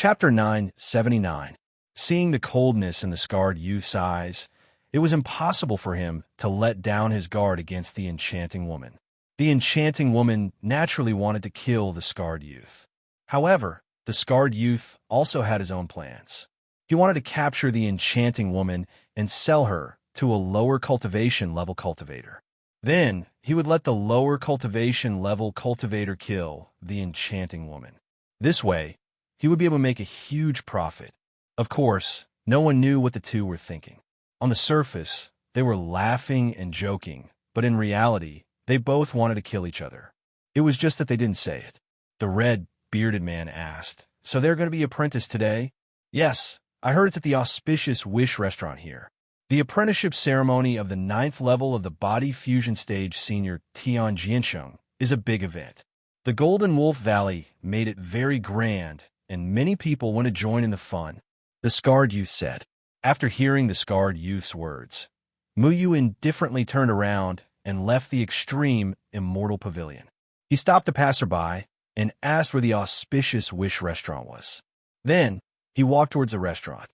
Chapter 979. Seeing the coldness in the scarred youth's eyes, it was impossible for him to let down his guard against the enchanting woman. The enchanting woman naturally wanted to kill the scarred youth. However, the scarred youth also had his own plans. He wanted to capture the enchanting woman and sell her to a lower cultivation level cultivator. Then, he would let the lower cultivation level cultivator kill the enchanting woman. This way, he would be able to make a huge profit. Of course, no one knew what the two were thinking. On the surface, they were laughing and joking, but in reality, they both wanted to kill each other. It was just that they didn't say it. The red, bearded man asked, "So they're going to be apprenticed today?" "Yes, I heard it's at the auspicious Wish restaurant here. The apprenticeship ceremony of the 9th level of the Body Fusion Stage Senior Tian Jiansheng is a big event. The Golden Wolf Valley made it very grand, and many people want to join in the fun," the scarred youth said. After hearing the scarred youth's words, Muyu indifferently turned around and left the extreme immortal pavilion. He stopped a passerby and asked where the auspicious Wish restaurant was. Then, he walked towards the restaurant.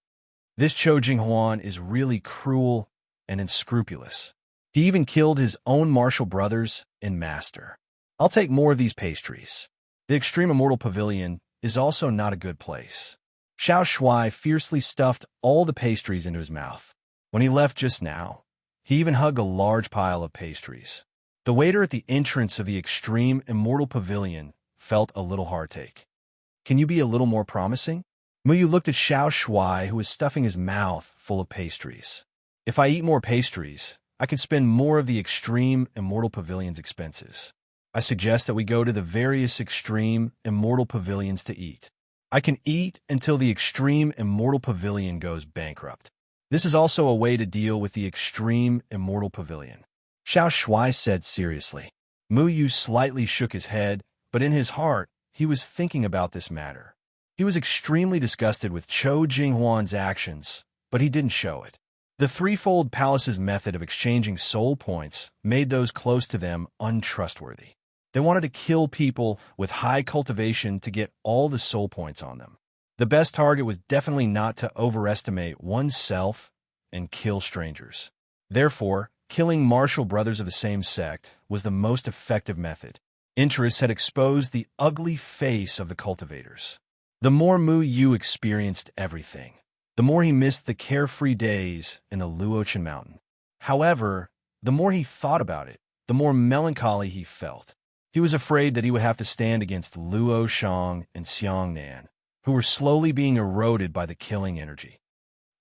This Cho Jinghuan is really cruel and unscrupulous. He even killed his own martial brothers and master. I'll take more of these pastries. The extreme immortal pavilion is also not a good place. Xiao Shuai fiercely stuffed all the pastries into his mouth. When he left just now, he even hugged a large pile of pastries. The waiter at the entrance of the extreme immortal pavilion felt a little heartache. "Can you be a little more promising?" Muyu looked at Xiao Shuai, who was stuffing his mouth full of pastries. "If I eat more pastries, I can spend more of the extreme immortal pavilion's expenses. I suggest that we go to the various extreme immortal pavilions to eat. I can eat until the extreme immortal pavilion goes bankrupt. This is also a way to deal with the extreme immortal pavilion," Xiao Shuai said seriously. Muyu slightly shook his head, but in his heart, he was thinking about this matter. He was extremely disgusted with Cho Jinghuan's actions, but he didn't show it. The threefold palace's method of exchanging soul points made those close to them untrustworthy. They wanted to kill people with high cultivation to get all the soul points on them. The best target was definitely not to overestimate oneself and kill strangers. Therefore, killing martial brothers of the same sect was the most effective method. Interest had exposed the ugly face of the cultivators. The more Mu Yu experienced everything, the more he missed the carefree days in the Luochen Mountain. However, the more he thought about it, the more melancholy he felt. He was afraid that he would have to stand against Luo Shang and Xiang Nan, who were slowly being eroded by the killing energy.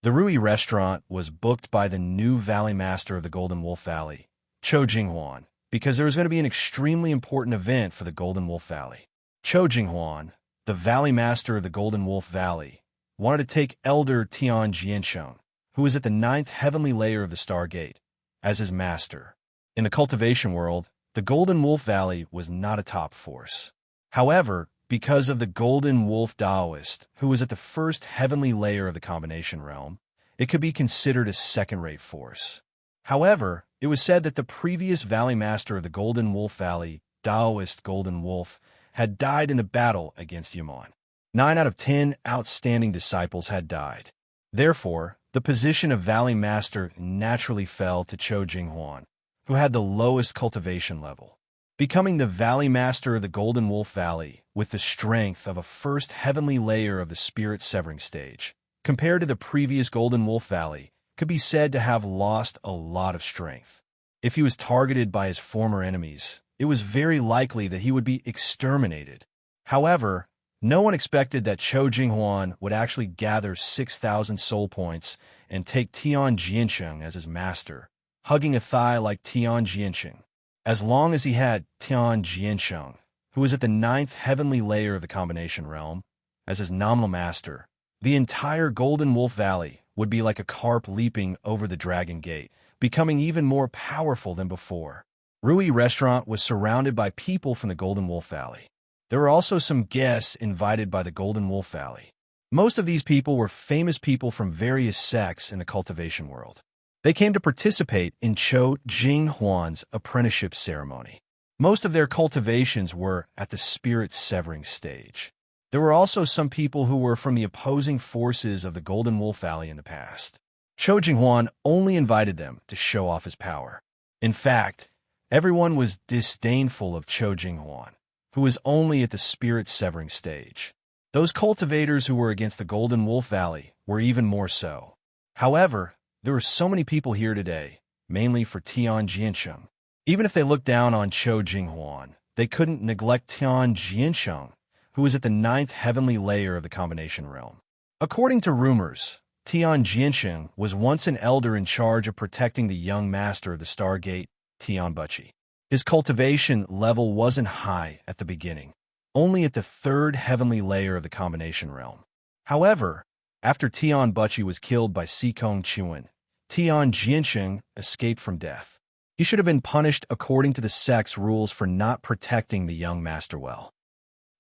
The Rui restaurant was booked by the new Valley Master of the Golden Wolf Valley, Cho Jinghuan, because there was going to be an extremely important event for the Golden Wolf Valley. Cho Jinghuan, the Valley Master of the Golden Wolf Valley, wanted to take Elder Tian Jiansheng, who was at the 9th heavenly layer of the Stargate, as his master. In the cultivation world, the Golden Wolf Valley was not a top force. However, because of the Golden Wolf Taoist, who was at the 1st heavenly layer of the combination realm, it could be considered a second-rate force. However, it was said that the previous Valley Master of the Golden Wolf Valley, Taoist Golden Wolf, had died in the battle against Yaman. 9 out of 10 outstanding disciples had died. Therefore, the position of Valley Master naturally fell to Cho Jinghuan, who had the lowest cultivation level. Becoming the Valley Master of the Golden Wolf Valley with the strength of a 1st heavenly layer of the Spirit Severing Stage, compared to the previous Golden Wolf Valley, could be said to have lost a lot of strength. If he was targeted by his former enemies, it was very likely that he would be exterminated. However, no one expected that Cho Jinghuan would actually gather 6,000 soul points and take Tian Jiansheng as his master, hugging a thigh like Tian Jiansheng. As long as he had Tian Jiansheng, who was at the 9th heavenly layer of the combination realm, as his nominal master, the entire Golden Wolf Valley would be like a carp leaping over the Dragon Gate, becoming even more powerful than before. Rui Restaurant was surrounded by people from the Golden Wolf Valley. There were also some guests invited by the Golden Wolf Valley. Most of these people were famous people from various sects in the cultivation world. They came to participate in Cho Jinghuan's apprenticeship ceremony. Most of their cultivations were at the Spirit Severing Stage. There were also some people who were from the opposing forces of the Golden Wolf Valley in the past. Cho Jinghuan only invited them to show off his power. In fact, everyone was disdainful of Cho Jinghuan, who was only at the spirit-severing stage. Those cultivators who were against the Golden Wolf Valley were even more so. However, there were so many people here today, mainly for Tian Jiansheng. Even if they looked down on Cho Jinghuan, they couldn't neglect Tian Jiansheng, who was at the 9th heavenly layer of the combination realm. According to rumors, Tian Jiansheng was once an elder in charge of protecting the young master of the Stargate, Tian Buchi. His cultivation level wasn't high at the beginning, only at the 3rd heavenly layer of the combination realm. However, after Tian Buchi was killed by Sikong Chuan, Tian Jiansheng escaped from death. He should have been punished according to the sect's rules for not protecting the young master well.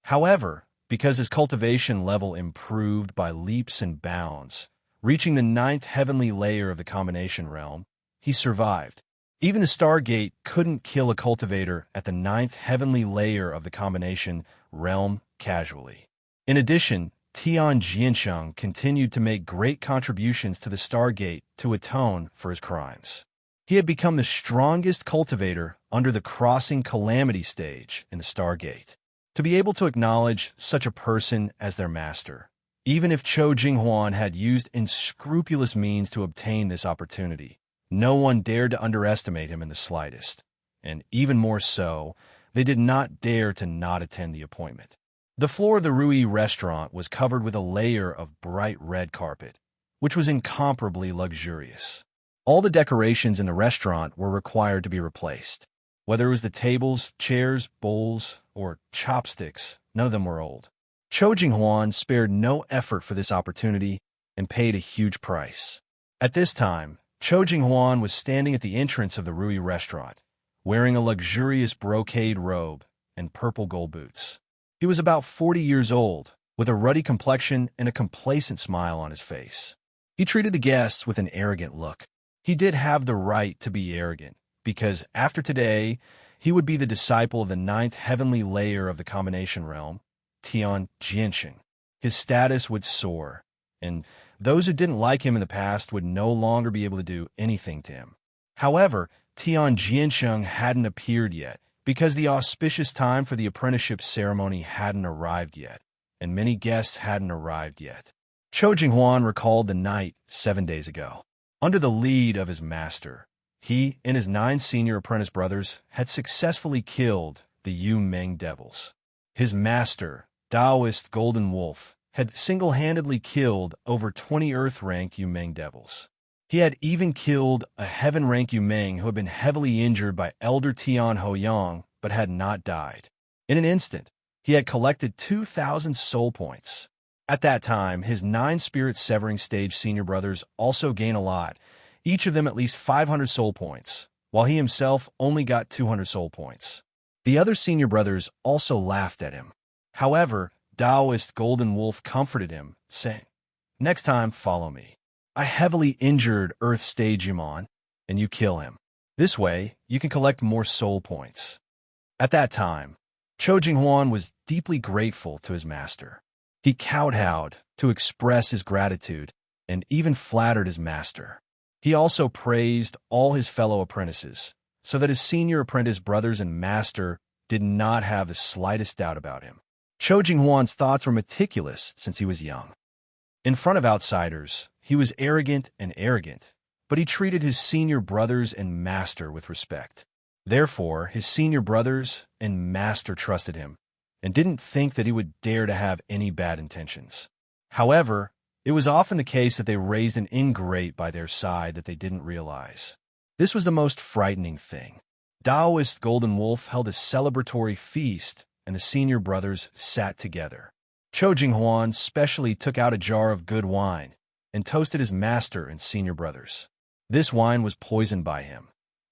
However, because his cultivation level improved by leaps and bounds, reaching the 9th heavenly layer of the combination realm, he survived. Even the Stargate couldn't kill a cultivator at the 9th heavenly layer of the combination realm casually. In addition, Tian Jiansheng continued to make great contributions to the Stargate to atone for his crimes. He had become the strongest cultivator under the Crossing Calamity stage in the Stargate. To be able to acknowledge such a person as their master, even if Cho Jinghuan had used unscrupulous means to obtain this opportunity, no one dared to underestimate him in the slightest. And even more so, they did not dare to not attend the appointment. The floor of the Rui restaurant was covered with a layer of bright red carpet, which was incomparably luxurious. All the decorations in the restaurant were required to be replaced. Whether it was the tables, chairs, bowls, or chopsticks, none of them were old. Cho Jinghuan spared no effort for this opportunity and paid a huge price. At this time, Cho Jinghuan was standing at the entrance of the Rui restaurant, wearing a luxurious brocade robe and purple gold boots. He was about 40 years old, with a ruddy complexion and a complacent smile on his face. He treated the guests with an arrogant look. He did have the right to be arrogant, because after today, he would be the disciple of the 9th heavenly layer of the combination realm, Tian Jiansheng. His status would soar, and those who didn't like him in the past would no longer be able to do anything to him. However, Tian Jiansheng hadn't appeared yet, because the auspicious time for the apprenticeship ceremony hadn't arrived yet, and many guests hadn't arrived yet. Cho Jinghuan recalled the night 7 days ago. Under the lead of his master, he and his 9 senior apprentice brothers had successfully killed the Yu Meng devils. His master, Taoist Golden Wolf, had single-handedly killed over 20 Earth-rank Yu Meng devils. He had even killed a Heaven-rank Yu Meng who had been heavily injured by Elder Tian Hoyang but had not died. In an instant, he had collected 2,000 soul points. At that time, his 9 spirit-severing stage senior brothers also gained a lot, each of them at least 500 soul points, while he himself only got 200 soul points. The other senior brothers also laughed at him. However, Taoist Golden Wolf comforted him, saying, "Next time, follow me. I heavily injured Earth Stage Yaman, and you kill him. This way, you can collect more soul points." At that time, Cho Jinghuan was deeply grateful to his master. He kowtowed to express his gratitude and even flattered his master. He also praised all his fellow apprentices, so that his senior apprentice brothers and master did not have the slightest doubt about him. Cho Jinghuan's thoughts were meticulous since he was young. In front of outsiders, he was arrogant, but he treated his senior brothers and master with respect. Therefore, his senior brothers and master trusted him, and didn't think that he would dare to have any bad intentions. However, it was often the case that they raised an ingrate by their side that they didn't realize. This was the most frightening thing. Taoist Golden Wolf held a celebratory feast, and the senior brothers sat together. Cho Jinghuan specially took out a jar of good wine and toasted his master and senior brothers. This wine was poisoned by him,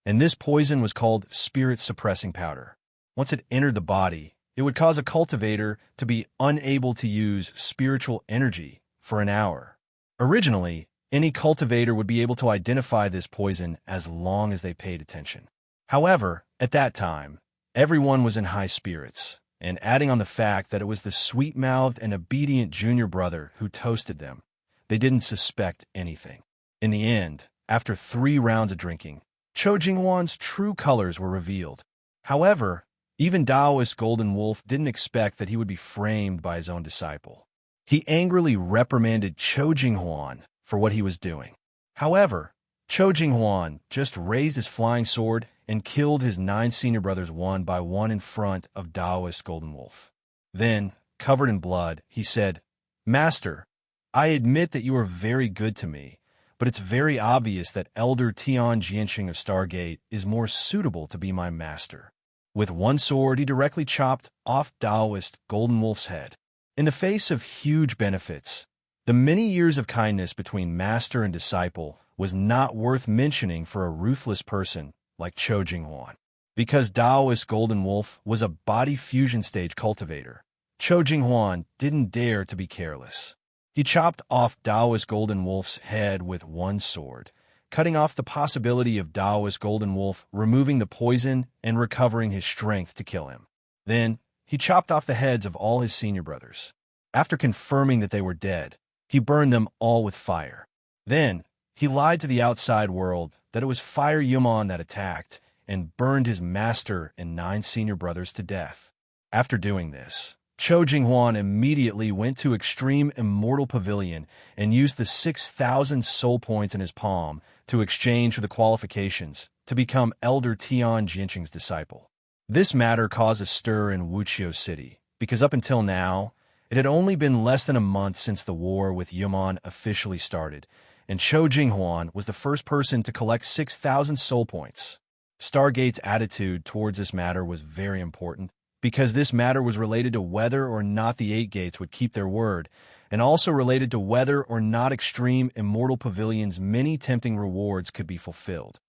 and this poison was called spirit-suppressing powder. Once it entered the body, it would cause a cultivator to be unable to use spiritual energy for an hour. Originally, any cultivator would be able to identify this poison as long as they paid attention. However, at that time, everyone was in high spirits, and adding on the fact that it was the sweet-mouthed and obedient junior brother who toasted them, they didn't suspect anything. In the end, after 3 rounds of drinking, Cho Jinghuan's true colors were revealed. However, even Taoist Golden Wolf didn't expect that he would be framed by his own disciple. He angrily reprimanded Cho Jinghuan for what he was doing. However, Cho Jinghuan just raised his flying sword and killed his 9 senior brothers one by one in front of Taoist Golden Wolf. Then, covered in blood, he said, "Master, I admit that you are very good to me, but it's very obvious that Elder Tian Jianqing of Stargate is more suitable to be my master." With one sword, he directly chopped off Taoist Golden Wolf's head. In the face of huge benefits, the many years of kindness between master and disciple was not worth mentioning for a ruthless person like Cho Jinghuan. Because Taoist Golden Wolf was a body fusion stage cultivator, Cho Jinghuan didn't dare to be careless. He chopped off Taoist Golden Wolf's head with one sword, cutting off the possibility of Taoist Golden Wolf removing the poison and recovering his strength to kill him. Then, he chopped off the heads of all his senior brothers. After confirming that they were dead, he burned them all with fire. Then, he lied to the outside world that it was Fire Yumon that attacked and burned his master and 9 senior brothers to death. After doing this, Cho Jinghuan immediately went to Extreme Immortal Pavilion and used the 6,000 soul points in his palm to exchange for the qualifications to become Elder Tian Jianqing's disciple. This matter caused a stir in Wuqiu City, because up until now, it had only been less than a month since the war with Yumon officially started, and Cho Jinghuan was the first person to collect 6,000 soul points. Stargate's attitude towards this matter was very important, because this matter was related to whether or not the 8 gates would keep their word, and also related to whether or not Extreme Immortal Pavilion's many tempting rewards could be fulfilled.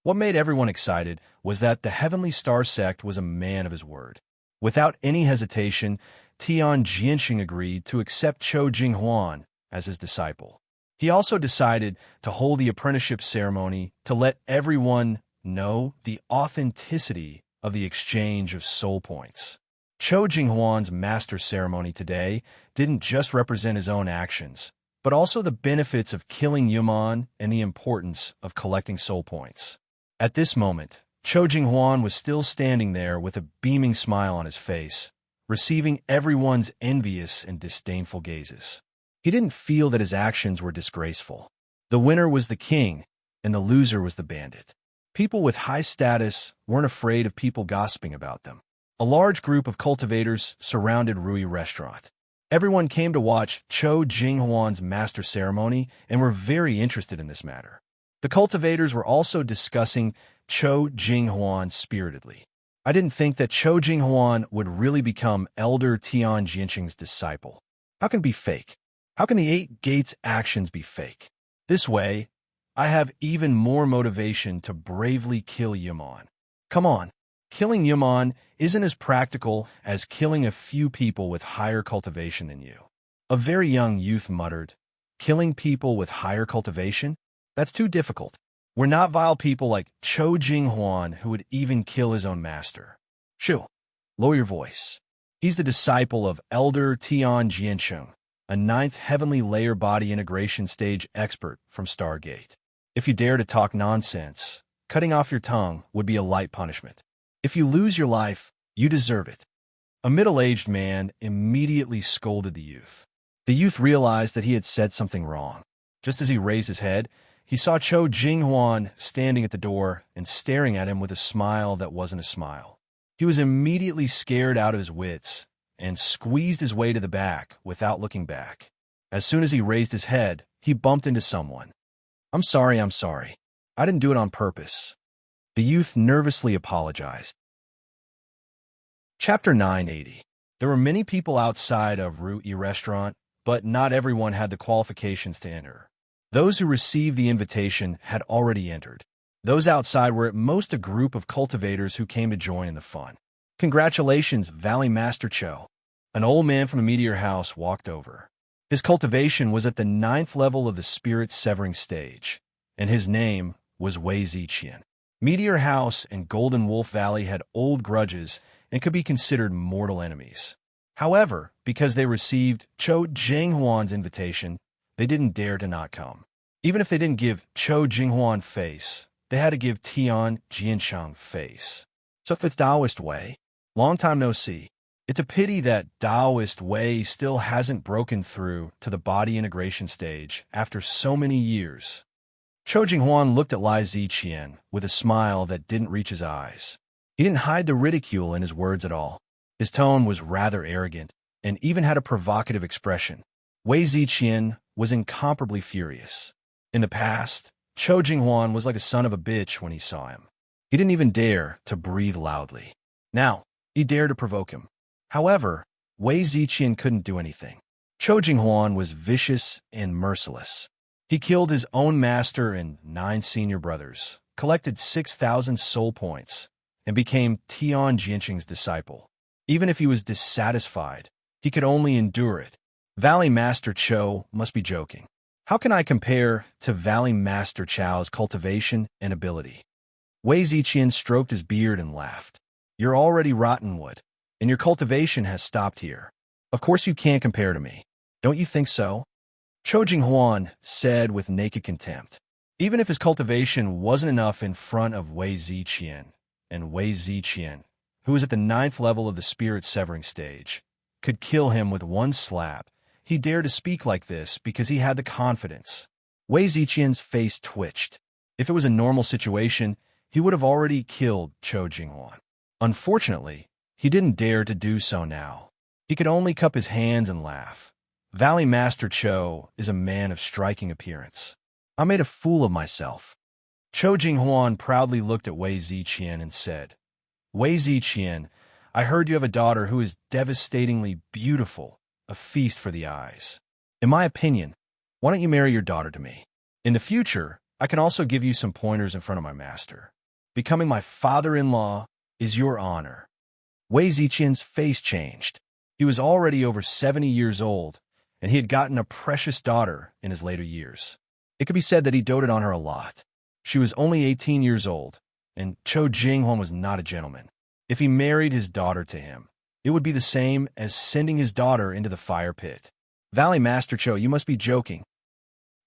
What made everyone excited was that the Heavenly Star Sect was a man of his word. Without any hesitation, Tian Jianqing agreed to accept Cho Jinghuan as his disciple. He also decided to hold the apprenticeship ceremony to let everyone know the authenticity of the exchange of soul points. Cho Jinghuan's master ceremony today didn't just represent his own actions, but also the benefits of killing Yumon and the importance of collecting soul points. At this moment, Cho Jinghuan was still standing there with a beaming smile on his face, receiving everyone's envious and disdainful gazes. He didn't feel that his actions were disgraceful. The winner was the king, and the loser was the bandit. People with high status weren't afraid of people gossiping about them. A large group of cultivators surrounded Rui Restaurant. Everyone came to watch Cho Jinghuan's master ceremony and were very interested in this matter. The cultivators were also discussing Cho Jinghuan spiritedly. I didn't think that Cho Jinghuan would really become Elder Tian Jianqing's disciple. How can it be fake? How can the 8 gates' actions be fake? This way, I have even more motivation to bravely kill Yumon. Come on, killing Yumon isn't as practical as killing a few people with higher cultivation than you. A very young youth muttered, "Killing people with higher cultivation? That's too difficult. We're not vile people like Cho Jinghuan who would even kill his own master." Shoo, lower your voice. He's the disciple of Elder Tian Jianqing, a 9th heavenly layer body integration stage expert from Stargate. If you dare to talk nonsense, cutting off your tongue would be a light punishment. If you lose your life, you deserve it. A middle-aged man immediately scolded the youth. The youth realized that he had said something wrong. Just as he raised his head, he saw Cho Jinghuan standing at the door and staring at him with a smile that wasn't a smile. He was immediately scared out of his wits and squeezed his way to the back without looking back. As soon as he raised his head, he bumped into someone. I'm sorry. I didn't do it on purpose." The youth nervously apologized. Chapter 980. There were many people outside of Rui Restaurant, but not everyone had the qualifications to enter. Those who received the invitation had already entered. Those outside were at most a group of cultivators who came to join in the fun. "Congratulations, Valley Master Cho." An old man from the Meteor House walked over. His cultivation was at the 9th level of the Spirit Severing stage, and his name was Wei Ziqian. Meteor House and Golden Wolf Valley had old grudges, and could be considered mortal enemies. However, because they received Chou Jinghuan's invitation, they didn't dare to not come. Even if they didn't give Chou Jinghuan face, they had to give Tian Jiansheng face. So if it's Taoist Wei, long time no see. It's a pity that Taoist Wei still hasn't broken through to the body integration stage after so many years. Chou Jinghuan looked at Lai Ziqian with a smile that didn't reach his eyes. He didn't hide the ridicule in his words at all. His tone was rather arrogant and even had a provocative expression. Wei Ziqian was incomparably furious. In the past, Chou Jinghuan was like a son of a bitch when he saw him. He didn't even dare to breathe loudly. Now, he dared to provoke him. However, Wei Ziqian couldn't do anything. Chou Jinghuan was vicious and merciless. He killed his own master and 9 senior brothers, collected 6,000 soul points, and became Tian Jiansheng's disciple. Even if he was dissatisfied, he could only endure it. Valley Master Chou must be joking. How can I compare to Valley Master Chou's cultivation and ability? Wei Ziqian stroked his beard and laughed. You're already rotten wood, and your cultivation has stopped here. Of course you can't compare to me. Don't you think so? Chou Jinghuan said with naked contempt. Even if his cultivation wasn't enough in front of Wei Ziqian, and Wei Ziqian, who was at the 9th level of the spirit severing stage, could kill him with one slap, he dared to speak like this because he had the confidence. Wei Ziqian's face twitched. If it was a normal situation, he would have already killed Chou Jinghuan. Unfortunately, he didn't dare to do so now. He could only cup his hands and laugh. Valley Master Chou is a man of striking appearance. I made a fool of myself. Chou Jinghuan proudly looked at Wei Ziqian and said, Wei Ziqian, I heard you have a daughter who is devastatingly beautiful, a feast for the eyes. In my opinion, why don't you marry your daughter to me? In the future, I can also give you some pointers in front of my master. Becoming my father-in-law is your honor. Wei Ziqian's face changed. He was already over 70 years old, and he had gotten a precious daughter in his later years. It could be said that he doted on her a lot. She was only 18 years old, and Chou Jinghuan was not a gentleman. If he married his daughter to him, it would be the same as sending his daughter into the fire pit. Valley Master Chou, you must be joking.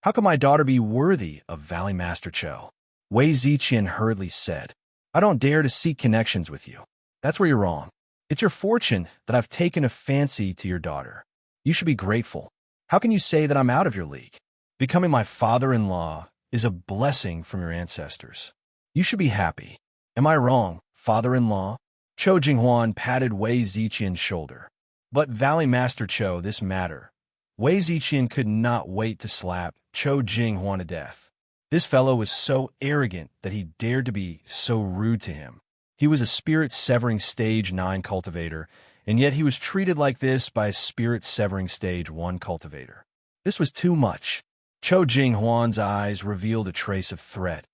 How can my daughter be worthy of Valley Master Chou? Wei Ziqian hurriedly said, I don't dare to seek connections with you. That's where you're wrong. It's your fortune that I've taken a fancy to your daughter. You should be grateful. How can you say that I'm out of your league? Becoming my father-in-law is a blessing from your ancestors. You should be happy. Am I wrong, father-in-law? Chou Jinghuan patted Wei Ziqian's shoulder. But Valley Master Chou, this matter. Wei Ziqian could not wait to slap Chou Jinghuan to death. This fellow was so arrogant that he dared to be so rude to him. He was a spirit-severing stage 9 cultivator, and yet he was treated like this by a spirit-severing stage 1 cultivator. This was too much. Chou Jinghuan's eyes revealed a trace of threat.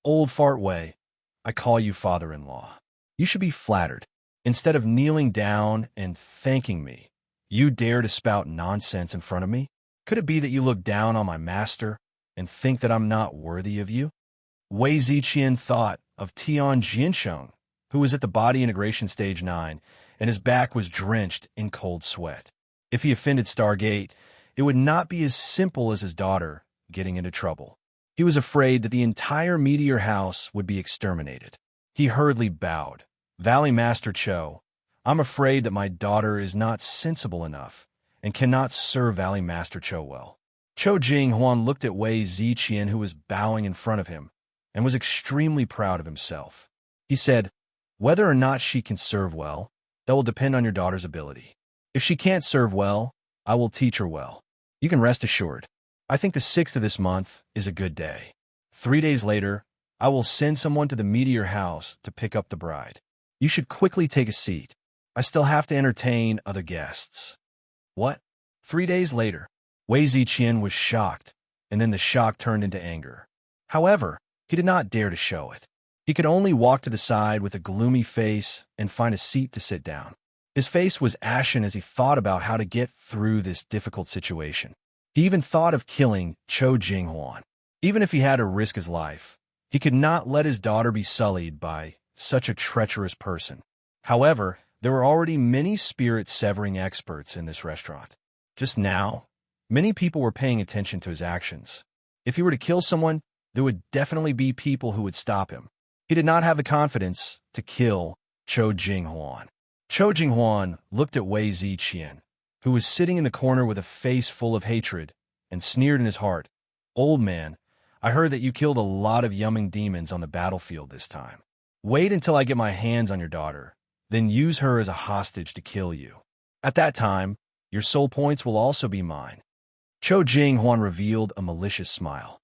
Old fart Wei, I call you father-in-law. You should be flattered. Instead of kneeling down and thanking me, you dare to spout nonsense in front of me? Could it be that you look down on my master and think that I'm not worthy of you? Wei Ziqian thought of Tian Jiansheng, who was at the body integration stage 9, and his back was drenched in cold sweat. If he offended Stargate, it would not be as simple as his daughter getting into trouble. He was afraid that the entire meteor house would be exterminated. He hurriedly bowed. Valley Master Chou, I'm afraid that my daughter is not sensible enough and cannot serve Valley Master Chou well. Chou Jinghuan looked at Wei Ziqian, who was bowing in front of him, and was extremely proud of himself. He said, whether or not she can serve well, that will depend on your daughter's ability. If she can't serve well, I will teach her well. You can rest assured. I think the 6th of this month is a good day. 3 days later, I will send someone to the meteor house to pick up the bride. You should quickly take a seat. I still have to entertain other guests. What? 3 days later, Wei Ziqian was shocked, and then the shock turned into anger. However, he did not dare to show it. He could only walk to the side with a gloomy face and find a seat to sit down. His face was ashen as he thought about how to get through this difficult situation. He even thought of killing Chou Jinghuan. Even if he had to risk his life, he could not let his daughter be sullied by such a treacherous person. However, There were already many spirit-severing experts in this restaurant. Just now, many people were paying attention to his actions. If he were to kill someone, there would definitely be people who would stop him. He did not have the confidence to kill Cho Jinghuan. Cho Jinghuan looked at Wei Ziqian, who was sitting in the corner with a face full of hatred, and sneered in his heart. "Old man, I heard that you killed a lot of yumming demons on the battlefield this time. Wait until I get my hands on your daughter, then use her as a hostage to kill you. At that time, your soul points will also be mine." Cho Jinghuan revealed a malicious smile.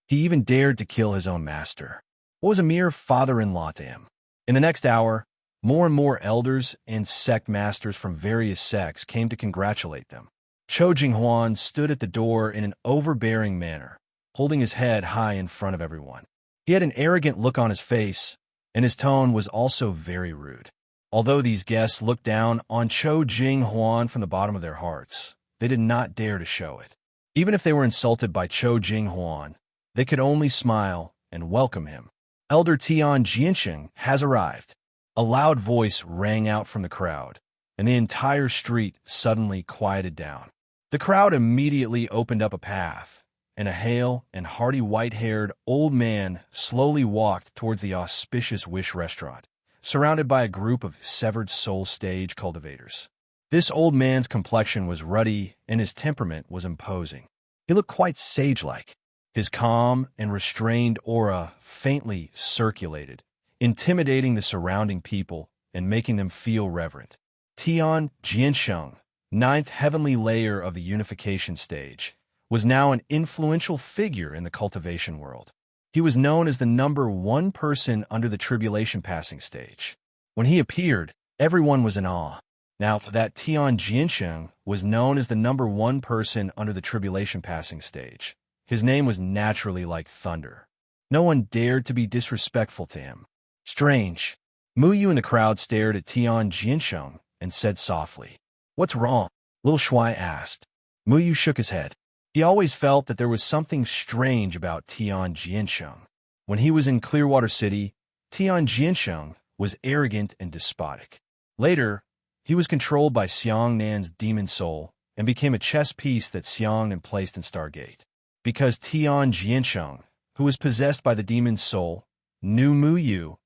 He even dared to kill his own master. What was a mere father-in-law to him? In the next hour, more and more elders and sect masters from various sects came to congratulate them. Cho Jinghuan stood at the door in an overbearing manner, holding his head high in front of everyone. He had an arrogant look on his face, and his tone was also very rude. Although these guests looked down on Cho Jinghuan from the bottom of their hearts, they did not dare to show it. Even if they were insulted by Cho Jinghuan, they could only smile and welcome him. "Elder Tian Jiansheng has arrived." A loud voice rang out from the crowd, and the entire street suddenly quieted down. The crowd immediately opened up a path, and a hale and hearty white-haired old man slowly walked towards the auspicious Wish restaurant, surrounded by a group of severed soul stage cultivators. This old man's complexion was ruddy, and his temperament was imposing. He looked quite sage-like. His calm and restrained aura faintly circulated, intimidating the surrounding people and making them feel reverent. Tian Jiansheng, ninth heavenly layer of the unification stage, was now an influential figure in the cultivation world. He was known as the number one person under the tribulation passing stage. When he appeared, everyone was in awe. Now that Tian Jiansheng was known as the number one person under the tribulation passing stage, his name was naturally like thunder. No one dared to be disrespectful to him. "Strange." Mu Yu in the crowd stared at Tian Jiansheng and said softly, "What's wrong?" Little Shuai asked. Mu Yu shook his head. He always felt that there was something strange about Tian Jiansheng. When he was in Clearwater City, Tian Jiansheng was arrogant and despotic. Later, he was controlled by Xiang Nan's demon soul and became a chess piece that Xiang Nan placed in Stargate. Because Tian Jiansheng, who was possessed by the demon soul, knew Mu Yu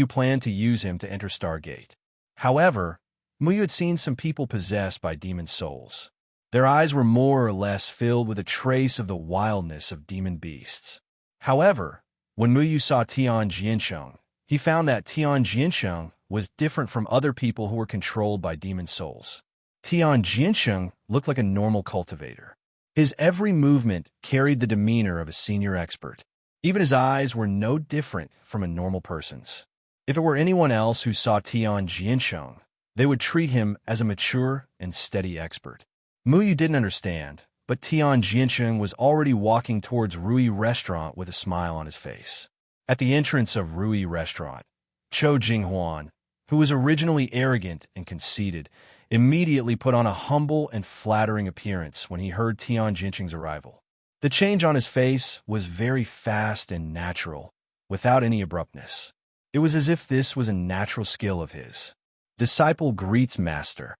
planned to use him to enter Stargate. However, Mu Yu had seen some people possessed by demon souls. Their eyes were more or less filled with a trace of the wildness of demon beasts. However, when Mu Yu saw Tian Jiansheng, he found that Tian Jiansheng was different from other people who were controlled by demon souls. Tian Jiansheng looked like a normal cultivator. His every movement carried the demeanor of a senior expert. Even his eyes were no different from a normal person's. If it were anyone else who saw Tian Jiansheng, they would treat him as a mature and steady expert. Mu Yu didn't understand, but Tian Jiansheng was already walking towards Rui Restaurant with a smile on his face. At the entrance of Rui Restaurant, Cho Jinghuan, who was originally arrogant and conceited, immediately put on a humble and flattering appearance when he heard Tian Jiansheng's arrival. The change on his face was very fast and natural, without any abruptness. It was as if this was a natural skill of his. Disciple greets Master.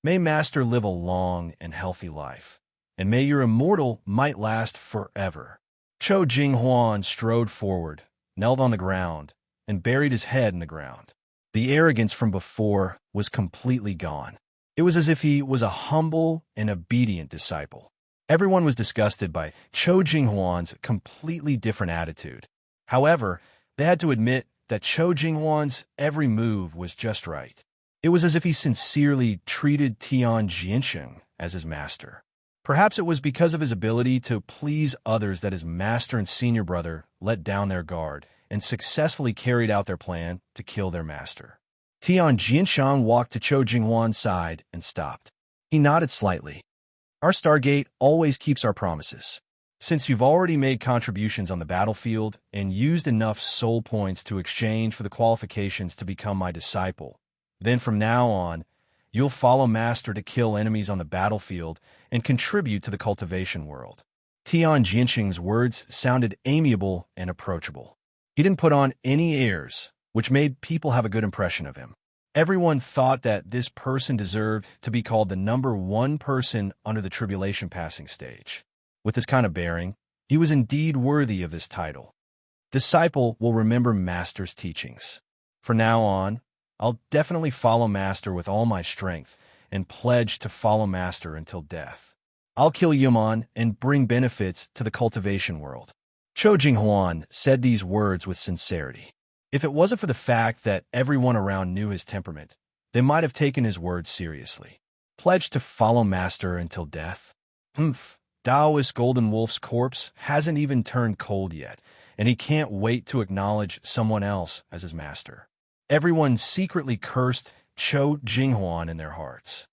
May Master live a long and healthy life, and may your immortal might last forever. Cho Jinghuan strode forward, knelt on the ground, and buried his head in the ground. The arrogance from before was completely gone. It was as if he was a humble and obedient disciple. Everyone was disgusted by Cho Jinghuan's completely different attitude. However, they had to admit that Cho Jinghuan's every move was just right. It was as if he sincerely treated Tian Jiansheng as his master. Perhaps it was because of his ability to please others that his master and senior brother let down their guard and successfully carried out their plan to kill their master. Tian Jiansheng walked to Cho Jinghuan's side and stopped. He nodded slightly. "Our Stargate always keeps our promises. Since you've already made contributions on the battlefield and used enough soul points to exchange for the qualifications to become my disciple, then from now on, you'll follow Master to kill enemies on the battlefield and contribute to the cultivation world." Tian Jiansheng's words sounded amiable and approachable. He didn't put on any airs, which made people have a good impression of him. Everyone thought that this person deserved to be called the number one person under the tribulation passing stage. With this kind of bearing, he was indeed worthy of this title. Disciple will remember Master's teachings. From now on, I'll definitely follow Master with all my strength and pledge to follow Master until death. I'll kill Yuman and bring benefits to the cultivation world. Cho Jinghuan said these words with sincerity. If it wasn't for the fact that everyone around knew his temperament, they might have taken his words seriously. Pledge to follow Master until death? Taoist Golden Wolf's corpse hasn't even turned cold yet, and he can't wait to acknowledge someone else as his master. Everyone secretly cursed Cho Jinghuan in their hearts.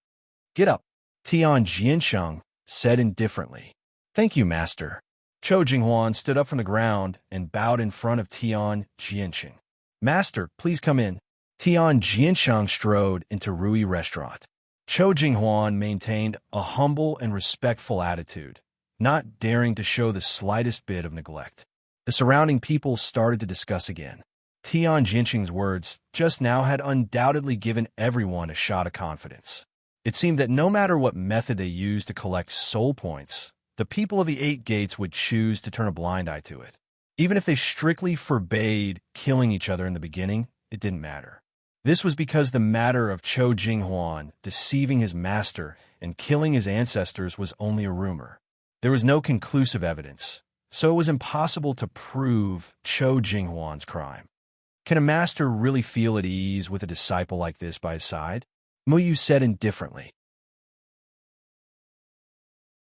Get up, Tian Jiansheng said indifferently. Thank you, Master. Cho Jinghuan stood up from the ground and bowed in front of Tian Jiansheng. Master, please come in. Tian Jiansheng strode into Rui restaurant. Cho Jinghuan maintained a humble and respectful attitude, not daring to show the slightest bit of neglect. The surrounding people started to discuss again. Tian Jiansheng's words just now had undoubtedly given everyone a shot of confidence. It seemed that no matter what method they used to collect soul points, the people of the 8 gates would choose to turn a blind eye to it. Even if they strictly forbade killing each other in the beginning, it didn't matter. This was because the matter of Cho Jinghuan deceiving his master and killing his ancestors was only a rumor. There was no conclusive evidence, so it was impossible to prove Cho Jinghuan's crime. Can a master really feel at ease with a disciple like this by his side? Muyu said indifferently.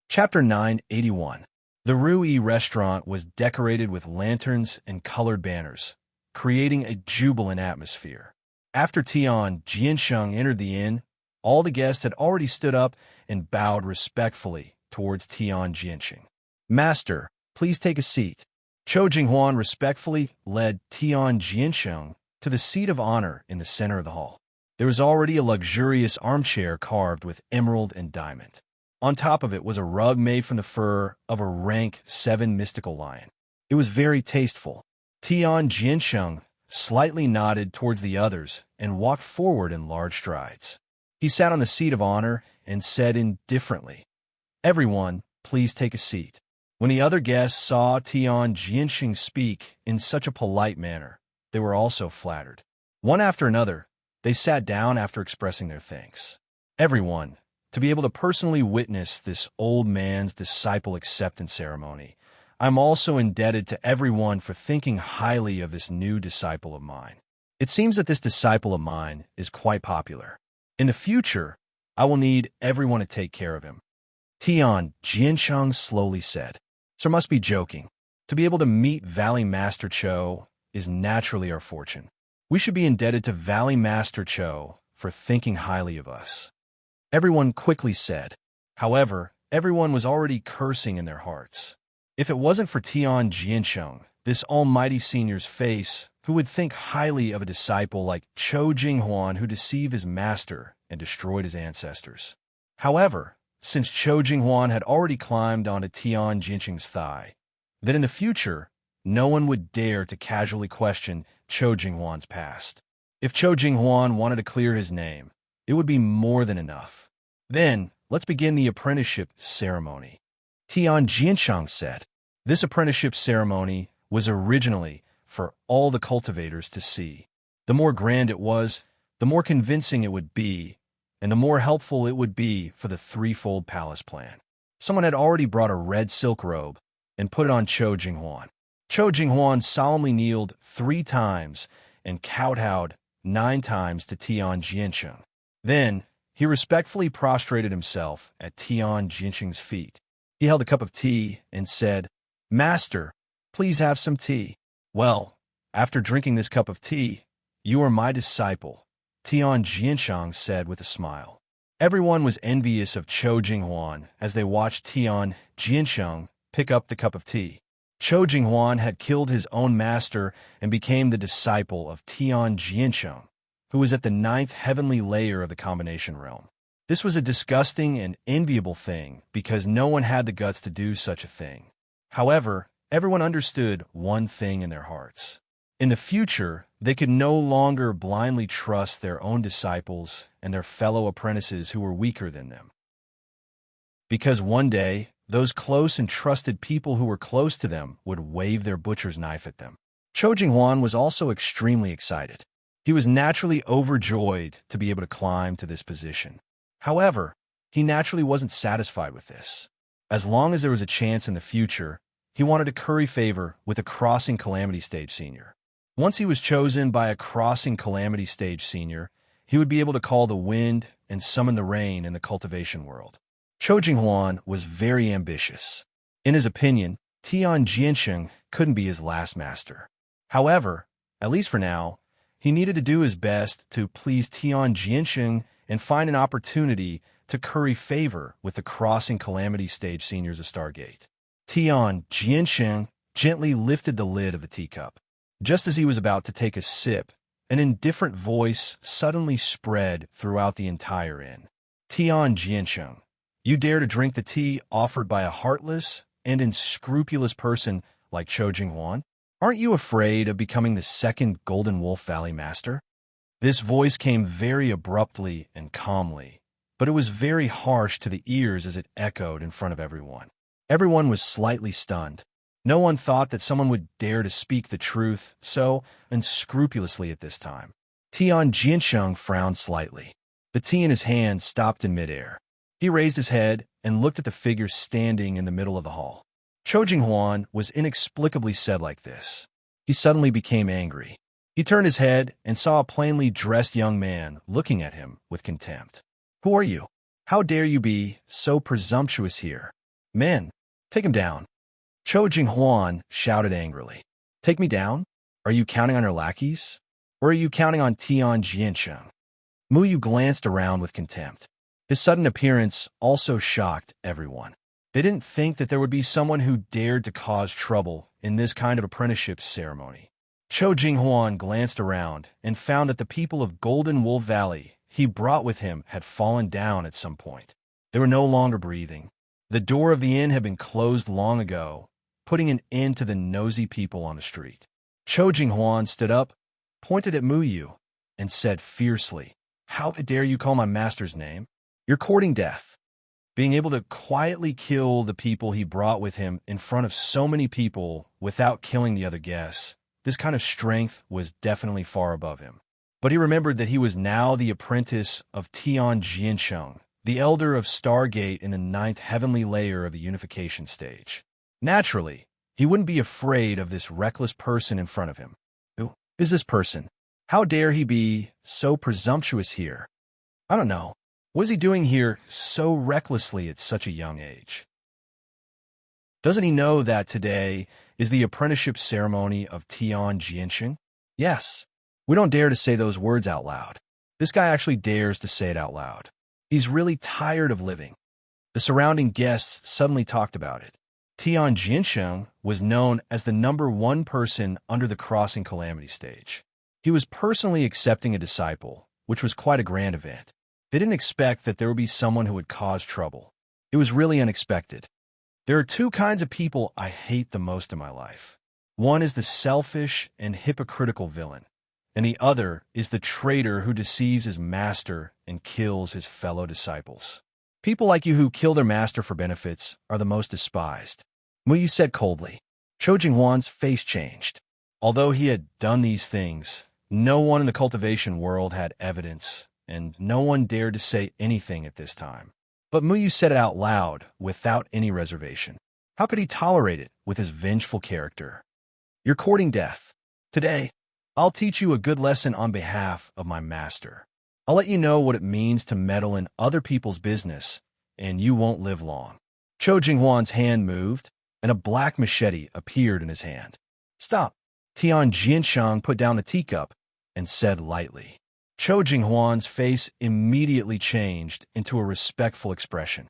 Chapter 981. The Rui restaurant was decorated with lanterns and colored banners, creating a jubilant atmosphere. After Tian Jiansheng entered the inn, all the guests had already stood up and bowed respectfully towards Tian Jiansheng. Master, please take a seat. Cho Jinghuan respectfully led Tian Jiansheng to the seat of honor in the center of the hall. There was already a luxurious armchair carved with emerald and diamond. On top of it was a rug made from the fur of a rank 7 mystical lion. It was very tasteful. Tian Jiansheng slightly nodded towards the others and walked forward in large strides. He sat on the seat of honor and said indifferently, "Everyone, please take a seat." When the other guests saw Tian Jiansheng speak in such a polite manner, they were also flattered. One after another, they sat down after expressing their thanks. Everyone, to be able to personally witness this old man's disciple acceptance ceremony, I'm also indebted to everyone for thinking highly of this new disciple of mine. It seems that this disciple of mine is quite popular. In the future, I will need everyone to take care of him. Tian Jiansheng slowly said. Sir must be joking. To be able to meet Valley Master Cho is naturally our fortune. We should be indebted to Valley Master Cho for thinking highly of us. Everyone quickly said. However, everyone was already cursing in their hearts. If it wasn't for Tian Jiansheng, this almighty senior's face, who would think highly of a disciple like Cho Jinghuan who deceived his master and destroyed his ancestors. However, since Cho Jinghuan had already climbed onto Tian Jiansheng's thigh, then in the future, no one would dare to casually question Cho Jinghuan's past. If Cho Jinghuan wanted to clear his name, it would be more than enough. Then, let's begin the apprenticeship ceremony. Tian Jiansheng said. This apprenticeship ceremony was originally for all the cultivators to see. The more grand it was, the more convincing it would be, and the more helpful it would be for the threefold palace plan. Someone had already brought a red silk robe and put it on Cho Jinghuan. Cho Jinghuan solemnly kneeled 3 times and kowtowed 9 times to Tian Jiansheng. Then, he respectfully prostrated himself at Tian Jiansheng's feet. He held a cup of tea and said, "Master, please have some tea." "Well, after drinking this cup of tea, you are my disciple," Tian Jiansheng said with a smile. Everyone was envious of Cho Jinghuan as they watched Tian Jiansheng pick up the cup of tea. Cho Jinghuan had killed his own master and became the disciple of Tian Jiansheng, who was at the 9th heavenly layer of the combination realm. This was a disgusting and enviable thing because no one had the guts to do such a thing. However, everyone understood one thing in their hearts. In the future, They could no longer blindly trust their own disciples and their fellow apprentices who were weaker than them. Because one day, those close and trusted people who were close to them would wave their butcher's knife at them. Chou Jinghuan was also extremely excited. He was naturally overjoyed to be able to climb to this position. However, he naturally wasn't satisfied with this. As long as there was a chance in the future, he wanted to curry favor with a Crossing Calamity Stage Senior. Once he was chosen by a Crossing Calamity Stage Senior, he would be able to call the wind and summon the rain in the cultivation world. Chou Jinghuan was very ambitious. In his opinion, Tian Jiansheng couldn't be his last master. However, at least for now, he needed to do his best to please Tian Jiansheng and find an opportunity to curry favor with the Crossing Calamity Stage Seniors of Stargate. Tian Jiansheng gently lifted the lid of the teacup. Just as he was about to take a sip, an indifferent voice suddenly spread throughout the entire inn. Tian Jiansheng, you dare to drink the tea offered by a heartless and unscrupulous person like Chou Jinghuan? Aren't you afraid of becoming the second Golden Wolf Valley Master? This voice came very abruptly and calmly, but it was very harsh to the ears as it echoed in front of everyone. Everyone was slightly stunned. No one thought that someone would dare to speak the truth so unscrupulously at this time. Tian Jiansheng frowned slightly. The tea in his hand stopped in midair. He raised his head and looked at the figure standing in the middle of the hall. Chou Jinghuan was inexplicably said like this. He suddenly became angry. He turned his head and saw a plainly dressed young man looking at him with contempt. Who are you? How dare you be so presumptuous here? Men, take him down. Chou Jinghuan shouted angrily. Take me down? Are you counting on your lackeys? Or are you counting on Tian Jiansheng? Mu Yu glanced around with contempt. His sudden appearance also shocked everyone. They didn't think that there would be someone who dared to cause trouble in this kind of apprenticeship ceremony. Chou Jinghuan glanced around and found that the people of Golden Wolf Valley he brought with him had fallen down at some point. They were no longer breathing. The door of the inn had been closed long ago, putting an end to the nosy people on the street. Chou Jinghuan stood up, pointed at Mu Yu, and said fiercely, How dare you call my master's name? You're courting death. Being able to quietly kill the people he brought with him in front of so many people without killing the other guests, this kind of strength was definitely far above him. But he remembered that he was now the apprentice of Tian Jiansheng, the elder of Stargate in the 9th heavenly layer of the unification stage. Naturally, he wouldn't be afraid of this reckless person in front of him. Who is this person? How dare he be so presumptuous here? I don't know. What is he doing here so recklessly at such a young age? Doesn't he know that today is the apprenticeship ceremony of Tian Jiansheng? Yes. We don't dare to say those words out loud. This guy actually dares to say it out loud. He's really tired of living. The surrounding guests suddenly talked about it. Tian Jiansheng was known as the #1 person under the Crossing Calamity stage. He was personally accepting a disciple, which was quite a grand event. They didn't expect that there would be someone who would cause trouble. It was really unexpected. There are two kinds of people I hate the most in my life. One is the selfish and hypocritical villain, and the other is the traitor who deceives his master and kills his fellow disciples. People like you who kill their master for benefits are the most despised. Mu Yu said coldly. Chou Jinghuan's face changed. Although he had done these things, no one in the cultivation world had evidence, and no one dared to say anything at this time. But Mu Yu said it out loud, without any reservation. How could he tolerate it with his vengeful character? You're courting death. Today, I'll teach you a good lesson on behalf of my master. I'll let you know what it means to meddle in other people's business, and you won't live long. Chou Jinghuan's hand moved, and a black machete appeared in his hand. Stop. Tian Jiansheng put down the teacup and said lightly. Chou Jinghuan's face immediately changed into a respectful expression.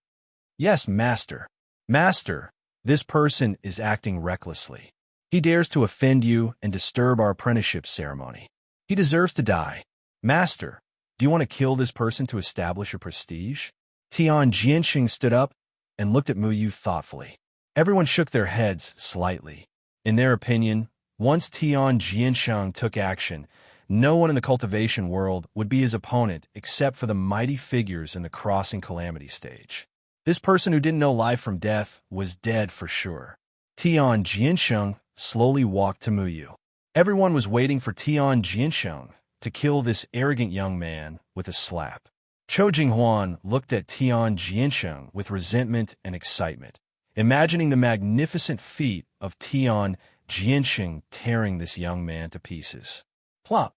Yes, master. Master, this person is acting recklessly. He dares to offend you and disturb our apprenticeship ceremony. He deserves to die. Master, do you want to kill this person to establish your prestige? Tian Jiansheng stood up and looked at Mu Yu thoughtfully. Everyone shook their heads slightly. In their opinion, Once Tian Jiansheng took action, no one in the cultivation world would be his opponent except for the mighty figures in the crossing calamity stage. This person who didn't know life from death was dead for sure. Tian Jiansheng slowly walked to Muyu. Everyone was waiting for Tian Jiansheng to kill this arrogant young man with a slap. Chou Jinghuan looked at Tian Jiansheng with resentment and excitement, imagining the magnificent feat of Tian Jiansheng tearing this young man to pieces. Plop.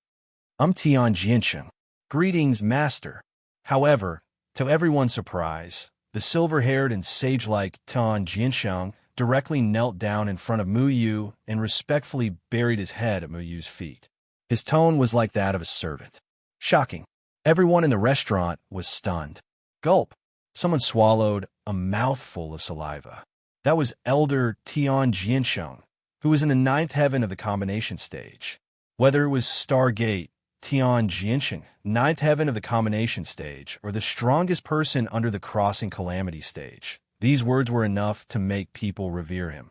I'm Tian Jiansheng. Greetings, master. However, to everyone's surprise, the silver-haired and sage-like Tian Jiansheng directly knelt down in front of Muyu and respectfully buried his head at Muyu's feet. His tone was like that of a servant. Shocking. Everyone in the restaurant was stunned. Gulp. Someone swallowed a mouthful of saliva. That was Elder Tian Jiansheng, who was in the ninth heaven of the combination stage. Whether it was Stargate, Tian Jiansheng, ninth heaven of the combination stage, or the strongest person under the crossing calamity stage, these words were enough to make people revere him.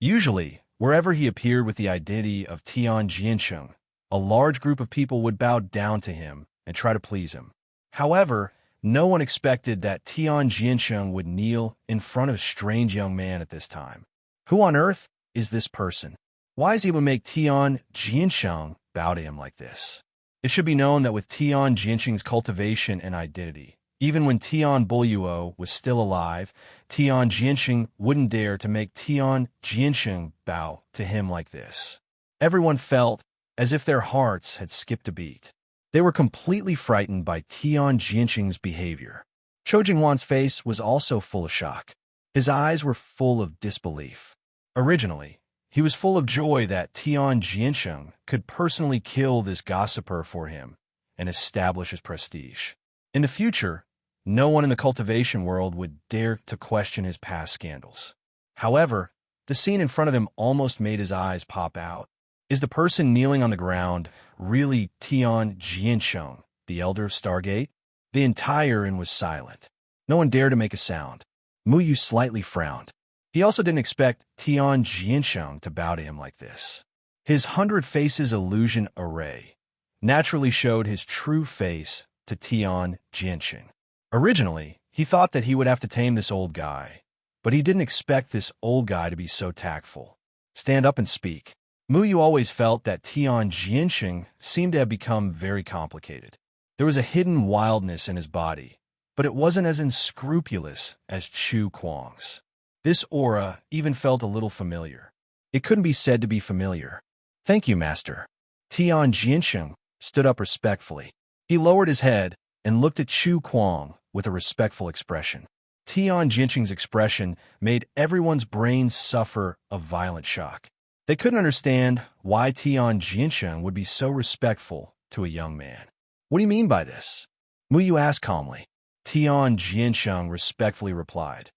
Usually, wherever he appeared with the identity of Tian Jiansheng, a large group of people would bow down to him and try to please him. However, no one expected that Tian Jiansheng would kneel in front of a strange young man at this time. Who on earth is this person? Why is he able to make Tian Jiansheng bow to him like this? It should be known that with Tian Jiansheng's cultivation and identity, even when Tian Buyuo was still alive, Tian Jiansheng wouldn't dare to make Tian Jiansheng bow to him like this. Everyone felt as if their hearts had skipped a beat. They were completely frightened by Tian Jiansheng's behavior. Chou Jinghuan's face was also full of shock. His eyes were full of disbelief. Originally, he was full of joy that Tian Jiansheng could personally kill this gossiper for him and establish his prestige. In the future, no one in the cultivation world would dare to question his past scandals. However, the scene in front of him almost made his eyes pop out. Is the person kneeling on the ground really Tian Jiansheng, the elder of Stargate? The entire inn was silent. No one dared to make a sound. Muyu slightly frowned. He also didn't expect Tian Jiansheng to bow to him like this. His 100 faces illusion array naturally showed his true face to Tian Jiansheng. Originally, he thought that he would have to tame this old guy, but he didn't expect this old guy to be so tactful. Stand up and speak. Muyu always felt that Tian Jiansheng seemed to have become very complicated. There was a hidden wildness in his body, but it wasn't as unscrupulous as Chu Kuang's. This aura even felt a little familiar. It couldn't be said to be familiar. Thank you, master. Tian Jiansheng stood up respectfully. He lowered his head and looked at Chu Kuang with a respectful expression. Tian Jiansheng's expression made everyone's brains suffer a violent shock. They couldn't understand why Tian Jiansheng would be so respectful to a young man. What do you mean by this? Muyu asked calmly. Tian Jiansheng respectfully replied.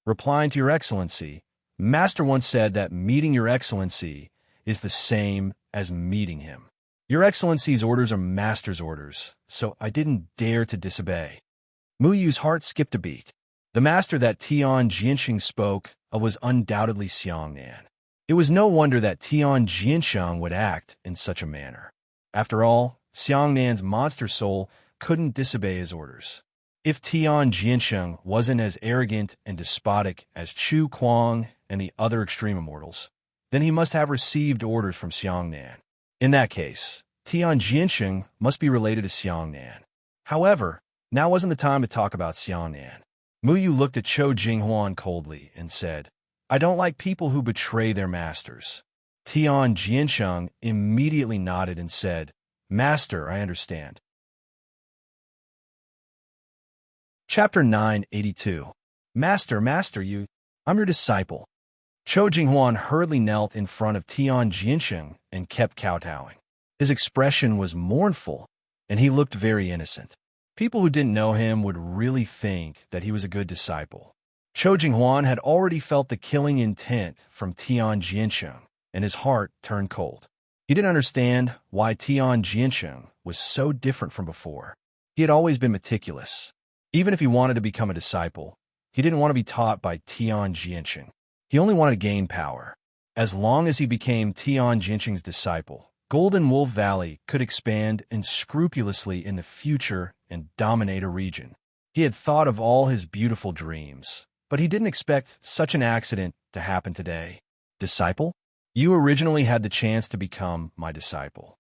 Replying to your excellency, Master once said that meeting your excellency is the same as meeting him. Your excellency's orders are master's orders, so I didn't dare to disobey. Muyu's heart skipped a beat. The master that Tian Jiansheng spoke of was undoubtedly Xiangnan. It was no wonder that Tian Jiansheng would act in such a manner. After all, Xiangnan's monster soul couldn't disobey his orders. If Tian Jiansheng wasn't as arrogant and despotic as Chu Kuang and the other extreme immortals, then he must have received orders from Xiangnan. In that case, Tian Jiansheng must be related to Xiangnan. However, now wasn't the time to talk about Xiangnan. Muyu looked at Chou Jinghuan coldly and said, I don't like people who betray their masters. Tian Jiansheng immediately nodded and said, Master, I understand. Chapter 982. Master, I'm your disciple. Chou Jinghuan hurriedly knelt in front of Tian Jiansheng and kept kowtowing. His expression was mournful, and he looked very innocent. People who didn't know him would really think that he was a good disciple. Chou Jinghuan had already felt the killing intent from Tian Jiansheng, and his heart turned cold. He didn't understand why Tian Jiansheng was so different from before. He had always been meticulous. Even if he wanted to become a disciple, he didn't want to be taught by Tian Jiansheng. He only wanted to gain power. As long as he became Tian Jinqing's disciple, Golden Wolf Valley could expand unscrupulously in the future and dominate a region. He had thought of all his beautiful dreams, but he didn't expect such an accident to happen today. Disciple? You originally had the chance to become my disciple.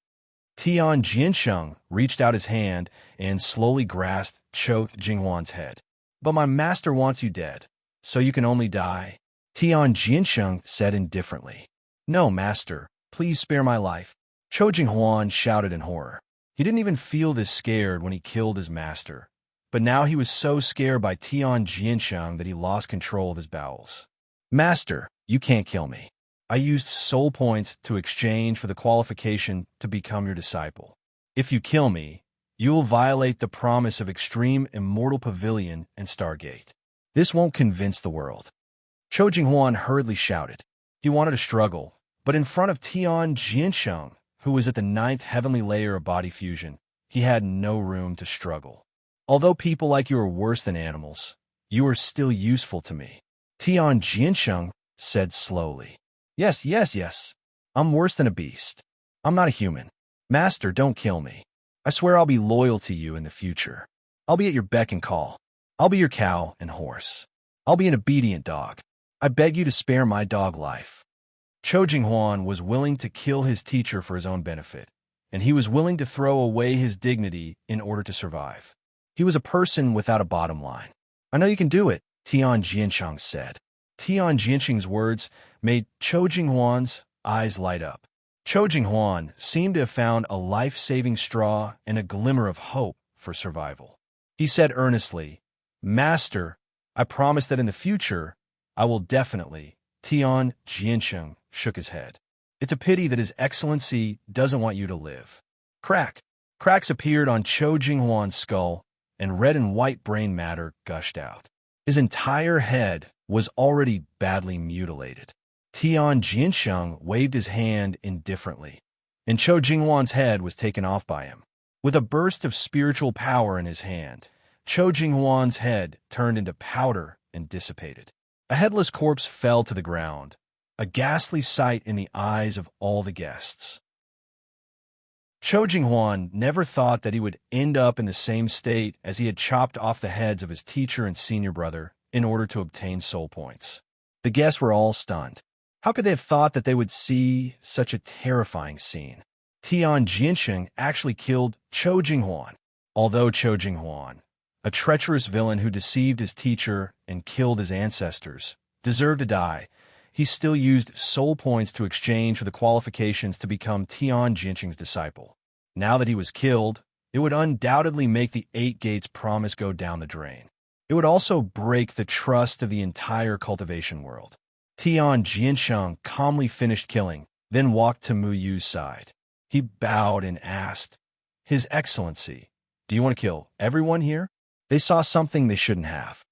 Tian Jinsheng reached out his hand and slowly grasped Chou Jinghuan's head. But my master wants you dead, so you can only die. Tian Jinsheng said indifferently. No, master, please spare my life. Chou Jinghuan shouted in horror. He didn't even feel this scared when he killed his master, but now he was so scared by Tian Jinsheng that he lost control of his bowels. Master, you can't kill me. I used soul points to exchange for the qualification to become your disciple. If you kill me, you will violate the promise of extreme immortal pavilion and Stargate. This won't convince the world. Chou Jinghuan hurriedly shouted. He wanted to struggle, but in front of Tian Jinsheng, who was at the 9th heavenly layer of body fusion, he had no room to struggle. Although people like you are worse than animals, you are still useful to me. Tian Jinsheng said slowly. Yes. I'm worse than a beast. I'm not a human. Master, don't kill me. I swear I'll be loyal to you in the future. I'll be at your beck and call. I'll be your cow and horse. I'll be an obedient dog. I beg you to spare my dog life. Chou Jinghuan was willing to kill his teacher for his own benefit, and he was willing to throw away his dignity in order to survive. He was a person without a bottom line. I know you can do it, Tian Jinsheng said. Tian Jinsheng's words made Chou Jinghuan's eyes light up. Chou Jinghuan seemed to have found a life-saving straw and a glimmer of hope for survival. He said earnestly, Master, I promise that in the future, I will definitely. Tian Jinsheng shook his head. It's a pity that His Excellency doesn't want you to live. Crack. Cracks appeared on Chou Jinghuan's skull, and red and white brain matter gushed out. His entire head was already badly mutilated. Tian Jinsheng waved his hand indifferently, and Chou Jinghuan's head was taken off by him. With a burst of spiritual power in his hand, Chou Jinghuan's head turned into powder and dissipated. A headless corpse fell to the ground, a ghastly sight in the eyes of all the guests. Chou Jinghuan never thought that he would end up in the same state as he had chopped off the heads of his teacher and senior brother in order to obtain soul points. The guests were all stunned. How could they have thought that they would see such a terrifying scene? Tian Jinsheng actually killed Chou Jinghuan. Although Chou Jinghuan, a treacherous villain who deceived his teacher and killed his ancestors, deserved to die, he still used soul points to exchange for the qualifications to become Tian Jinsheng's disciple. Now that he was killed, it would undoubtedly make the 8 Gates promise go down the drain. It would also break the trust of the entire cultivation world. Tian Jinsheng calmly finished killing, then walked to Mu Yu's side. He bowed and asked, His Excellency, do you want to kill everyone here? They saw something they shouldn't have.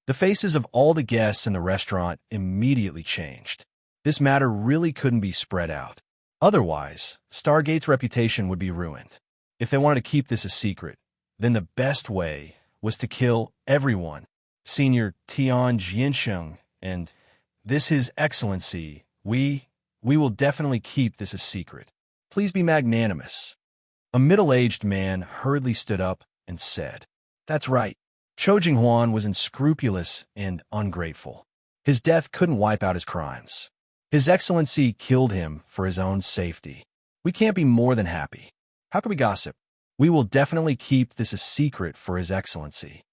The faces of all the guests in the restaurant immediately changed. This matter really couldn't be spread out. Otherwise, Stargate's reputation would be ruined. If they wanted to keep this a secret, then the best way was to kill everyone. Senior Tian Jinsheng and this His Excellency, we will definitely keep this a secret. Please be magnanimous. A middle-aged man hurriedly stood up and said, That's right. Chou Jinghuan was unscrupulous and ungrateful. His death couldn't wipe out his crimes. His Excellency killed him for his own safety. We can't be more than happy. How can we gossip? We will definitely keep this a secret for His Excellency.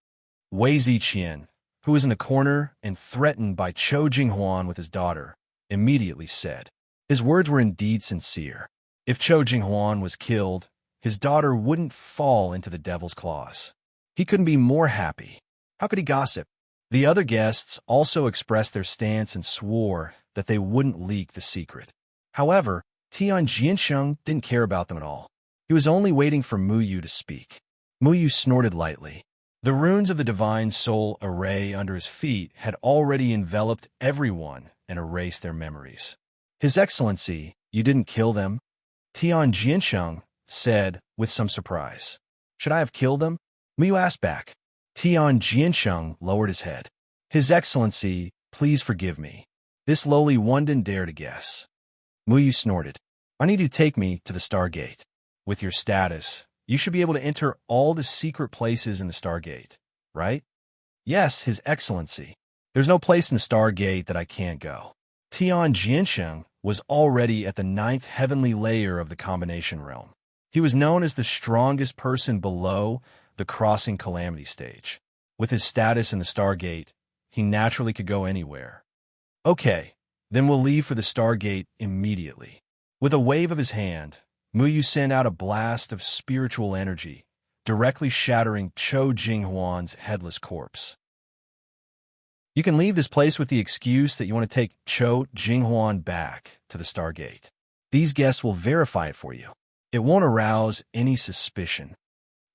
Wei Ziqian, who was in the corner and threatened by Chou Jinghuan with his daughter, immediately said. His words were indeed sincere. If Chou Jinghuan was killed, his daughter wouldn't fall into the devil's claws. He couldn't be more happy. How could he gossip? The other guests also expressed their stance and swore that they wouldn't leak the secret. However, Tian Jinsheng didn't care about them at all. He was only waiting for Mu Yu to speak. Mu Yu snorted lightly. The runes of the divine soul array under his feet had already enveloped everyone and erased their memories. His Excellency, you didn't kill them? Tian Jinsheng said with some surprise. Should I have killed them? Mu Yu asked back. Tian Jinsheng lowered his head. His Excellency, please forgive me. This lowly one didn't dare to guess. Muyu snorted. I need you to take me to the Stargate. With your status, you should be able to enter all the secret places in the Stargate, right? Yes, His Excellency. There's no place in the Stargate that I can't go. Tian Jiansheng was already at the 9th heavenly layer of the combination realm. He was known as the strongest person below the crossing calamity stage. With his status in the Stargate, he naturally could go anywhere. Okay, then we'll leave for the Stargate immediately. With a wave of his hand, Muyu sent out a blast of spiritual energy, directly shattering Chou Jinghuan's headless corpse. You can leave this place with the excuse that you want to take Chou Jinghuan back to the Stargate. These guests will verify it for you. It won't arouse any suspicion.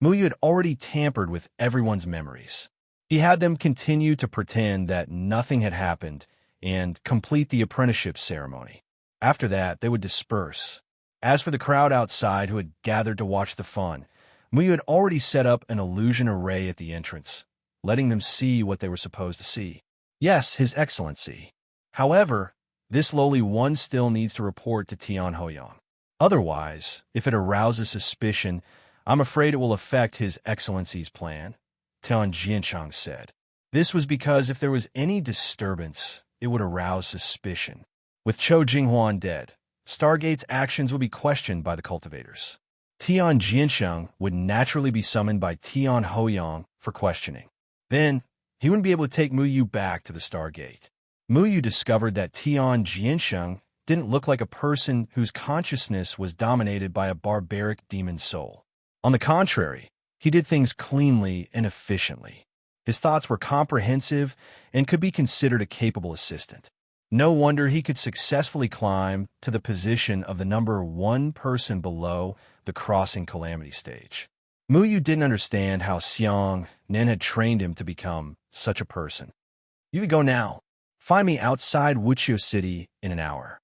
Muyu had already tampered with everyone's memories. He had them continue to pretend that nothing had happened and complete the apprenticeship ceremony. After that, they would disperse. As for the crowd outside who had gathered to watch the fun, Muyu had already set up an illusion array at the entrance, letting them see what they were supposed to see. Yes, His Excellency. However, this lowly one still needs to report to Tian Hoyang. Otherwise, if it arouses suspicion, I'm afraid it will affect His Excellency's plan, Tian Jiansheng said. This was because if there was any disturbance, it would arouse suspicion. With Chou Jinghuan dead, Stargate's actions would be questioned by the cultivators. Tian Jiansheng would naturally be summoned by Tian Hoyang for questioning. Then, he wouldn't be able to take Muyu back to the Stargate. Muyu discovered that Tian Jiansheng didn't look like a person whose consciousness was dominated by a barbaric demon soul. On the contrary, he did things cleanly and efficiently. His thoughts were comprehensive and could be considered a capable assistant. No wonder he could successfully climb to the position of the number 1 person below the crossing calamity stage. Muyu didn't understand how Xiang Nen had trained him to become such a person. You can go now. Find me outside Wuqiu City in an hour.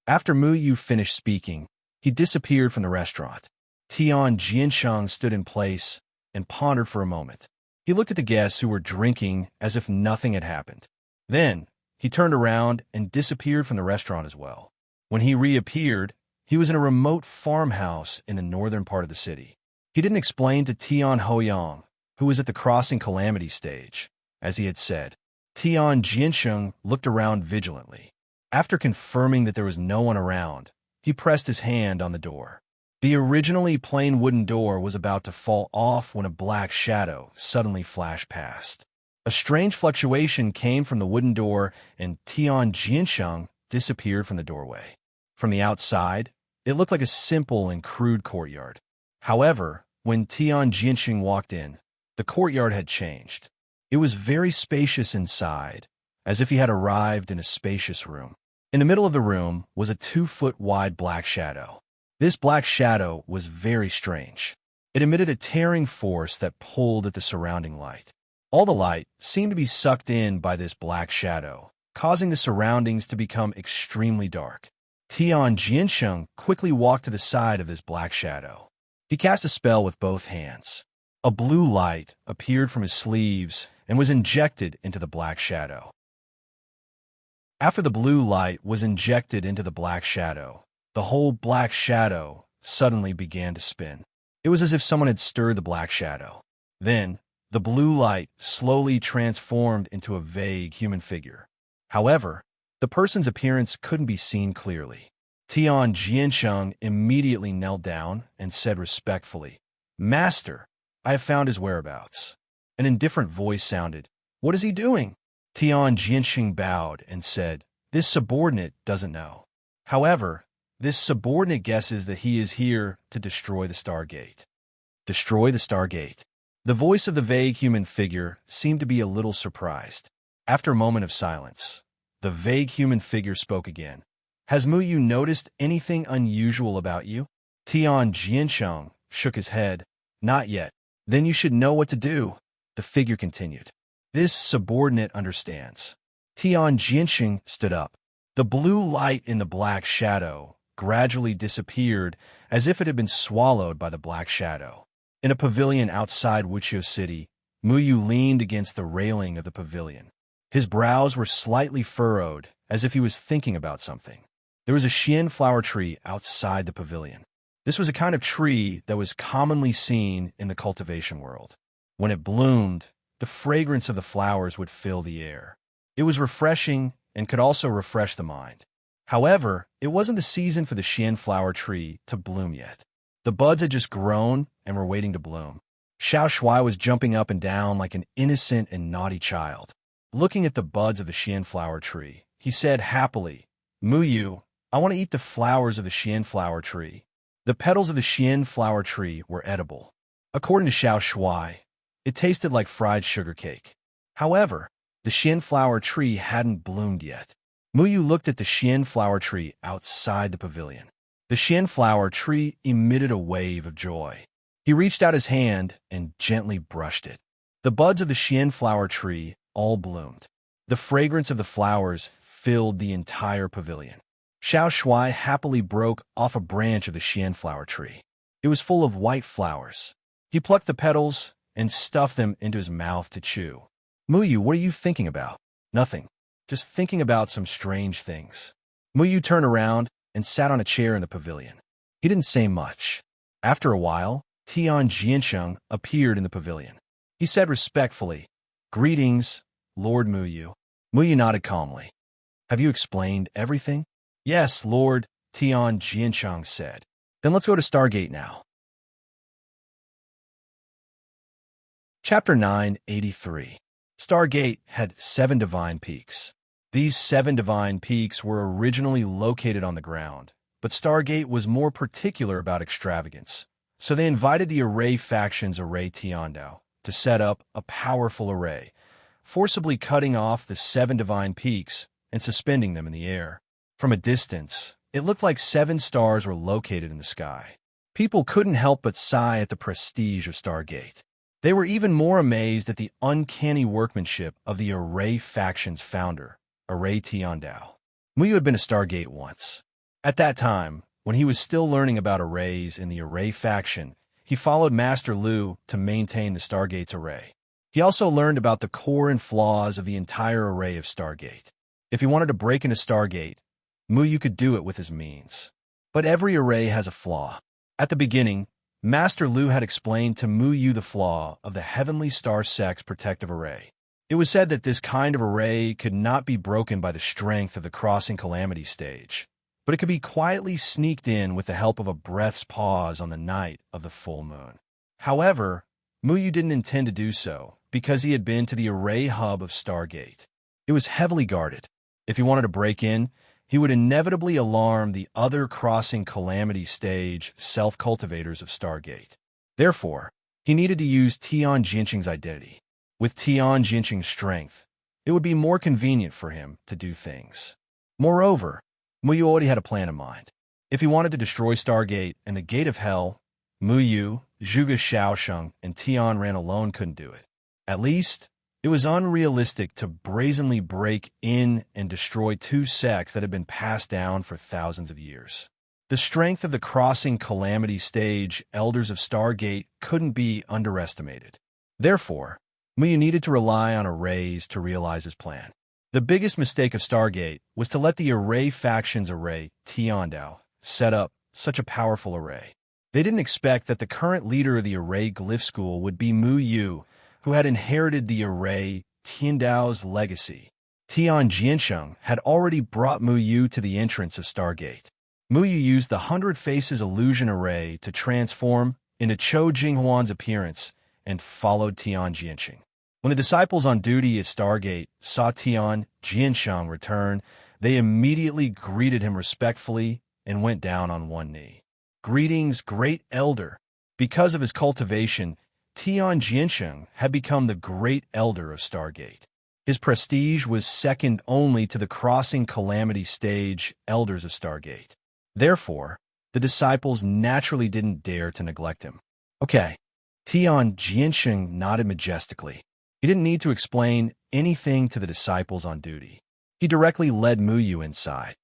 After Muyu finished speaking, he disappeared from the restaurant. Tian Jiansheng stood in place and pondered for a moment. He looked at the guests who were drinking as if nothing had happened. Then, he turned around and disappeared from the restaurant as well. When he reappeared, he was in a remote farmhouse in the northern part of the city. He didn't explain to Tian Hoyang, who was at the crossing calamity stage, as he had said. Tian Jiansheng looked around vigilantly. After confirming that there was no one around, he pressed his hand on the door. The originally plain wooden door was about to fall off when a black shadow suddenly flashed past. A strange fluctuation came from the wooden door, and Tian Jiansheng disappeared from the doorway. From the outside, it looked like a simple and crude courtyard. However, when Tian Jiansheng walked in, the courtyard had changed. It was very spacious inside, as if he had arrived in a spacious room. In the middle of the room was a 2-foot-wide black shadow. This black shadow was very strange. It emitted a tearing force that pulled at the surrounding light. All the light seemed to be sucked in by this black shadow, causing the surroundings to become extremely dark. Tian Jiansheng quickly walked to the side of this black shadow. He cast a spell with both hands. A blue light appeared from his sleeves and was injected into the black shadow. After the blue light was injected into the black shadow, the whole black shadow suddenly began to spin. It was as if someone had stirred the black shadow. Then, the blue light slowly transformed into a vague human figure. However, the person's appearance couldn't be seen clearly. Tian Jiansheng immediately knelt down and said respectfully, "Master, I have found his whereabouts." An indifferent voice sounded, "What is he doing?" Tian Jiansheng bowed and said, "This subordinate doesn't know. However, this subordinate guesses that he is here to destroy the Stargate." Destroy the Stargate. The voice of the vague human figure seemed to be a little surprised. After a moment of silence, the vague human figure spoke again. "Has Muyu noticed anything unusual about you?" Tian Jiansheng shook his head. "Not yet." "Then you should know what to do," the figure continued. "This subordinate understands." Tian Jiansheng stood up. The blue light in the black shadow gradually disappeared as if it had been swallowed by the black shadow. In a pavilion outside Wuqiu City, Muyu leaned against the railing of the pavilion. His brows were slightly furrowed, as if he was thinking about something. There was a xian flower tree outside the pavilion. This was a kind of tree that was commonly seen in the cultivation world. When it bloomed, the fragrance of the flowers would fill the air. It was refreshing and could also refresh the mind. However, it wasn't the season for the xian flower tree to bloom yet. The buds had just grown and were waiting to bloom. Xiao Shuai was jumping up and down like an innocent and naughty child. Looking at the buds of the xian flower tree, he said happily, "Mu Yu, I want to eat the flowers of the xian flower tree." The petals of the xian flower tree were edible. According to Xiao Shuai, it tasted like fried sugar cake. However, the xian flower tree hadn't bloomed yet. Mu Yu looked at the xian flower tree outside the pavilion. The xian flower tree emitted a wave of joy. He reached out his hand and gently brushed it. The buds of the xian flower tree all bloomed. The fragrance of the flowers filled the entire pavilion. Xiao Shuai happily broke off a branch of the xian flower tree. It was full of white flowers. He plucked the petals and stuffed them into his mouth to chew. "Mu Yu, what are you thinking about?" "Nothing. Just thinking about some strange things." Mu Yu turned around and sat on a chair in the pavilion. He didn't say much. After a while, Tian Jiansheng appeared in the pavilion. He said respectfully, "Greetings, Lord Mu Yu." Mu Yu nodded calmly. "Have you explained everything?" "Yes, Lord," Tian Jiansheng said. "Then let's go to Stargate now." Chapter 983. Stargate had 7 divine peaks. These 7 divine peaks were originally located on the ground, but Stargate was more particular about extravagance, so they invited the array faction's array Tiandao to set up a powerful array, forcibly cutting off the 7 divine peaks and suspending them in the air. From a distance, it looked like 7 stars were located in the sky. People couldn't help but sigh at the prestige of Stargate. They were even more amazed at the uncanny workmanship of the Array faction's founder, Array Tiandao. Mu Yu had been to Stargate once. At that time, when he was still learning about arrays in the Array faction, he followed Master Lu to maintain the Stargate's array. He also learned about the core and flaws of the entire array of Stargate. If he wanted to break into Stargate, Mu Yu could do it with his means. But every array has a flaw. At the beginning, Master Lu had explained to Mu Yu the flaw of the Heavenly Star Sex protective array. It was said that this kind of array could not be broken by the strength of the crossing calamity stage, but it could be quietly sneaked in with the help of a breath's pause on the night of the full moon. However, Mu Yu didn't intend to do so because he had been to the array hub of Stargate. It was heavily guarded. If he wanted to break in, he would inevitably alarm the other crossing calamity stage self-cultivators of Stargate. Therefore, he needed to use Tian Jinqing's identity. With Tian Jinqing's strength, it would be more convenient for him to do things. Moreover, Mu Yu already had a plan in mind. If he wanted to destroy Stargate and the Gate of Hell, Mu Yu, Zhuge Shaosheng, and Tian Ran alone couldn't do it. At least, it was unrealistic to brazenly break in and destroy 2 sects that had been passed down for thousands of years. The strength of the crossing calamity stage elders of Stargate couldn't be underestimated. Therefore, Mu Yu needed to rely on arrays to realize his plan. The biggest mistake of Stargate was to let the array faction's array, Tiandao, set up such a powerful array. They didn't expect that the current leader of the array glyph school would be Mu Yu, who had inherited the array Tiandao's legacy. Tian Jiansheng had already brought Mu Yu to the entrance of Stargate. Mu Yu used the 100 Faces illusion array to transform into Chou Jinghuan's appearance and followed Tian Jiansheng. When the disciples on duty at Stargate saw Tian Jiansheng return, they immediately greeted him respectfully and went down on one knee. "Greetings, great elder." Because of his cultivation, Tian Jiansheng had become the great elder of Stargate. His prestige was second only to the crossing calamity stage elders of Stargate. Therefore, the disciples naturally didn't dare to neglect him. "Okay." Tian Jiansheng nodded majestically. He didn't need to explain anything to the disciples on duty. He directly led Mu Yu inside.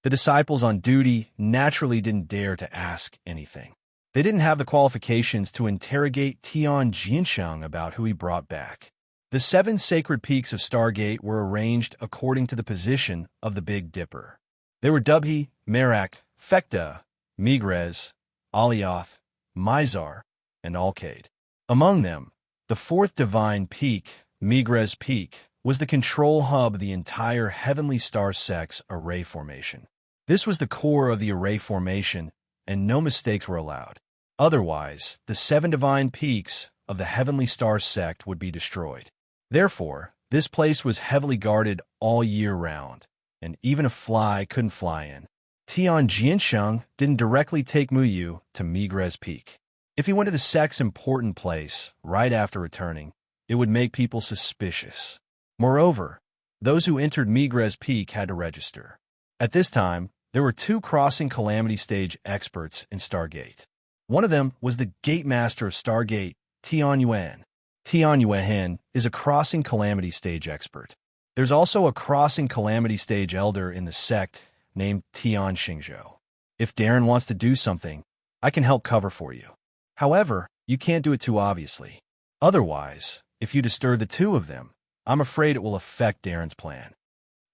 The disciples on duty naturally didn't dare to ask anything. They didn't have the qualifications to interrogate Tian Jiansheng about who he brought back. The 7 sacred peaks of Stargate were arranged according to the position of the Big Dipper. They were Dubhe, Merak, Phecda, Megrez, Alioth, Mizar, and Alkaid. Among them, the 4th divine peak, Megrez Peak, was the control hub of the entire Heavenly Star Sect's array formation. This was the core of the array formation, and no mistakes were allowed. Otherwise, the 7 divine peaks of the Heavenly Star Sect would be destroyed. Therefore, this place was heavily guarded all year round, and even a fly couldn't fly in. Tian Jiansheng didn't directly take Muyu to Megrez Peak. If he went to the sect's important place right after returning, it would make people suspicious. Moreover, those who entered Megrez Peak had to register. At this time, there were 2 crossing calamity stage experts in Stargate. One of them was the Gate Master of Stargate, Tian Yuan. Tian Yuan is a crossing calamity stage expert. There's also a crossing calamity stage elder in the sect named Tian Xingzhou. If Darren wants to do something, I can help cover for you. However, you can't do it too obviously. Otherwise, if you disturb the 2 of them, I'm afraid it will affect Darren's plan.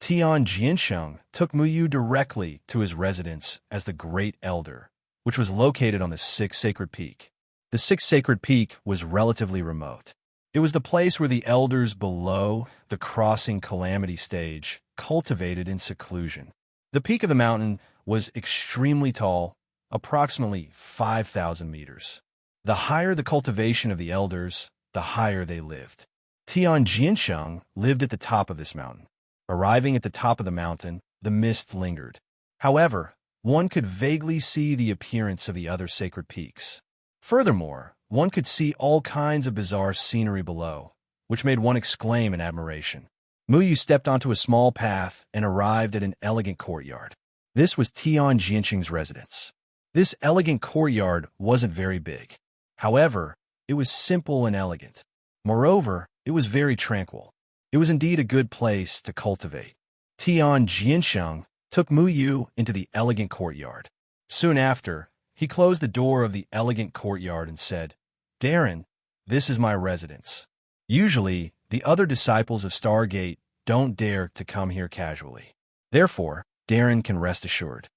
Tian Jiansheng took Muyu directly to his residence as the Great Elder, which was located on the 6th sacred peak. The 6th sacred peak was relatively remote. It was the place where the elders below the crossing calamity stage cultivated in seclusion. The peak of the mountain was extremely tall, approximately 5,000 meters. The higher the cultivation of the elders, the higher they lived. Tian Jiansheng lived at the top of this mountain. Arriving at the top of the mountain, the mist lingered. However, one could vaguely see the appearance of the other sacred peaks. Furthermore, one could see all kinds of bizarre scenery below, which made one exclaim in admiration. Muyu stepped onto a small path and arrived at an elegant courtyard. This was Tian Jiansheng's residence. This elegant courtyard wasn't very big. However, it was simple and elegant. Moreover, it was very tranquil. It was indeed a good place to cultivate. Tian Jiansheng took Muyu into the elegant courtyard. Soon after, he closed the door of the elegant courtyard and said, "Darren, this is my residence. Usually, the other disciples of Stargate don't dare to come here casually. Therefore, Darren can rest assured."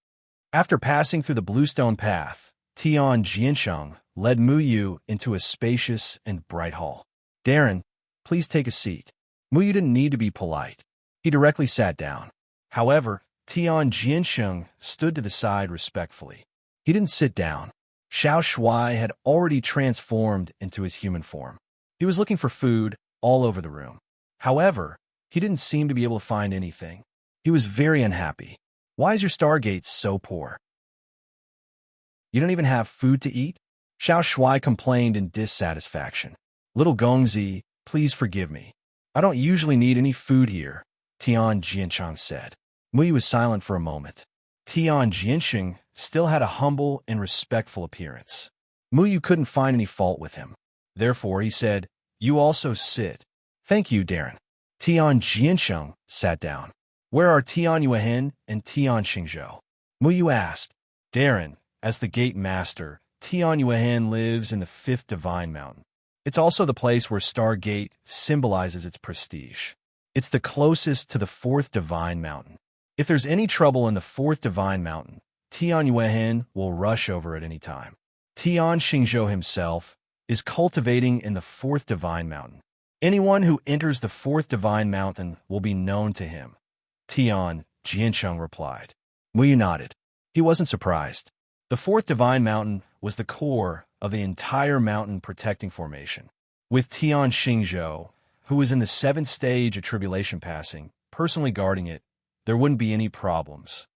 After passing through the bluestone path, Tian Jiansheng led Muyu into a spacious and bright hall. "Darren, please take a seat." Muyu didn't need to be polite. He directly sat down. However, Tian Jiansheng stood to the side respectfully. He didn't sit down. Xiao Shuai had already transformed into his human form. He was looking for food all over the room. However, he didn't seem to be able to find anything. He was very unhappy. "Why is your Stargate so poor? You don't even have food to eat?" Xiao Shuai complained in dissatisfaction. "Little Gongzi, please forgive me. I don't usually need any food here," Tian Jiansheng said. Muyu was silent for a moment. Tian Jiansheng still had a humble and respectful appearance. Muyu couldn't find any fault with him. Therefore, he said, "You also sit." "Thank you, Darren." Tian Jiansheng sat down. "Where are Tian Yuan and Tian Xingzhou?" Muyu asked. "Darren, as the Gate Master, Tian Yuan lives in the 5th Divine Mountain. It's also the place where Stargate symbolizes its prestige. It's the closest to the 4th Divine Mountain. If there's any trouble in the 4th Divine Mountain, Tian Yuan will rush over at any time. Tian Xingzhou himself is cultivating in the 4th Divine Mountain. Anyone who enters the 4th Divine Mountain will be known to him," Tian Jiansheng replied. Muyu nodded. He wasn't surprised. The 4th Divine Mountain was the core of the entire mountain protecting formation. With Tian Xingzhou, who was in the 7th stage of tribulation passing, personally guarding it, there wouldn't be any problems.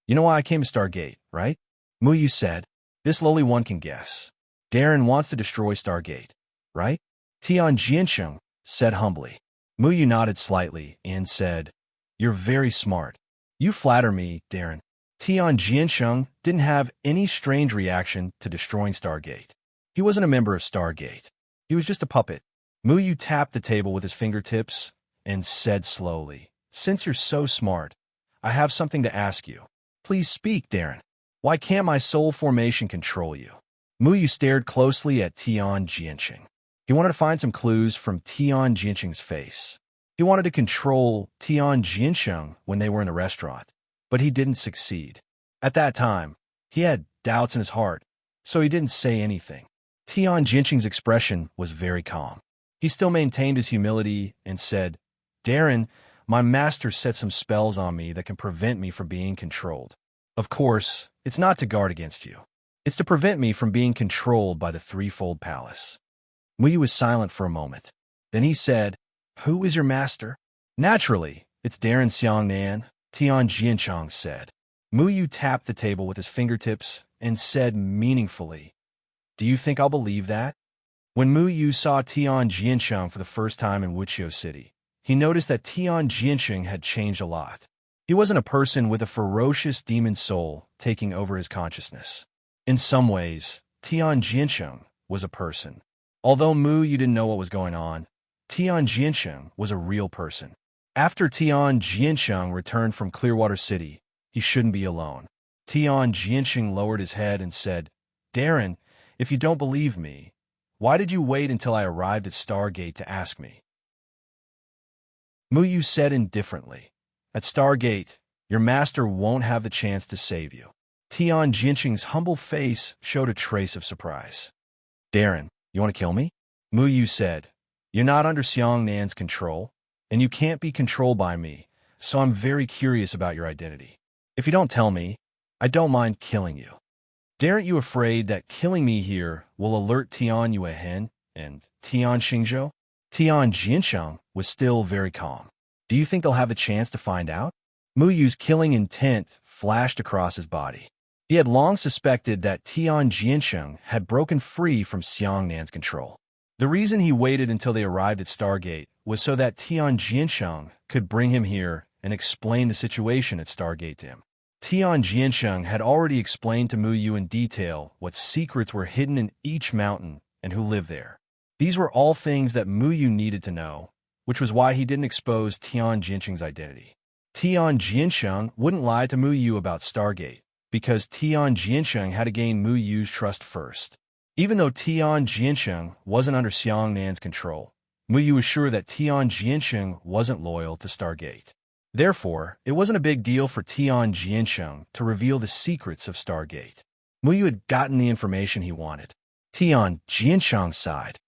"You know why I came to Stargate, right?" Muyu said. "This lowly one can guess. Darren wants to destroy Stargate, right?" Tian Jiansheng said humbly. Muyu nodded slightly and said, "You're very smart. You flatter me, Darren." Tian Jiansheng didn't have any strange reaction to destroying Stargate. He wasn't a member of Stargate. He was just a puppet. Muyu tapped the table with his fingertips and said slowly, "Since you're so smart, I have something to ask you. Please speak, Darren. Why can't my soul formation control you?" Muyu stared closely at Tian Jiansheng. He wanted to find some clues from Tian Jincheng's face. He wanted to control Tian Jincheng when they were in the restaurant, but he didn't succeed. At that time, he had doubts in his heart, so he didn't say anything. Tian Jincheng's expression was very calm. He still maintained his humility and said, "Darren, my master set some spells on me that can prevent me from being controlled. Of course, it's not to guard against you. It's to prevent me from being controlled by the threefold palace." Muyu was silent for a moment. Then he said, "Who is your master?" "Naturally, it's Darren Xiangnan," Tian Jianchong said. Muyu tapped the table with his fingertips and said meaningfully, "Do you think I'll believe that?" When Muyu saw Tian Jiancheng for the first time in Wuqiu City, he noticed that Tian Jiancheng had changed a lot. He wasn't a person with a ferocious demon soul taking over his consciousness. In some ways, Tian Jiancheng was a person. Although Muyu didn't know what was going on, Tian Jiancheng was a real person. After Tian Jiancheng returned from Clearwater City, he shouldn't be alone. Tian Jiancheng lowered his head and said, "Darren, if you don't believe me, why did you wait until I arrived at Stargate to ask me?" Muyu said indifferently, "At Stargate, your master won't have the chance to save you." Tian Jincheng's humble face showed a trace of surprise. "Darren, you want to kill me?" Muyu said, "You're not under Xiangnan's control, and you can't be controlled by me, so I'm very curious about your identity. If you don't tell me, I don't mind killing you. Aren't you afraid that killing me here will alert Tian Yuehen and Tian Xingzhou?" Tian Jinsheng was still very calm. "Do you think they'll have the chance to find out?" Muyu's killing intent flashed across his body. He had long suspected that Tian Jinsheng had broken free from Xiangnan's control. The reason he waited until they arrived at Stargate was so that Tian Jinsheng could bring him here and explain the situation at Stargate to him. Tian Jinsheng had already explained to Muyu in detail what secrets were hidden in each mountain and who lived there. These were all things that Muyu needed to know, which was why he didn't expose Tian Jinsheng's identity. Tian Jinsheng wouldn't lie to Muyu about Stargate, because Tian Jinsheng had to gain Muyu's trust first. Even though Tian Jinsheng wasn't under Xiangnan's control, Muyu was sure that Tian Jinsheng wasn't loyal to Stargate. Therefore, it wasn't a big deal for Tian Jinsheng to reveal the secrets of Stargate. Muyu had gotten the information he wanted. Tian Jinsheng sighed.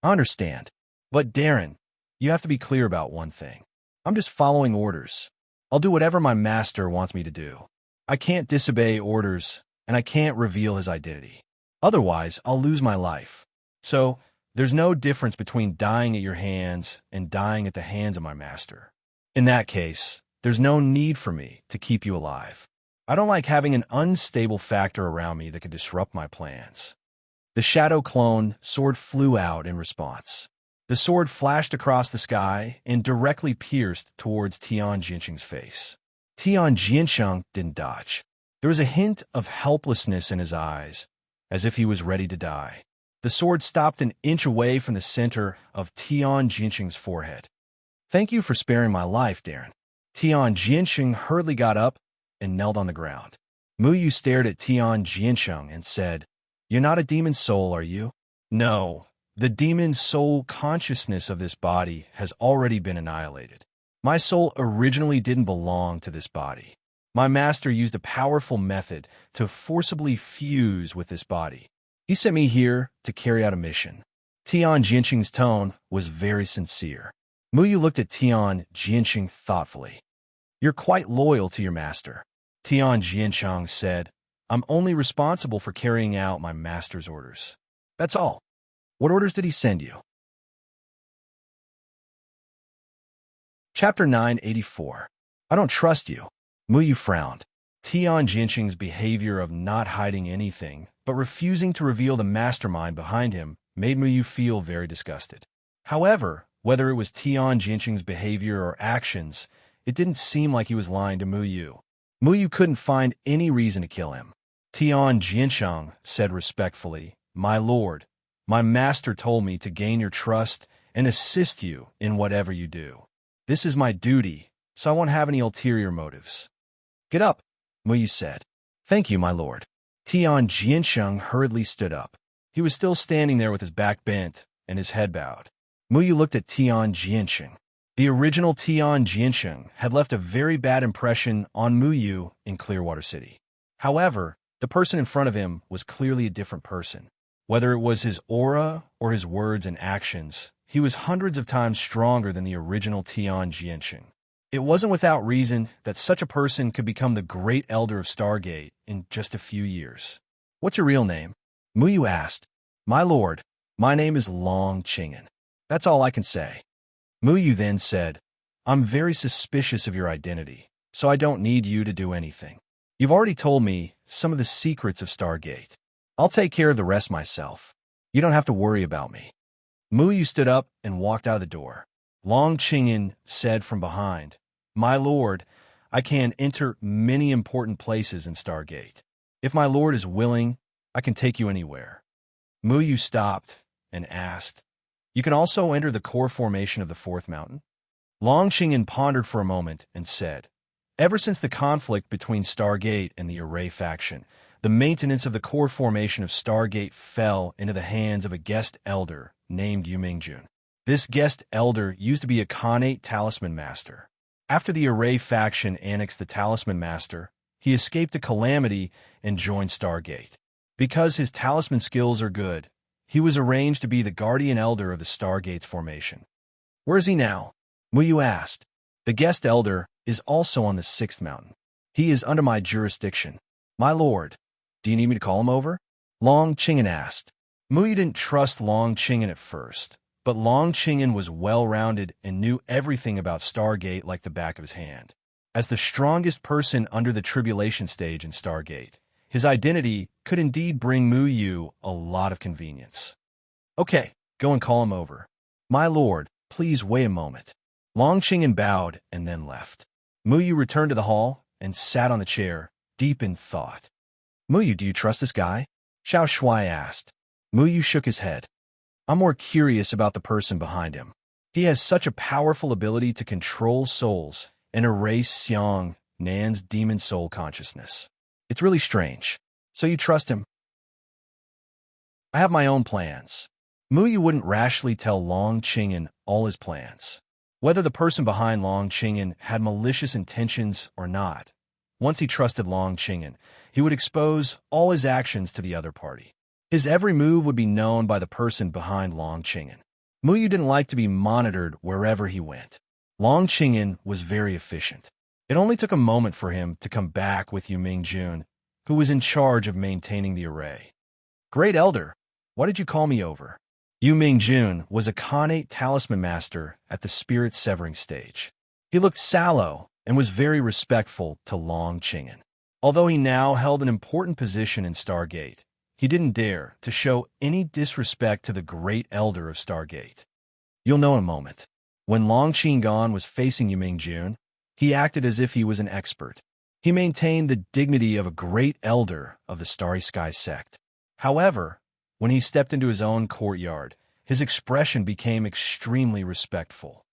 "I understand. But Darren, you have to be clear about one thing. I'm just following orders. I'll do whatever my master wants me to do. I can't disobey orders, and I can't reveal his identity. Otherwise, I'll lose my life. So, there's no difference between dying at your hands and dying at the hands of my master. In that case, there's no need for me to keep you alive. I don't like having an unstable factor around me that could disrupt my plans." The shadow clone sword flew out in response. The sword flashed across the sky and directly pierced towards Tian Jinsheng's face. Tian Jinsheng didn't dodge. There was a hint of helplessness in his eyes, as if he was ready to die. The sword stopped an inch away from the center of Tian Jinsheng's forehead. "Thank you for sparing my life, Darren." Tian Jinsheng hurriedly got up and knelt on the ground. Muyu stared at Tian Jinsheng and said, "You're not a demon soul, are you?" "No. The demon soul consciousness of this body has already been annihilated. My soul originally didn't belong to this body. My master used a powerful method to forcibly fuse with this body. He sent me here to carry out a mission." Tian Jinsheng's tone was very sincere. Muyu looked at Tian Jinsheng thoughtfully. "You're quite loyal to your master." Tian Jinsheng said, "I'm only responsible for carrying out my master's orders. That's all." "What orders did he send you?" Chapter 984. "I don't trust you." Muyu frowned. Tian Jinsheng's behavior of not hiding anything, but refusing to reveal the mastermind behind him, made Muyu feel very disgusted. However, whether it was Tian Jinsheng's behavior or actions, it didn't seem like he was lying to Muyu. Muyu couldn't find any reason to kill him. Tian Jinsheng said respectfully, "My lord, my master told me to gain your trust and assist you in whatever you do. This is my duty, so I won't have any ulterior motives." "Get up," Muyu said. "Thank you, my lord." Tian Jinsheng hurriedly stood up. He was still standing there with his back bent, and his head bowed. Muyu looked at Tian Jiansheng. The original Tian Jiansheng had left a very bad impression on Muyu in Clearwater City. However, the person in front of him was clearly a different person. Whether it was his aura or his words and actions, he was hundreds of times stronger than the original Tian Jiansheng. It wasn't without reason that such a person could become the great elder of Stargate in just a few years. "What's your real name?" Muyu asked. "My lord, my name is Long Qing'an. That's all I can say." Muyu then said, "I'm very suspicious of your identity, so I don't need you to do anything. You've already told me some of the secrets of Stargate. I'll take care of the rest myself. You don't have to worry about me." Muyu stood up and walked out of the door. Long Qing'an said from behind, "My lord, I can enter many important places in Stargate. If my lord is willing, I can take you anywhere." Muyu stopped and asked, "You can also enter the core formation of the fourth mountain?" Long Qing'an pondered for a moment and said, "Ever since the conflict between Stargate and the Array faction, the maintenance of the core formation of Stargate fell into the hands of a guest elder named Yu Mingjun. This guest elder used to be a Khanate Talisman Master. After the Array faction annexed the Talisman Master, he escaped the calamity and joined Stargate. Because his talisman skills are good, he was arranged to be the guardian elder of the Stargate's formation." "Where is he now?" Muyu asked. "The guest elder is also on the sixth mountain. He is under my jurisdiction." "My lord, do you need me to call him over?" Long Qing'an asked. Muyu didn't trust Long Qing'an at first, but Long Qing'an was well-rounded and knew everything about Stargate like the back of his hand. As the strongest person under the tribulation stage in Stargate, his identity could indeed bring Muyu a lot of convenience. "Okay, go and call him over." "My lord, please wait a moment." Long Qing'an bowed and then left. Muyu returned to the hall and sat on the chair, deep in thought. "Muyu, do you trust this guy?" Xiao Shuai asked. Muyu shook his head. "I'm more curious about the person behind him. He has such a powerful ability to control souls and erase Xiang Nan's demon soul consciousness. It's really strange. So you trust him?" "I have my own plans." Muyu wouldn't rashly tell Long Qing'an all his plans. Whether the person behind Long Qing'an had malicious intentions or not, once he trusted Long Qing'an, he would expose all his actions to the other party. His every move would be known by the person behind Long Qing'an. Muyu didn't like to be monitored wherever he went. Long Qing'an was very efficient. It only took a moment for him to come back with Yu Mingjun, who was in charge of maintaining the array. "Great Elder, why did you call me over?" Yu Mingjun was a Khanate Talisman Master at the Spirit Severing stage. He looked sallow and was very respectful to Long Qing'an. Although he now held an important position in Stargate, he didn't dare to show any disrespect to the Great Elder of Stargate. "You'll know in a moment." When Long Qing'an was facing Yu Mingjun, he acted as if he was an expert. He maintained the dignity of a great elder of the Starry Sky sect. However, when he stepped into his own courtyard, his expression became extremely respectful.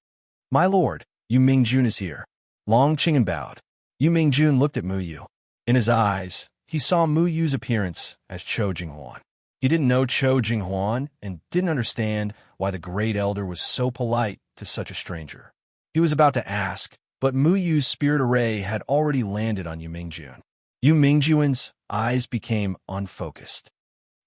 "My lord, Yu Mingjun is here." Long Qing'an bowed. Yu Mingjun looked at Muyu. In his eyes, he saw Muyu's appearance as Cho Jinghuan. He didn't know Cho Jinghuan and didn't understand why the great elder was so polite to such a stranger. He was about to ask, but Muyu's spirit array had already landed on Yu Mingjun. Yu Mingjun's eyes became unfocused.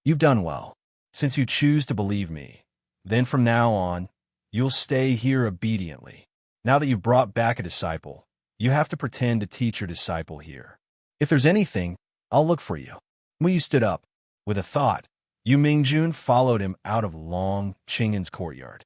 "You've done well. Since you choose to believe me, then from now on, you'll stay here obediently. Now that you've brought back a disciple, you have to pretend to teach your disciple here. If there's anything, I'll look for you." Muyu stood up. With a thought, Yu Mingjun followed him out of Long Qing'an's courtyard.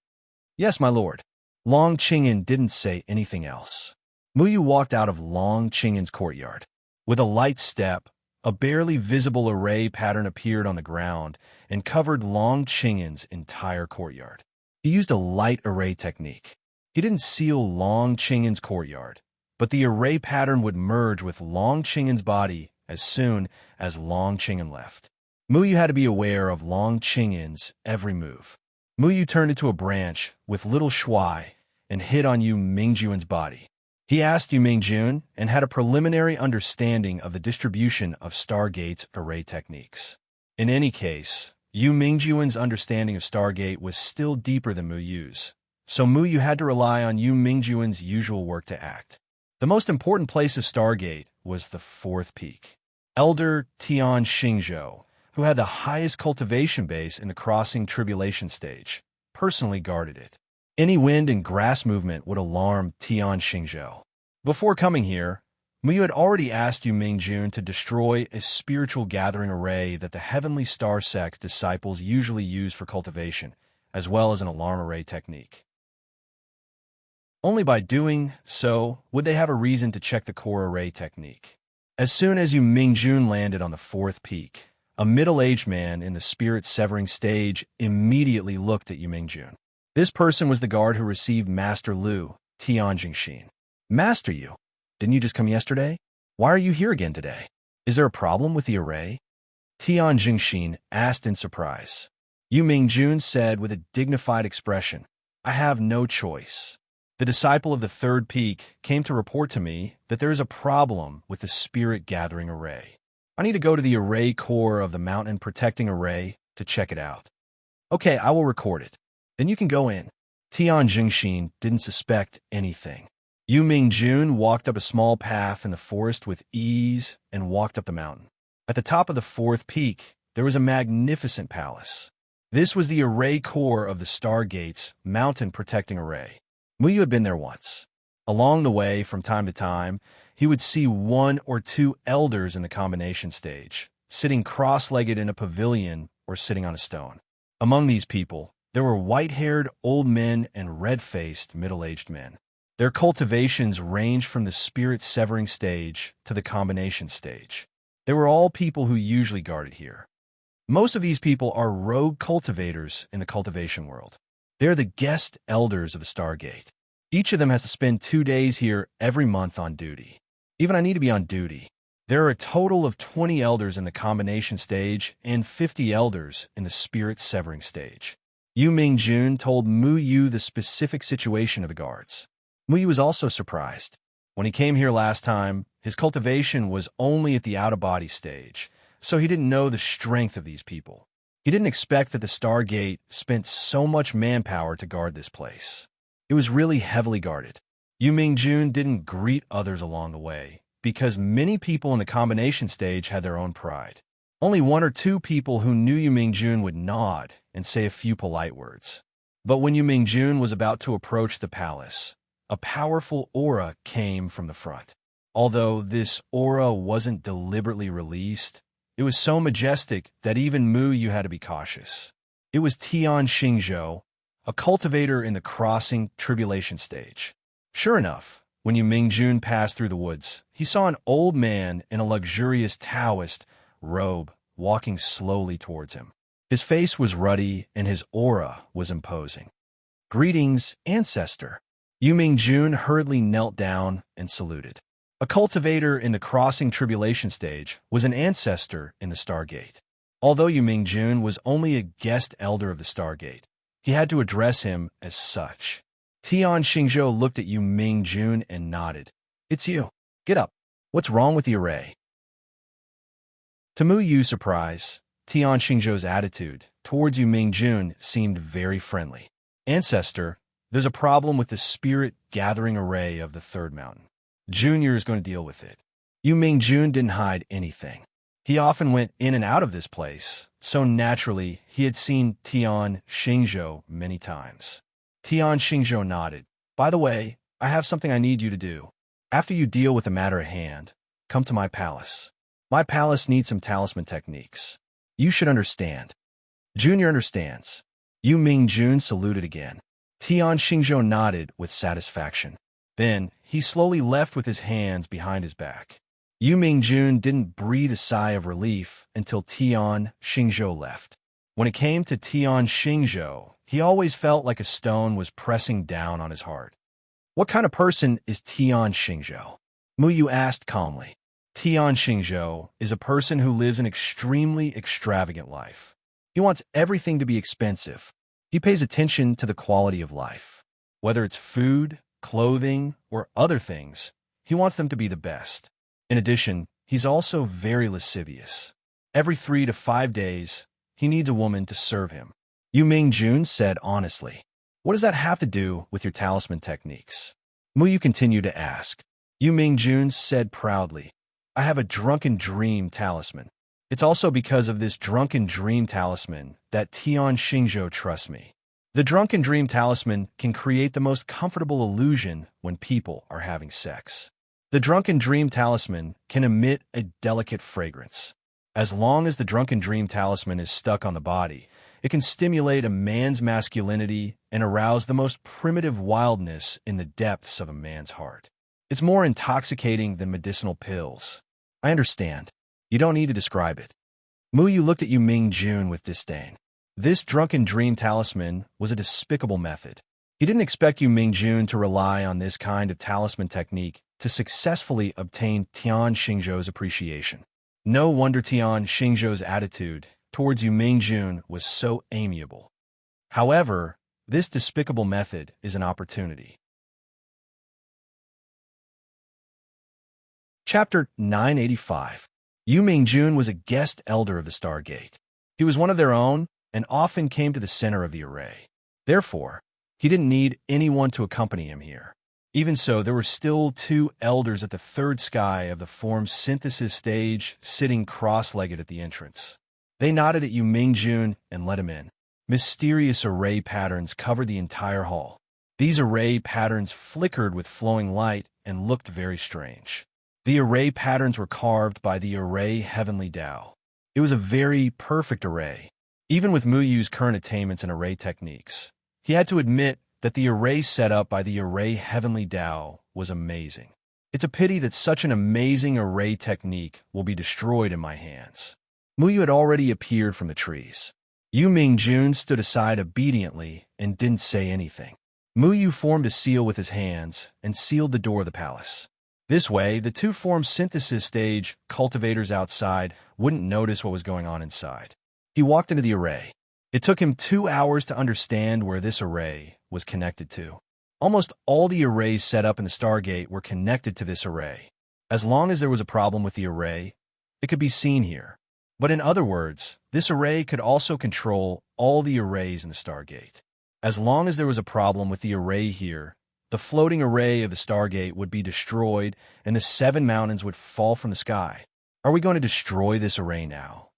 "Yes, my lord." Long Qing'an didn't say anything else. Muyu walked out of Long Qing'an's courtyard. With a light step, a barely visible array pattern appeared on the ground and covered Long Qing'an's entire courtyard. He used a light array technique. He didn't seal Long Qing'an's courtyard, but the array pattern would merge with Long Qing'an's body as soon as Long Qing'an left. Muyu had to be aware of Long Qing'an's every move. Muyu turned into a branch with little Shuai and hit on Yu Mingjun's body. He asked Yu Mingjun and had a preliminary understanding of the distribution of Stargate's array techniques. In any case, Yu Mingjuan's understanding of Stargate was still deeper than Mu Yu's, so Mu Yu had to rely on Yu Mingjuan's usual work to act. The most important place of Stargate was the fourth peak. Elder Tian Xingzhou, who had the highest cultivation base in the crossing tribulation stage, personally guarded it. Any wind and grass movement would alarm Tian Xingzhou. Before coming here, Mu Yu had already asked Yu Mingjun to destroy a spiritual gathering array that the Heavenly Star Sect's disciples usually use for cultivation, as well as an alarm array technique. Only by doing so would they have a reason to check the core array technique. As soon as Yu Mingjun landed on the fourth peak, a middle-aged man in the spirit-severing stage immediately looked at Yu Mingjun. This person was the guard who received Master Lu, Tian Jingxin. Master Yu, didn't you just come yesterday? Why are you here again today? Is there a problem with the array? Tian Jingxin asked in surprise. Yu Mingjun said with a dignified expression, I have no choice. The disciple of the third peak came to report to me that there is a problem with the spirit gathering array. I need to go to the array core of the mountain protecting array to check it out. Okay, I will record it. Then you can go in. Tian Jingxin didn't suspect anything. Yu Mingjun walked up a small path in the forest with ease and walked up the mountain. At the top of the fourth peak, there was a magnificent palace. This was the array core of the Stargate's mountain protecting array. Mu Yu had been there once. Along the way, from time to time, he would see one or two elders in the combination stage, sitting cross-legged in a pavilion or sitting on a stone. Among these people, there were white-haired old men and red-faced middle-aged men. Their cultivations ranged from the spirit-severing stage to the combination stage. They were all people who usually guarded here. Most of these people are rogue cultivators in the cultivation world. They are the guest elders of the Stargate. Each of them has to spend 2 days here every month on duty. Even I need to be on duty. There are a total of 20 elders in the combination stage and 50 elders in the spirit-severing stage. Yu Mingjun told Mu Yu the specific situation of the guards. Mu Yu was also surprised. When he came here last time, his cultivation was only at the out-of-body stage, so he didn't know the strength of these people. He didn't expect that the Stargate spent so much manpower to guard this place. It was really heavily guarded. Yu Mingjun didn't greet others along the way, because many people in the combination stage had their own pride. Only 1 or 2 people who knew Yu Mingjun would nod and say a few polite words. But when Yu Mingjun was about to approach the palace, a powerful aura came from the front. Although this aura wasn't deliberately released, it was so majestic that even Mu Yu had to be cautious. It was Tian Xingzhou, a cultivator in the crossing tribulation stage. Sure enough, when Yu Mingjun passed through the woods, he saw an old man in a luxurious Taoist robe walking slowly towards him. His face was ruddy and his aura was imposing. Greetings, ancestor. Yu Mingjun hurriedly knelt down and saluted. A cultivator in the crossing tribulation stage was an ancestor in the Stargate. Although Yu Mingjun was only a guest elder of the Stargate, he had to address him as such. Tian Xingzhou looked at Yu Mingjun and nodded. It's you. Get up. What's wrong with the array? To Mu Yu's surprise, Tian Xingzhou's attitude towards Yu Mingjun seemed very friendly. Ancestor, there's a problem with the spirit gathering array of the third mountain. Junior is going to deal with it. Yu Mingjun didn't hide anything. He often went in and out of this place, so naturally he had seen Tian Xingzhou many times. Tian Xingzhou nodded. By the way, I have something I need you to do. After you deal with the matter at hand, come to my palace. My palace needs some talisman techniques. You should understand. Junior understands. Yu Mingjun saluted again. Tian Xingzhou nodded with satisfaction. Then, he slowly left with his hands behind his back. Yu Mingjun didn't breathe a sigh of relief until Tian Xingzhou left. When it came to Tian Xingzhou, he always felt like a stone was pressing down on his heart. What kind of person is Tian Xingzhou? Mu Yu asked calmly. Tian Xingzhou is a person who lives an extremely extravagant life. He wants everything to be expensive. He pays attention to the quality of life. Whether it's food, clothing, or other things, he wants them to be the best. In addition, he's also very lascivious. Every 3 to 5 days, he needs a woman to serve him. Yu Mingjun said honestly. What does that have to do with your talisman techniques? Muyu continued to ask. Yu Mingjun said proudly, I have a drunken dream talisman. It's also because of this drunken dream talisman that Tian Xingzhou trusts me. The drunken dream talisman can create the most comfortable illusion when people are having sex. The drunken dream talisman can emit a delicate fragrance. As long as the drunken dream talisman is stuck on the body, it can stimulate a man's masculinity and arouse the most primitive wildness in the depths of a man's heart. It's more intoxicating than medicinal pills. I understand. You don't need to describe it. Muyu looked at Yu Mingjun with disdain. This drunken dream talisman was a despicable method. He didn't expect Yu Mingjun to rely on this kind of talisman technique to successfully obtain Tian Xingzhou's appreciation. No wonder Tian Xingzhou's attitude towards Yu Mingjun was so amiable. However, this despicable method is an opportunity. Chapter 985. Yu Mingjun was a guest elder of the Stargate. He was one of their own and often came to the center of the array. Therefore, he didn't need anyone to accompany him here. Even so, there were still 2 elders at the third sky of the form synthesis stage sitting cross-legged at the entrance. They nodded at Yu Mingjun and let him in. Mysterious array patterns covered the entire hall. These array patterns flickered with flowing light and looked very strange. The array patterns were carved by the array Heavenly Tao. It was a very perfect array. Even with Muyu's current attainments in array techniques, he had to admit that the array set up by the array Heavenly Tao was amazing. It's a pity that such an amazing array technique will be destroyed in my hands. Muyu had already appeared from the trees. Yu Mingjun stood aside obediently and didn't say anything. Muyu formed a seal with his hands and sealed the door of the palace. This way, the 2 form synthesis stage cultivators outside wouldn't notice what was going on inside. He walked into the array. It took him 2 hours to understand where this array was connected to. Almost all the arrays set up in the Stargate were connected to this array. As long as there was a problem with the array, it could be seen here. But in other words, this array could also control all the arrays in the Stargate. As long as there was a problem with the array here, the floating array of the Stargate would be destroyed and the 7 mountains would fall from the sky. Are we going to destroy this array now?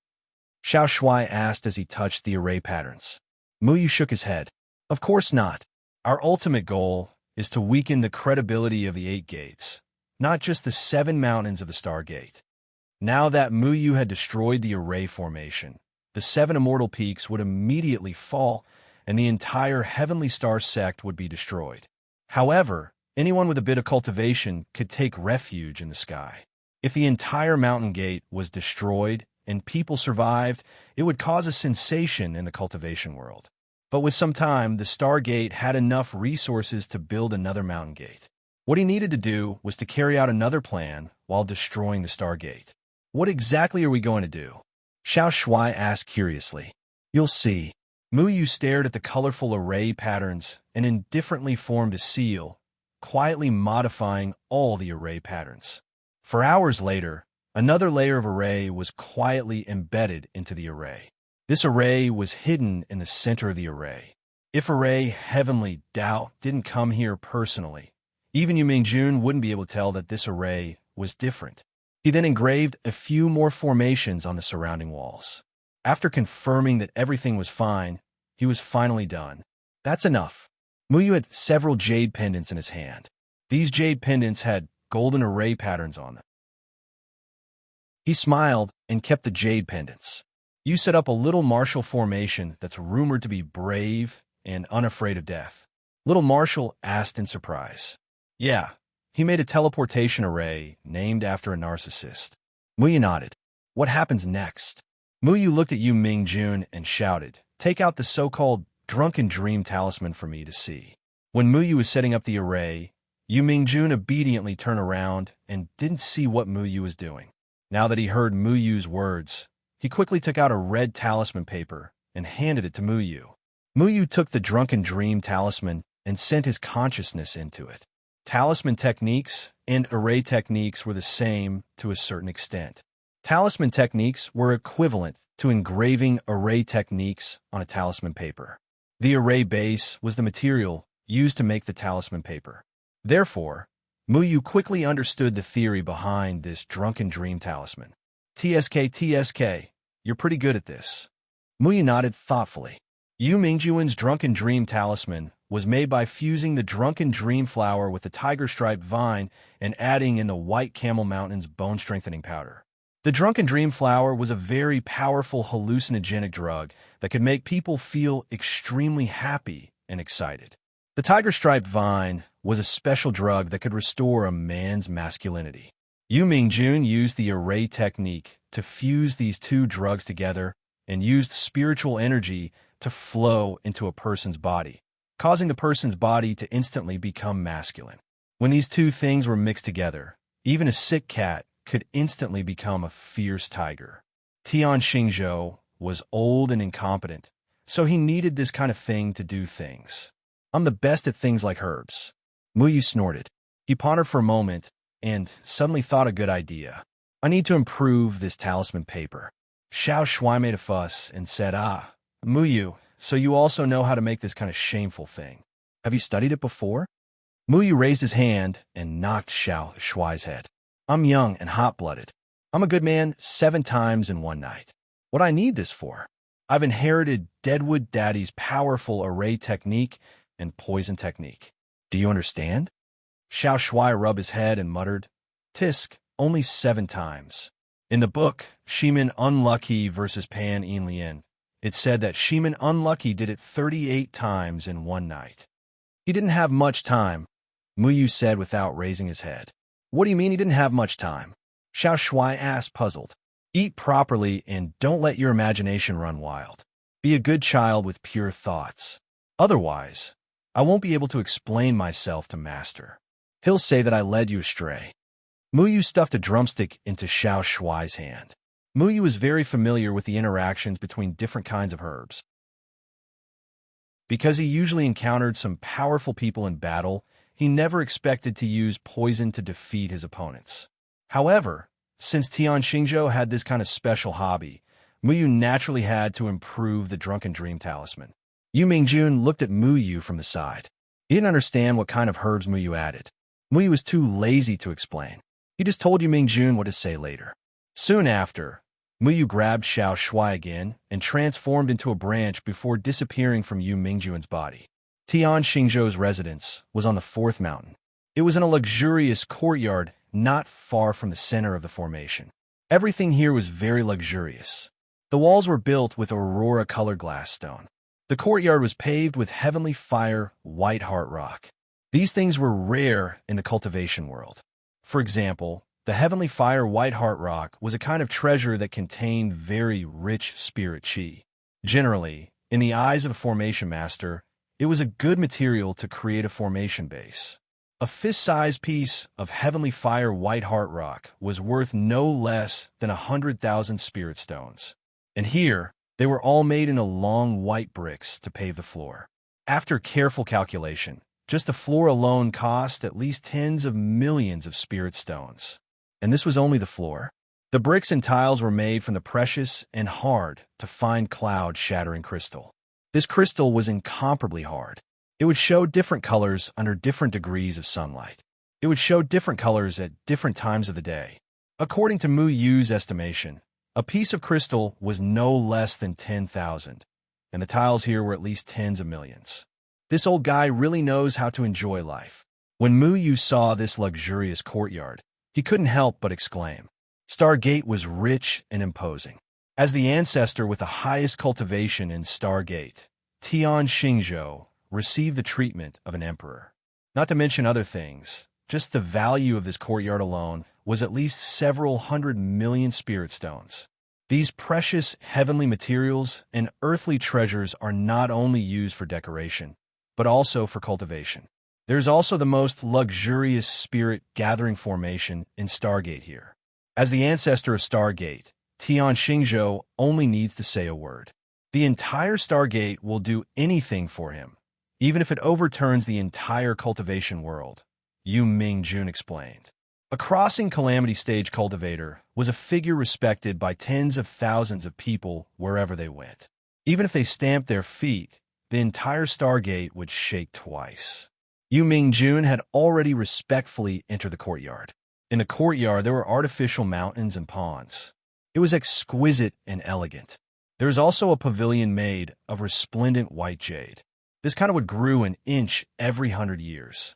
Xiao Shuai asked as he touched the array patterns. Muyu shook his head. Of course not. Our ultimate goal is to weaken the credibility of the 8 gates, not just the 7 mountains of the Stargate. Now that Muyu had destroyed the array formation, the 7 immortal peaks would immediately fall and the entire heavenly star sect would be destroyed. However, anyone with a bit of cultivation could take refuge in the sky. If the entire mountain gate was destroyed and people survived, it would cause a sensation in the cultivation world. But with some time, the Stargate had enough resources to build another mountain gate. What he needed to do was to carry out another plan while destroying the Stargate. What exactly are we going to do? Xiao Shuai asked curiously. You'll see. Muyu stared at the colorful array patterns and indifferently formed a seal, quietly modifying all the array patterns. For hours later, another layer of array was quietly embedded into the array. This array was hidden in the center of the array. If array Heavenly Tao didn't come here personally, even Yu Mingjun wouldn't be able to tell that this array was different. He then engraved a few more formations on the surrounding walls. After confirming that everything was fine, he was finally done. That's enough. Muyu had several jade pendants in his hand. These jade pendants had golden array patterns on them. He smiled and kept the jade pendants. You set up a little martial formation that's rumored to be brave and unafraid of death. Little Marshall asked in surprise. Yeah, he made a teleportation array named after a narcissist. Muyu nodded. What happens next? Muyu looked at Yu Mingjun and shouted, take out the so-called drunken dream talisman for me to see. When Muyu was setting up the array, Yu Mingjun obediently turned around and didn't see what Muyu was doing. Now that he heard Muyu's words, he quickly took out a red talisman paper and handed it to Muyu. Muyu took the drunken dream talisman and sent his consciousness into it. Talisman techniques and array techniques were the same to a certain extent. Talisman techniques were equivalent to engraving array techniques on a talisman paper. The array base was the material used to make the talisman paper. Therefore, Muyu quickly understood the theory behind this drunken dream talisman. TSK, you're pretty good at this. Muyu nodded thoughtfully. Yu Mingjuan's drunken dream talisman was made by fusing the drunken dream flower with the tiger-striped vine and adding in the white camel mountain's bone-strengthening powder. The drunken dream flower was a very powerful hallucinogenic drug that could make people feel extremely happy and excited. The tiger-striped vine was a special drug that could restore a man's masculinity. Yu Mingjun used the array technique to fuse these two drugs together and used spiritual energy to flow into a person's body, causing the person's body to instantly become masculine. When these two things were mixed together, even a sick cat could instantly become a fierce tiger. Tian Xingzhou was old and incompetent, so he needed this kind of thing to do things. I'm the best at things like herbs. Muyu snorted. He pondered for a moment and suddenly thought a good idea. I need to improve this talisman paper. Xiao Shuai made a fuss and said, Muyu, so you also know how to make this kind of shameful thing. Have you studied it before? Muyu raised his hand and knocked Xiao Shuai's head. I'm young and hot-blooded. I'm a good man 7 times in one night. What I need this for? I've inherited Deadwood Daddy's powerful array technique and poison technique. Do you understand? Xiao Shuai rubbed his head and muttered, Tisk, only 7 times. In the book, Shiman Unlucky versus Pan Yinlian, it said that Shiman Unlucky did it 38 times in one night. He didn't have much time, Muyu said without raising his head. What do you mean he didn't have much time? Xiao Shuai asked, puzzled. Eat properly and don't let your imagination run wild. Be a good child with pure thoughts. Otherwise, I won't be able to explain myself to Master. He'll say that I led you astray. Muyu stuffed a drumstick into Xiao Shuai's hand. Muyu was very familiar with the interactions between different kinds of herbs. Because he usually encountered some powerful people in battle, he never expected to use poison to defeat his opponents. However, since Tian Xingzhou had this kind of special hobby, Muyu naturally had to improve the drunken dream talisman. Yu Mingjun looked at Muyu from the side. He didn't understand what kind of herbs Muyu added. Muyu was too lazy to explain. He just told Yu Mingjun what to say later. Soon after, Muyu grabbed Xiao Shuai again and transformed into a branch before disappearing from Yu Mingjun's body. Tian Xingzhou's residence was on the 4th mountain. It was in a luxurious courtyard not far from the center of the formation. Everything here was very luxurious. The walls were built with aurora-colored glass stone. The courtyard was paved with heavenly fire white heart rock. These things were rare in the cultivation world. For example, the heavenly fire white heart rock was a kind of treasure that contained very rich spirit chi. Generally, in the eyes of a formation master, it was a good material to create a formation base. A fist-sized piece of heavenly fire white heart rock was worth no less than 100,000 spirit stones. And here, they were all made into long white bricks to pave the floor. After careful calculation, just the floor alone cost at least tens of millions of spirit stones. And this was only the floor. The bricks and tiles were made from the precious and hard to fine cloud-shattering crystal. This crystal was incomparably hard. It would show different colors under different degrees of sunlight. It would show different colors at different times of the day. According to Mu Yu's estimation, a piece of crystal was no less than 10,000, and the tiles here were at least tens of millions. This old guy really knows how to enjoy life. When Mu Yu saw this luxurious courtyard, he couldn't help but exclaim. Stargate was rich and imposing. As the ancestor with the highest cultivation in Stargate, Tian Xingzhou received the treatment of an emperor. Not to mention other things, just the value of this courtyard alone was at least several 100 million spirit stones. These precious heavenly materials and earthly treasures are not only used for decoration, but also for cultivation. There's also the most luxurious spirit gathering formation in Stargate here. As the ancestor of Stargate, Tian Xingzhou only needs to say a word. The entire Stargate will do anything for him, even if it overturns the entire cultivation world, Yu Mingjun explained. A crossing calamity stage cultivator was a figure respected by tens of thousands of people wherever they went. Even if they stamped their feet, the entire Stargate would shake twice. Yu Mingjun had already respectfully entered the courtyard. In the courtyard, there were artificial mountains and ponds. It was exquisite and elegant. There was also a pavilion made of resplendent white jade. This kind of wood grew an inch every 100 years.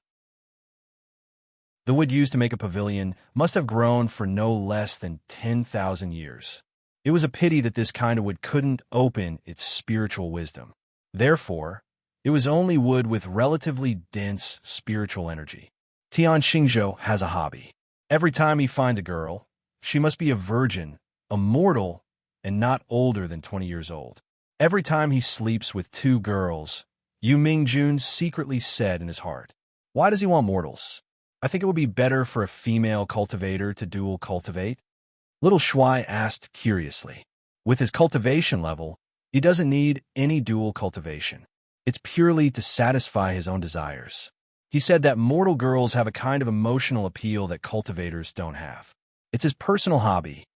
The wood used to make a pavilion must have grown for no less than 10,000 years. It was a pity that this kind of wood couldn't open its spiritual wisdom. Therefore, it was only wood with relatively dense spiritual energy. Tian Xingzhou has a hobby. Every time he finds a girl, she must be a virgin, a mortal, and not older than 20 years old. Every time he sleeps with two girls, Yu Mingjun secretly said in his heart, "Why does he want mortals? I think it would be better for a female cultivator to dual cultivate." Little Shuai asked curiously. With his cultivation level, he doesn't need any dual cultivation. It's purely to satisfy his own desires. He said that mortal girls have a kind of emotional appeal that cultivators don't have. It's his personal hobby.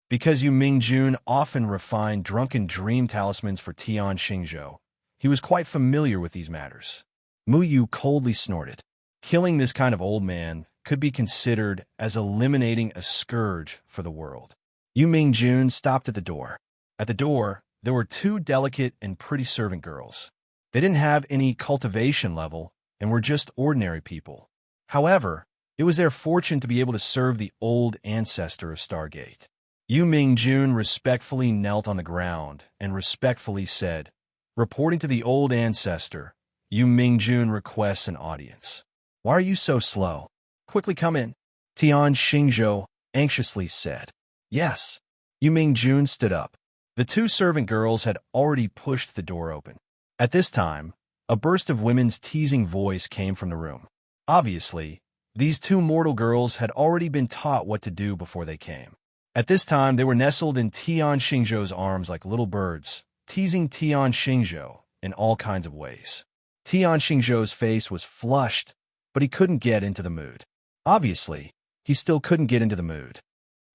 Because Yu Mingjun often refined drunken dream talismans for Tian Xingzhou, he was quite familiar with these matters. Mu Yu coldly snorted. Killing this kind of old man could be considered as eliminating a scourge for the world. Yu Mingjun stopped at the door. At the door, there were two delicate and pretty servant girls. They didn't have any cultivation level and were just ordinary people. However, it was their fortune to be able to serve the old ancestor of Stargate. Yu Mingjun respectfully knelt on the ground and respectfully said, "Reporting to the old ancestor, Yu Mingjun requests an audience." "Why are you so slow? Quickly come in," Tian Xingzhou anxiously said. "Yes." Yu Mingjun stood up. The two servant girls had already pushed the door open. At this time, a burst of women's teasing voice came from the room. Obviously, these two mortal girls had already been taught what to do before they came. At this time, they were nestled in Tian Xingzhou's arms like little birds, teasing Tian Xingzhou in all kinds of ways. Tian Xingzhou's face was flushed, but he couldn't get into the mood. Obviously, he still couldn't get into the mood.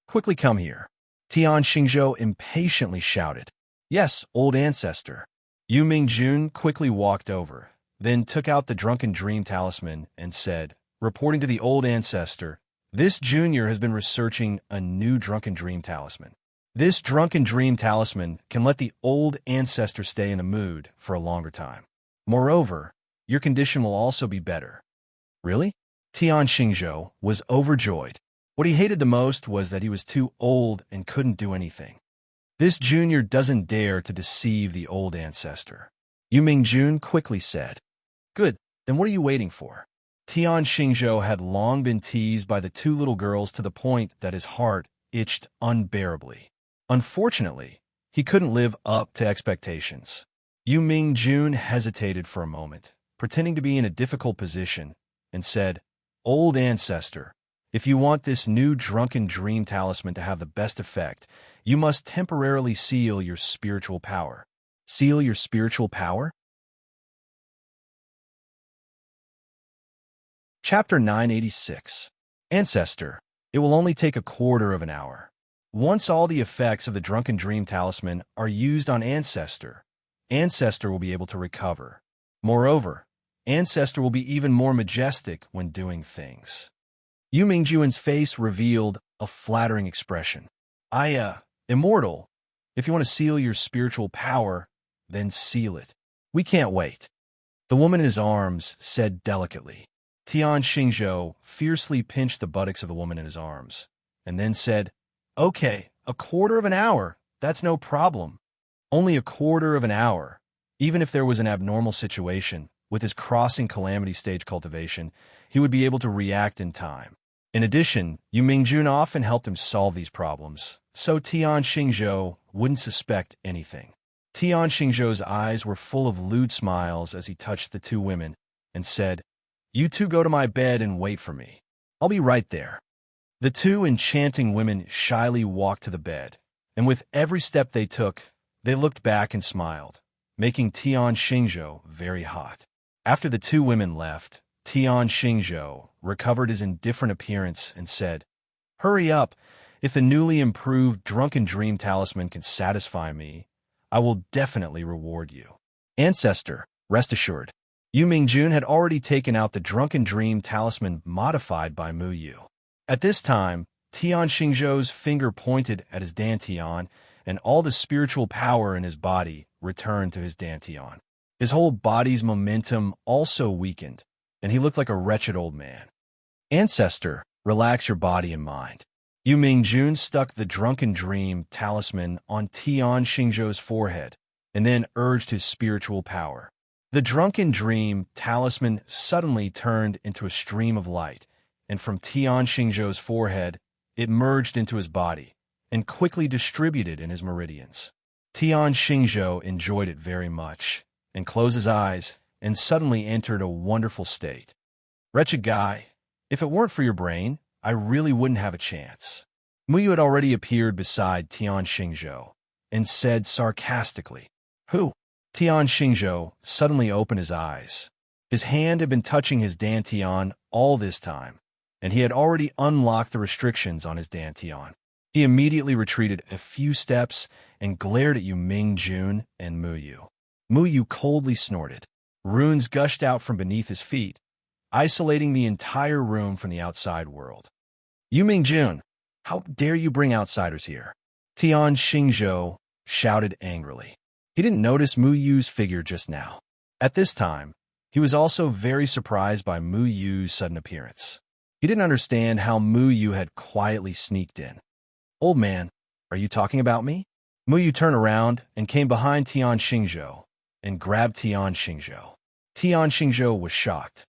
"Quickly come here," Tian Xingzhou impatiently shouted. "Yes, old ancestor." Yu Mingjun quickly walked over, then took out the drunken dream talisman and said, reporting to the old ancestor, "This junior has been researching a new drunken dream talisman. This drunken dream talisman can let the old ancestor stay in the mood for a longer time. Moreover, your condition will also be better." "Really?" Tian Xingzhou was overjoyed. What he hated the most was that he was too old and couldn't do anything. This junior doesn't dare to deceive the old ancestor. Yu Mingjun quickly said, "Good, then what are you waiting for?" Tian Xingzhou had long been teased by the two little girls to the point that his heart itched unbearably. Unfortunately, he couldn't live up to expectations. Yu Mingjun hesitated for a moment, pretending to be in a difficult position, and said, "Old ancestor, if you want this new drunken dream talisman to have the best effect, you must temporarily seal your spiritual power." "Seal your spiritual power?" Chapter 986. Ancestor, it will only take a quarter of an hour. Once all the effects of the drunken dream talisman are used on Ancestor, Ancestor will be able to recover. Moreover, Ancestor will be even more majestic when doing things. Yu Mingjun's face revealed a flattering expression. Immortal, if you want to seal your spiritual power, then seal it. We can't wait." The woman in his arms said delicately. Tian Xingzhou fiercely pinched the buttocks of the woman in his arms, and then said, "Okay, a quarter of an hour, that's no problem." Only a quarter of an hour. Even if there was an abnormal situation, with his crossing calamity stage cultivation, he would be able to react in time. In addition, Yu Mingjun often helped him solve these problems, so Tian Xingzhou wouldn't suspect anything. Tian Xingzhou's eyes were full of lewd smiles as he touched the two women and said, "You two go to my bed and wait for me. I'll be right there." The two enchanting women shyly walked to the bed, and with every step they took, they looked back and smiled, making Tian Xingzhou very hot. After the two women left, Tian Xingzhou recovered his indifferent appearance and said, "Hurry up. If the newly improved Drunken Dream Talisman can satisfy me, I will definitely reward you." Ancestor, rest assured. Yu Mingjun had already taken out the Drunken Dream Talisman modified by Mu Yu. At this time, Tian Xingzhou's finger pointed at his dantian, and all the spiritual power in his body returned to his dantian. His whole body's momentum also weakened, and he looked like a wretched old man. Ancestor, relax your body and mind. Yu Mingjun stuck the Drunken Dream Talisman on Tian Xingzhou's forehead, and then urged his spiritual power. The Drunken Dream Talisman suddenly turned into a stream of light, and from Tian Xingzhou's forehead, it merged into his body and quickly distributed in his meridians. Tian Xingzhou enjoyed it very much, and closed his eyes, and suddenly entered a wonderful state. Wretched guy, if it weren't for your brain, I really wouldn't have a chance. Mu Yu had already appeared beside Tian Xingzhou, and said sarcastically, "Who?" Tian Xingzhou suddenly opened his eyes. His hand had been touching his dantian all this time, and he had already unlocked the restrictions on his dantian. He immediately retreated a few steps and glared at Yu Mingjun and Mu Yu. Mu Yu coldly snorted. Runes gushed out from beneath his feet, isolating the entire room from the outside world. "Yu Mingjun, how dare you bring outsiders here?" Tian Xingzhou shouted angrily. He didn't notice Mu Yu's figure just now. At this time, he was also very surprised by Mu Yu's sudden appearance. He didn't understand how Mu Yu had quietly sneaked in. "Old man, are you talking about me?" Mu Yu turned around and came behind Tian Xingzhou and grabbed Tian Xingzhou. Tian Xingzhou was shocked.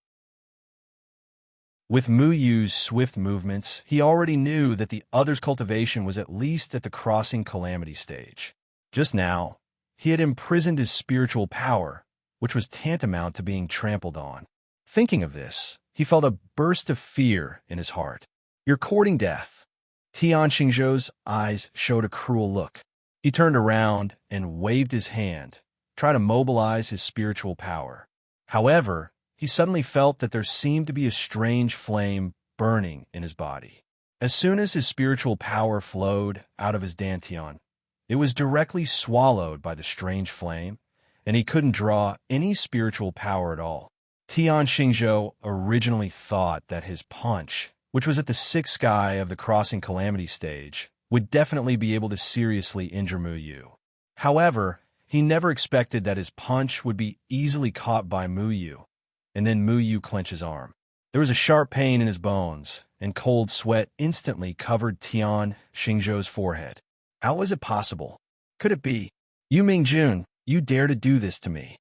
With Mu Yu's swift movements, he already knew that the other's cultivation was at least at the crossing calamity stage. Just now, he had imprisoned his spiritual power, which was tantamount to being trampled on. Thinking of this, he felt a burst of fear in his heart. "You're courting death." Tian Xingzhou's eyes showed a cruel look. He turned around and waved his hand, trying to mobilize his spiritual power. However, he suddenly felt that there seemed to be a strange flame burning in his body. As soon as his spiritual power flowed out of his dantian, it was directly swallowed by the strange flame, and he couldn't draw any spiritual power at all. Tian Xingzhou originally thought that his punch, which was at the sixth sky of the crossing calamity stage, would definitely be able to seriously injure Mu Yu. However, he never expected that his punch would be easily caught by Mu Yu, and then Mu Yu clenched his arm. There was a sharp pain in his bones, and cold sweat instantly covered Tian Xingzhou's forehead. How was it possible? Could it be? "Yu Mingjun, you dare to do this to me."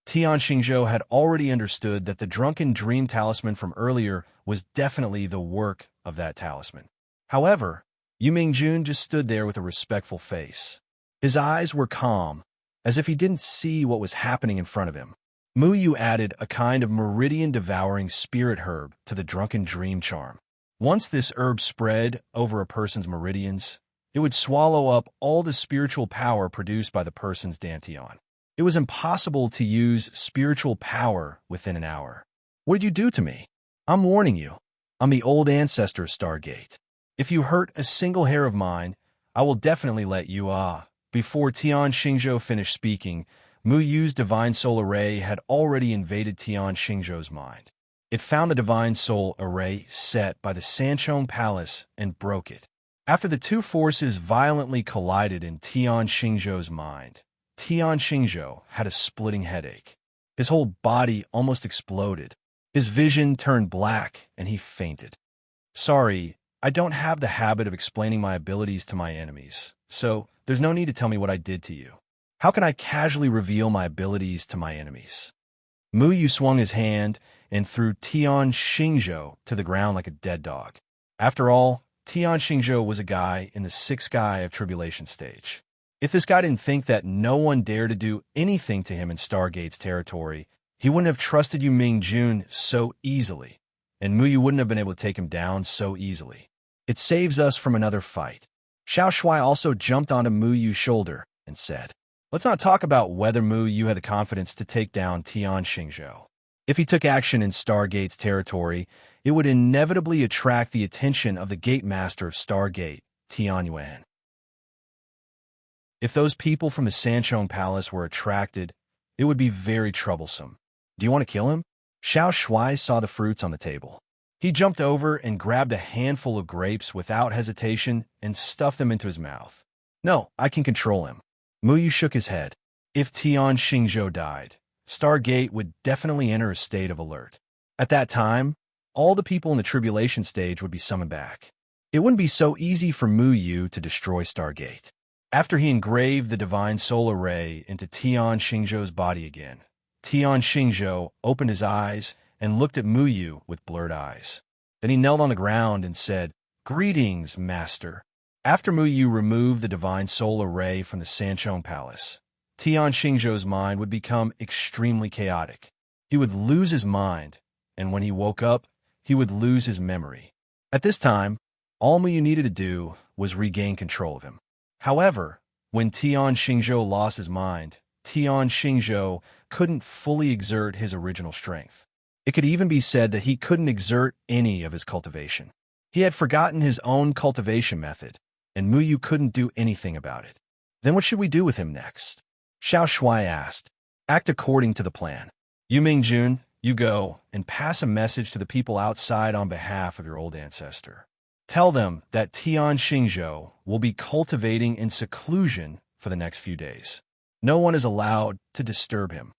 Tian Xingzhou had already understood that the Drunken Dream Talisman from earlier was definitely the work of that talisman. However, Yu Mingjun just stood there with a respectful face. His eyes were calm, as if he didn't see what was happening in front of him. Mu Yu added a kind of meridian-devouring spirit herb to the Drunken Dream charm. Once this herb spread over a person's meridians, it would swallow up all the spiritual power produced by the person's dantian. It was impossible to use spiritual power within an hour. "What did you do to me? I'm warning you. I'm the old ancestor of Stargate. If you hurt a single hair of mine, I will definitely let you Before Tian Xingzhou finished speaking, Mu Yu's Divine Soul Array had already invaded Tian Xingzhou's mind. It found the Divine Soul Array set by the Sanchong Palace and broke it. After the two forces violently collided in Tian Xingzhou's mind, Tian Xingzhou had a splitting headache. His whole body almost exploded. His vision turned black, and he fainted. "Sorry, I don't have the habit of explaining my abilities to my enemies, so there's no need to tell me what I did to you. How can I casually reveal my abilities to my enemies?" Mu Yu swung his hand and threw Tian Xingzhou to the ground like a dead dog. After all, Tian Xingzhou was a guy in the sixth sky of tribulation stage. If this guy didn't think that no one dared to do anything to him in Stargate's territory, he wouldn't have trusted Yu Mingjun so easily, and Mu Yu wouldn't have been able to take him down so easily. "It saves us from another fight." Xiao Shuai also jumped onto Mu Yu's shoulder and said, "Let's not talk about whether Mu Yu had the confidence to take down Tian Xingzhou. If he took action in Stargate's territory, it would inevitably attract the attention of the Gate Master of Stargate, Tianyuan. If those people from the Sanchong Palace were attracted, it would be very troublesome. Do you want to kill him? Xiao Shuai saw the fruits on the table. He jumped over and grabbed a handful of grapes without hesitation and stuffed them into his mouth. No, I can control him. Muyu shook his head. If Tian Xingzhou died, Stargate would definitely enter a state of alert. At that time, all the people in the tribulation stage would be summoned back. It wouldn't be so easy for Muyu to destroy Stargate. After he engraved the divine solar ray into Tian Xingzhou's body again, Tian Xingzhou opened his eyes and looked at Muyu with blurred eyes. Then he knelt on the ground and said, "Greetings, Master." After Muyu removed the divine solar ray from the Sanchong Palace, Tian Xingzhou's mind would become extremely chaotic. He would lose his mind, and when he woke up, he would lose his memory. At this time, all Muyu needed to do was regain control of him. However, when Tian Xingzhou lost his mind, Tian Xingzhou couldn't fully exert his original strength. It could even be said that he couldn't exert any of his cultivation. He had forgotten his own cultivation method, and Muyu couldn't do anything about it. Then what should we do with him next? Xiao Shuai asked. Act according to the plan. Yu Mingjun, you go and pass a message to the people outside on behalf of your old ancestor. Tell them that Tian Xingzhou will be cultivating in seclusion for the next few days. No one is allowed to disturb him.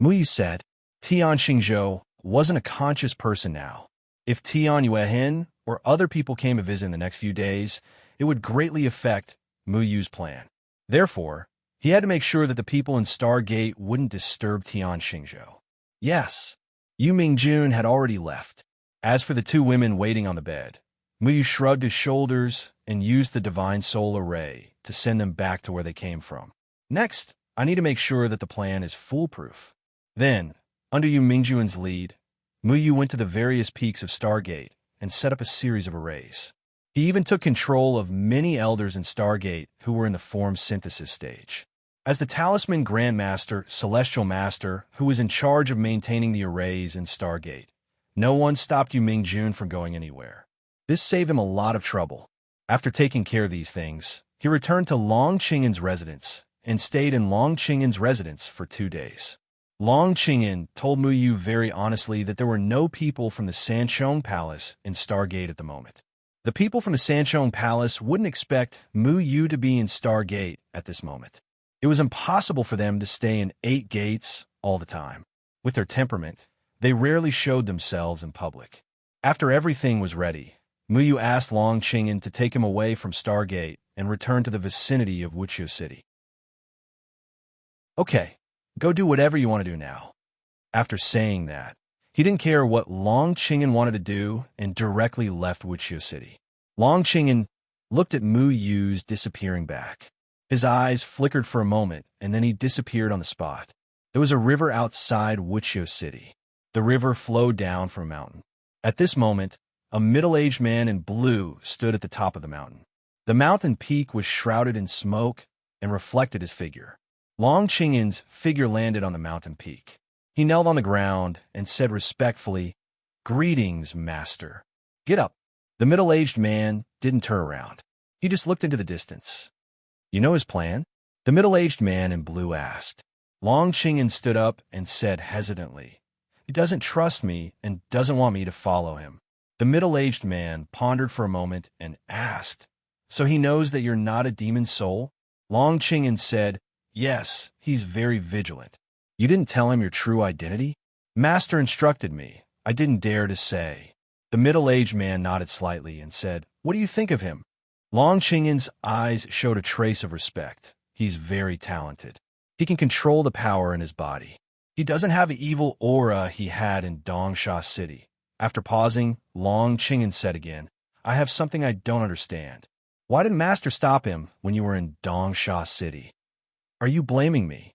Muyu said, Tian Xingzhou wasn't a conscious person now. If Tian Yuehin or other people came to visit in the next few days, it would greatly affect Muyu's plan. Therefore, he had to make sure that the people in Stargate wouldn't disturb Tian Xingzhou. Yes, Yu Mingjun had already left. As for the two women waiting on the bed, Muyu shrugged his shoulders and used the divine solar ray to send them back to where they came from. Next, I need to make sure that the plan is foolproof. Then, under Yu Mingjun's lead, Muyu went to the various peaks of Stargate and set up a series of arrays. He even took control of many elders in Stargate who were in the form synthesis stage. As the Talisman Grandmaster, Celestial Master, who was in charge of maintaining the arrays in Stargate, no one stopped Yu Mingjun from going anywhere. This saved him a lot of trouble. After taking care of these things, he returned to Long Qingan's residence and stayed in Long Qingan's residence for 2 days. Long Qingan told Muyu very honestly that there were no people from the Sanchong Palace in Stargate at the moment. The people from the Sanchong Palace wouldn't expect Muyu to be in Stargate at this moment. It was impossible for them to stay in 8 gates all the time. With their temperament, they rarely showed themselves in public. After everything was ready, Muyu asked Long Qingan to take him away from Stargate and return to the vicinity of Wuqiu City. Okay, go do whatever you want to do now. After saying that, he didn't care what Long Qingan wanted to do and directly left Wuqiu City. Long Qingan looked at Muyu's disappearing back. His eyes flickered for a moment, and then he disappeared on the spot. There was a river outside Wuqiu City. The river flowed down from a mountain. At this moment, a middle-aged man in blue stood at the top of the mountain. The mountain peak was shrouded in smoke and reflected his figure. Long Qingan's figure landed on the mountain peak. He knelt on the ground and said respectfully, "Greetings, Master." Get up. The middle-aged man didn't turn around. He just looked into the distance. You know his plan? The middle-aged man in blue asked. Long Qingan stood up and said hesitantly, "He doesn't trust me and doesn't want me to follow him." The middle-aged man pondered for a moment and asked, "So he knows that you're not a demon soul?" Long Qingan said, "Yes, he's very vigilant." "You didn't tell him your true identity?" "Master instructed me. I didn't dare to say." The middle-aged man nodded slightly and said, "What do you think of him?" Long Qingan's eyes showed a trace of respect. He's very talented. He can control the power in his body. He doesn't have the evil aura he had in Dongsha City. After pausing, Long Qingan said again, "I have something I don't understand. Why did Master stop him when you were in Dongsha City? Are you blaming me?"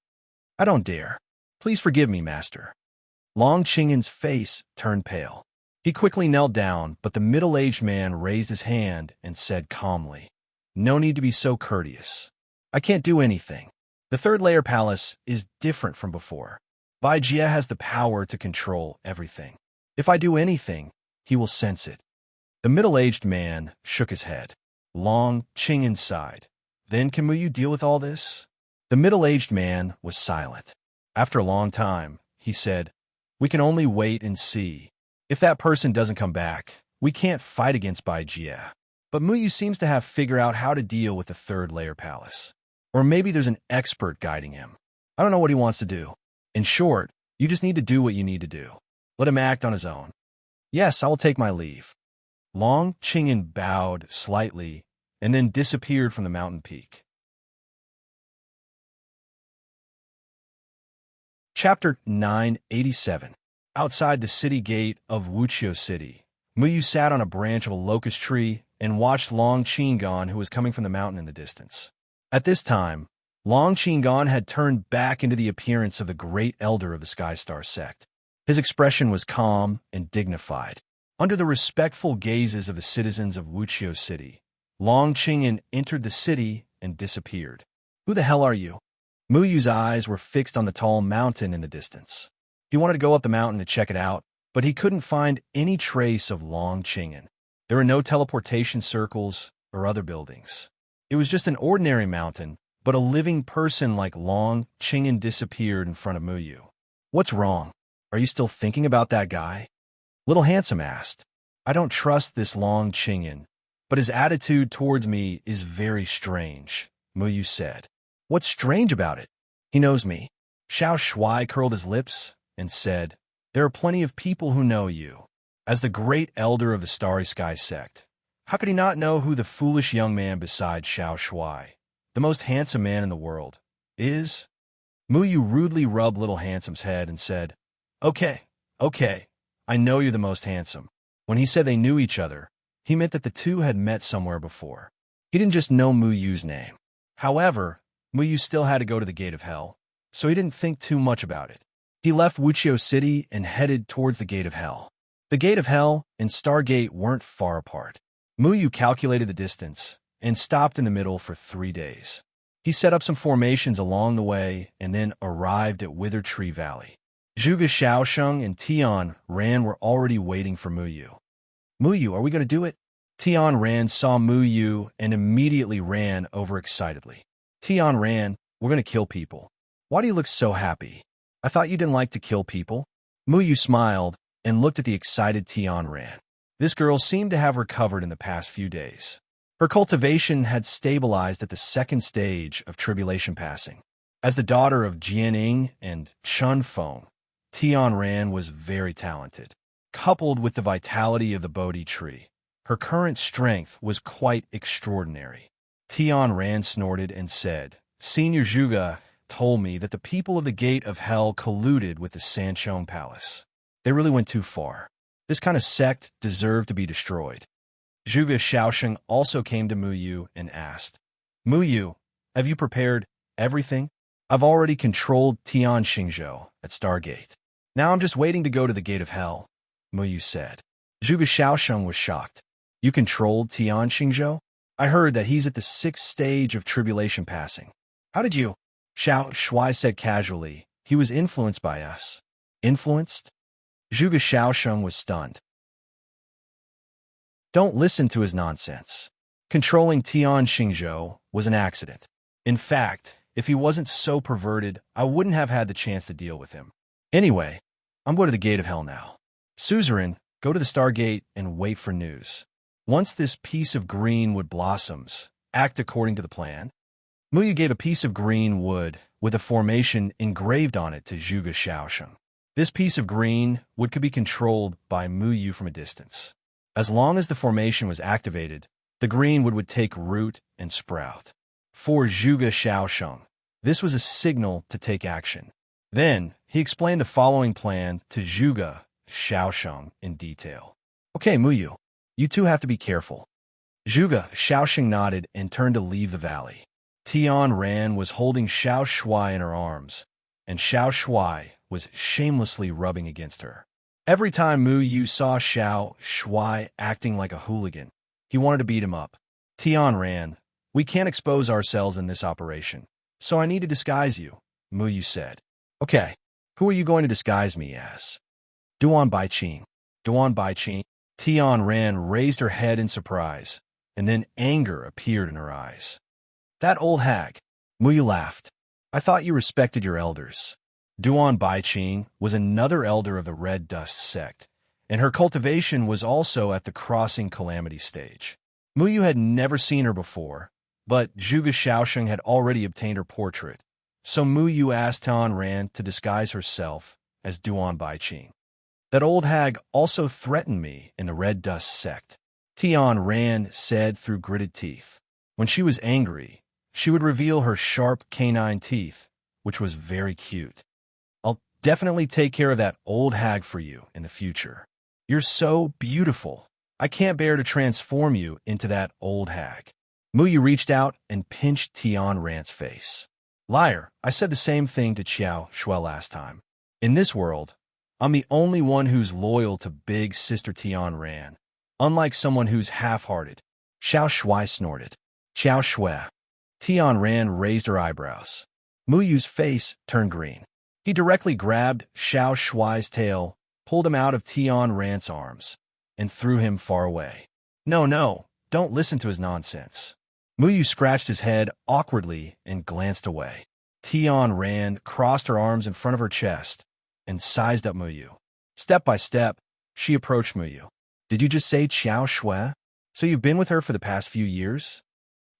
"I don't dare. Please forgive me, Master." Long Qingan's face turned pale. He quickly knelt down, but the middle-aged man raised his hand and said calmly, "No need to be so courteous. I can't do anything. The third layer palace is different from before. Bai Jie has the power to control everything. If I do anything, he will sense it. The middle-aged man shook his head. Long Qing sighed. Then can Muyu deal with all this? The middle-aged man was silent. After a long time, he said, we can only wait and see. If that person doesn't come back, we can't fight against Bai Jie. But Muyu seems to have figured out how to deal with the third-layer palace. Or maybe there's an expert guiding him. I don't know what he wants to do. In short, you just need to do what you need to do. Let him act on his own. Yes, I will take my leave. Long Qingyan bowed slightly and then disappeared from the mountain peak. Chapter 987. Outside the city gate of Wuqiu City, Muyu sat on a branch of a locust tree and watched Long Qinggan, who was coming from the mountain in the distance. At this time, Long Qinggan had turned back into the appearance of the great elder of the Sky Star sect. His expression was calm and dignified. Under the respectful gazes of the citizens of Wuqiu City, Long Qingyan entered the city and disappeared. Who the hell are you? Muyu's eyes were fixed on the tall mountain in the distance. He wanted to go up the mountain to check it out, but he couldn't find any trace of Long Qingyan. There were no teleportation circles or other buildings. It was just an ordinary mountain, but a living person like Long Qingyan disappeared in front of Muyu. What's wrong? Are you still thinking about that guy? Little Handsome asked. I don't trust this Long Qingyan, but his attitude towards me is very strange, Muyu said. What's strange about it? He knows me. Xiao Shuai curled his lips and said, there are plenty of people who know you. As the great elder of the Starry Sky sect, how could he not know who the foolish young man beside Xiao Shuai, the most handsome man in the world, is? Muyu rudely rubbed Little Handsome's head and said, Okay, I know you're the most handsome. When he said they knew each other, he meant that the two had met somewhere before. He didn't just know Muyu's name. However, Muyu still had to go to the Gate of Hell, so he didn't think too much about it. He left Wuqiu City and headed towards the Gate of Hell. The Gate of Hell and Stargate weren't far apart. Muyu calculated the distance and stopped in the middle for 3 days. He set up some formations along the way and then arrived at Wither Tree Valley. Zhuge Xiaosheng and Tian Ran were already waiting for Muyu. Muyu, are we going to do it? Tian Ran saw Muyu and immediately ran overexcitedly. Tian Ran, we're going to kill people. Why do you look so happy? I thought you didn't like to kill people. Muyu smiled and looked at the excited Tian Ran. This girl seemed to have recovered in the past few days. Her cultivation had stabilized at the second stage of tribulation passing. As the daughter of Jianing and Shun Feng, Tian Ran was very talented. Coupled with the vitality of the Bodhi tree, her current strength was quite extraordinary. Tian Ran snorted and said, Senior Zhuge told me that the people of the Gate of Hell colluded with the Sanchong Palace. They really went too far. This kind of sect deserved to be destroyed. Zhuge Xiaosheng also came to Muyu and asked, Muyu, have you prepared everything? I've already controlled Tian Xingzhou at Stargate. Now I'm just waiting to go to the Gate of Hell, Muyu said. Zhuge Xiaosheng was shocked. You controlled Tian Xingzhou? I heard that he's at the 6th stage of tribulation passing. How did you? Xiao Shuai said casually. He was influenced by us. Influenced? Zhuge Xiaosheng was stunned. Don't listen to his nonsense. Controlling Tian Xingzhou was an accident. In fact, if he wasn't so perverted, I wouldn't have had the chance to deal with him. Anyway, I'm going to the Gate of Hell now. Suzerain, go to the Stargate and wait for news. Once this piece of green wood blossoms, act according to the plan. Muyu gave a piece of green wood with a formation engraved on it to Zhuge Xiaosheng. This piece of green wood could be controlled by Muyu from a distance. As long as the formation was activated, the green wood would take root and sprout. For Zhuge Xiaosheng, this was a signal to take action. Then, he explained the following plan to Zhuge Xiaosheng in detail. Okay, Muyu, you two have to be careful. Zhuge Xiaosheng nodded and turned to leave the valley. Tian Ran was holding Xiao Shuai in her arms, and Xiao Shuai was shamelessly rubbing against her. Every time Muyu saw Xiao Shuai acting like a hooligan, he wanted to beat him up. Tian Ran, we can't expose ourselves in this operation, so I need to disguise you, Muyu said. Okay, Who are you going to disguise me as? Duan Baiqing. Duan Baiqing. Tian Ran raised her head in surprise, and then anger appeared in her eyes. That old hag. Muyu laughed. I thought you respected your elders. Duan Baiqing was another elder of the Red Dust sect, and her cultivation was also at the crossing calamity stage. Muyu had never seen her before, but Zhuge Shaosheng had already obtained her portrait, so Muyu asked Tian Ran to disguise herself as Duan Baiqing. That old hag also threatened me in the Red Dust sect, Tian Ran said through gritted teeth. When she was angry, she would reveal her sharp canine teeth, which was very cute. I'll definitely take care of that old hag for you in the future. You're so beautiful. I can't bear to transform you into that old hag. Muyu reached out and pinched Tian Ran's face. Liar, I said the same thing to Xiao Shui last time. In this world, I'm the only one who's loyal to big sister Tian Ran, unlike someone who's half-hearted. Xiao Shui snorted. Xiao Shui. Tian Ran raised her eyebrows. Muyu's face turned green. He directly grabbed Xiao Shui's tail, pulled him out of Tian Ran's arms, and threw him far away. No, don't listen to his nonsense. Muyu scratched his head awkwardly and glanced away. Tian Ran crossed her arms in front of her chest and sized up Muyu. Step by step, she approached Muyu. Did you just say Xiao Shui? So you've been with her for the past few years?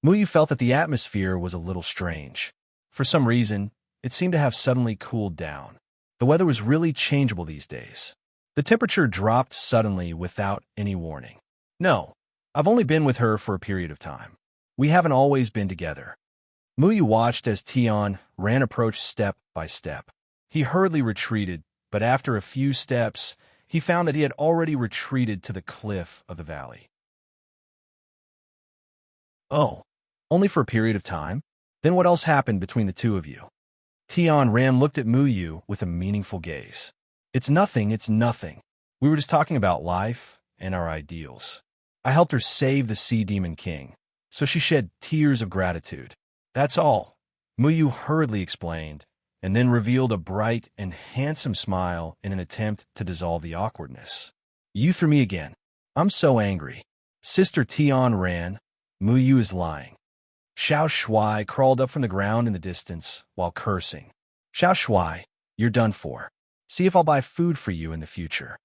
Muyu felt that the atmosphere was a little strange. For some reason, it seemed to have suddenly cooled down. The weather was really changeable these days. The temperature dropped suddenly without any warning. No, I've only been with her for a period of time. We haven't always been together. Muyu watched as Tian Ran approached step by step. He hurriedly retreated, but after a few steps, he found that he had already retreated to the cliff of the valley. Oh, only for a period of time? Then what else happened between the two of you? Tian Ran looked at Muyu with a meaningful gaze. It's nothing. We were just talking about life and our ideals. I helped her save the Sea Demon King, so she shed tears of gratitude. That's all, Muyu hurriedly explained, and then revealed a bright and handsome smile in an attempt to dissolve the awkwardness. You threw me again. I'm so angry. Sister Tian Ran, Muyu is lying. Xiao Shui crawled up from the ground in the distance while cursing. Xiao Shui, you're done for. See if I'll buy food for you in the future.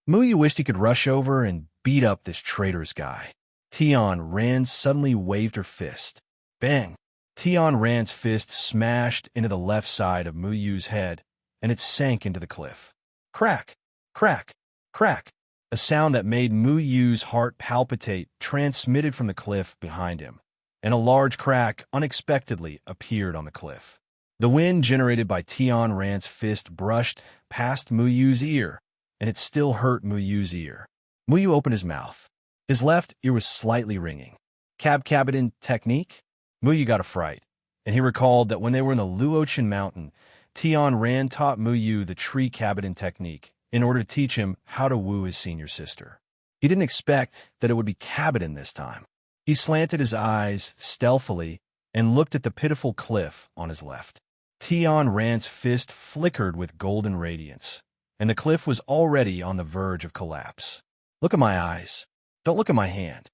Muyu wished he could rush over and beat up this traitorous guy. Tian Ran suddenly waved her fist. Bang! Tian Ran's fist smashed into the left side of Muyu's head, and it sank into the cliff. Crack! Crack! Crack! A sound that made Muyu's heart palpitate transmitted from the cliff behind him, and a large crack unexpectedly appeared on the cliff. The wind generated by Tian Ran's fist brushed past Muyu's ear, and it still hurt Muyu's ear. Muyu opened his mouth. His left ear was slightly ringing. Cabidan technique? Muyu got a fright, and he recalled that when they were in the Luochen Mountain, Tian Ran taught Muyu the tree Cabidan technique in order to teach him how to woo his senior sister. He didn't expect that it would be Cabidan this time. He slanted his eyes stealthily and looked at the pitiful cliff on his left. Tian Ran's fist flickered with golden radiance, and the cliff was already on the verge of collapse. Look at my eyes. Don't look at my hand.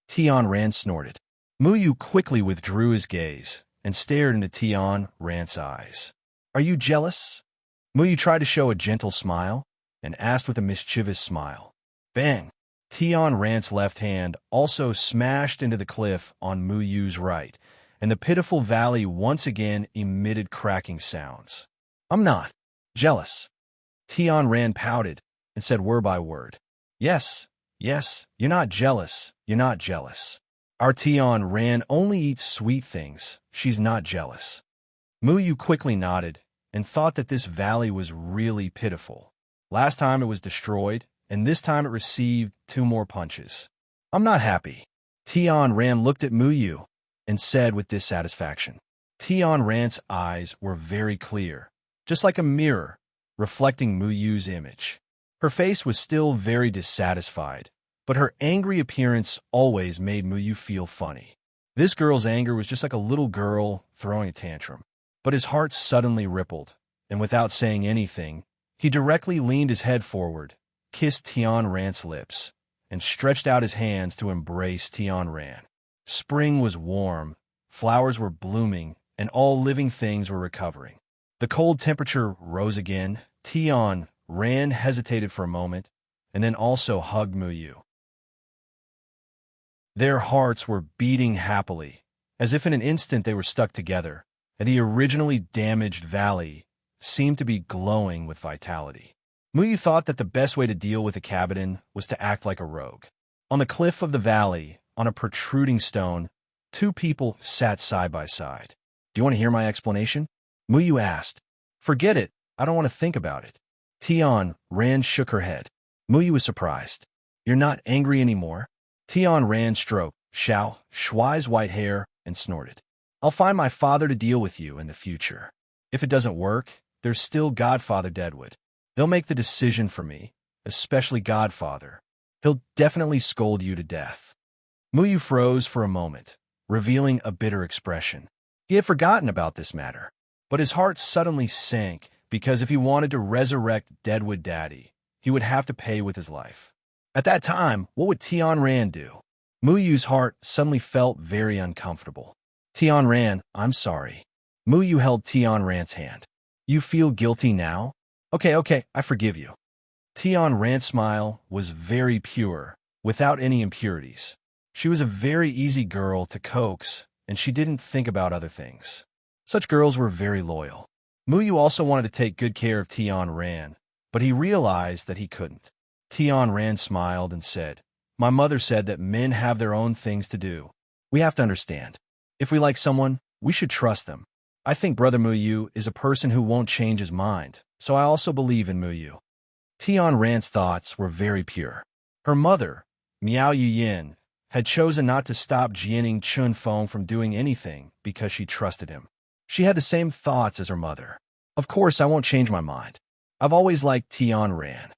Tian Ran snorted. Muyu quickly withdrew his gaze and stared into Tian Ran's eyes. Are you jealous? Muyu tried to show a gentle smile and asked with a mischievous smile. Bang! Tian Ran's left hand also smashed into the cliff on Muyu's right, and the pitiful valley once again emitted cracking sounds. I'm not jealous. Tian Ran pouted and said word by word. Yes, you're not jealous. Our Tian Ran only eats sweet things. She's not jealous. Muyu quickly nodded and thought that this valley was really pitiful. Last time it was destroyed, and this time it received 2 more punches. I'm not happy. Tian Ran looked at Muyu and said with dissatisfaction. Tian Ran's eyes were very clear, just like a mirror, reflecting Muyu's image. Her face was still very dissatisfied, but her angry appearance always made Muyu feel funny. This girl's anger was just like a little girl throwing a tantrum, but his heart suddenly rippled, and without saying anything, he directly leaned his head forward, kissed Tian Ran's lips, and stretched out his hands to embrace Tian Ran. Spring was warm, flowers were blooming, and all living things were recovering. The cold temperature rose again. Tian Ran hesitated for a moment, and then also hugged Muyu. Their hearts were beating happily, as if in an instant they were stuck together, and the originally damaged valley seemed to be glowing with vitality. Muyu thought that the best way to deal with the Cabotin was to act like a rogue. On the cliff of the valley, on a protruding stone, two people sat side by side. "Do you want to hear my explanation?" Muyu asked. "Forget it. I don't want to think about it." Tian Ran shook her head. Muyu was surprised. "You're not angry anymore?" Tian Ran stroked Xiao Shuai's white hair and snorted. "I'll find my father to deal with you in the future. If it doesn't work, there's still Godfather Deadwood. They'll make the decision for me, especially Godfather. He'll definitely scold you to death." Muyu froze for a moment, revealing a bitter expression. He had forgotten about this matter, but his heart suddenly sank because if he wanted to resurrect Deadwood Daddy, he would have to pay with his life. At that time, what would Tian Ran do? Muyu's heart suddenly felt very uncomfortable. "Tian Ran, I'm sorry." Muyu held Tian Ran's hand. "You feel guilty now? Okay, I forgive you." Tian Ran's smile was very pure, without any impurities. She was a very easy girl to coax, and she didn't think about other things. Such girls were very loyal. Muyu also wanted to take good care of Tian Ran, but he realized that he couldn't. Tian Ran smiled and said, "My mother said that men have their own things to do. We have to understand. If we like someone, we should trust them. I think Brother Muyu is a person who won't change his mind, so I also believe in Muyu." Tian Ran's thoughts were very pure. Her mother, Miao Yuyin, had chosen not to stop Jianing Chunfeng from doing anything because she trusted him. She had the same thoughts as her mother. "Of course, I won't change my mind. I've always liked Tian Ran."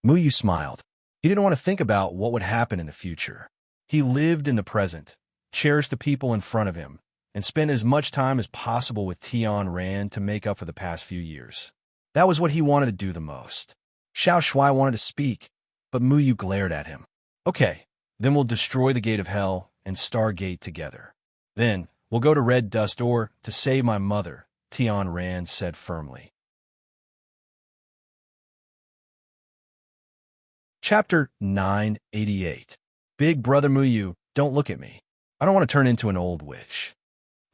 Muyu smiled. He didn't want to think about what would happen in the future. He lived in the present, cherished the people in front of him, and spent as much time as possible with Tian Ran to make up for the past few years. That was what he wanted to do the most. Xiao Shuai wanted to speak, but Muyu glared at him. "Okay, then we'll destroy the Gate of Hell and Stargate together. Then we'll go to Red Dust or to save my mother," Tian Ran said firmly. Chapter 988. Big Brother Muyu, don't look at me. I don't want to turn into an old witch.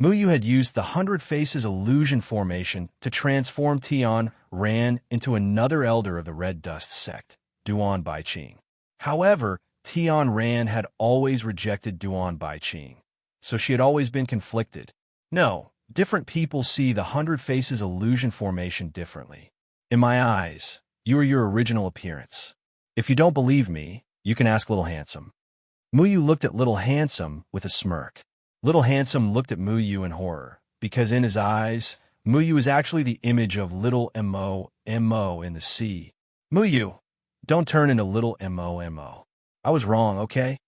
Muyu had used the 100 Faces illusion formation to transform Tian Ran into another elder of the Red Dust sect, Duan Baiqing. However, Tian Ran had always rejected Duan Baiqing, so she had always been conflicted. No, different people see the 100 Faces illusion formation differently. In my eyes, you are your original appearance. If you don't believe me, you can ask Little Handsome. Muyu looked at Little Handsome with a smirk. Little Handsome looked at Muyu in horror, because in his eyes, Muyu is actually the image of Little Mo in the sea. "Muyu, don't turn into Little Mo. I was wrong, okay?"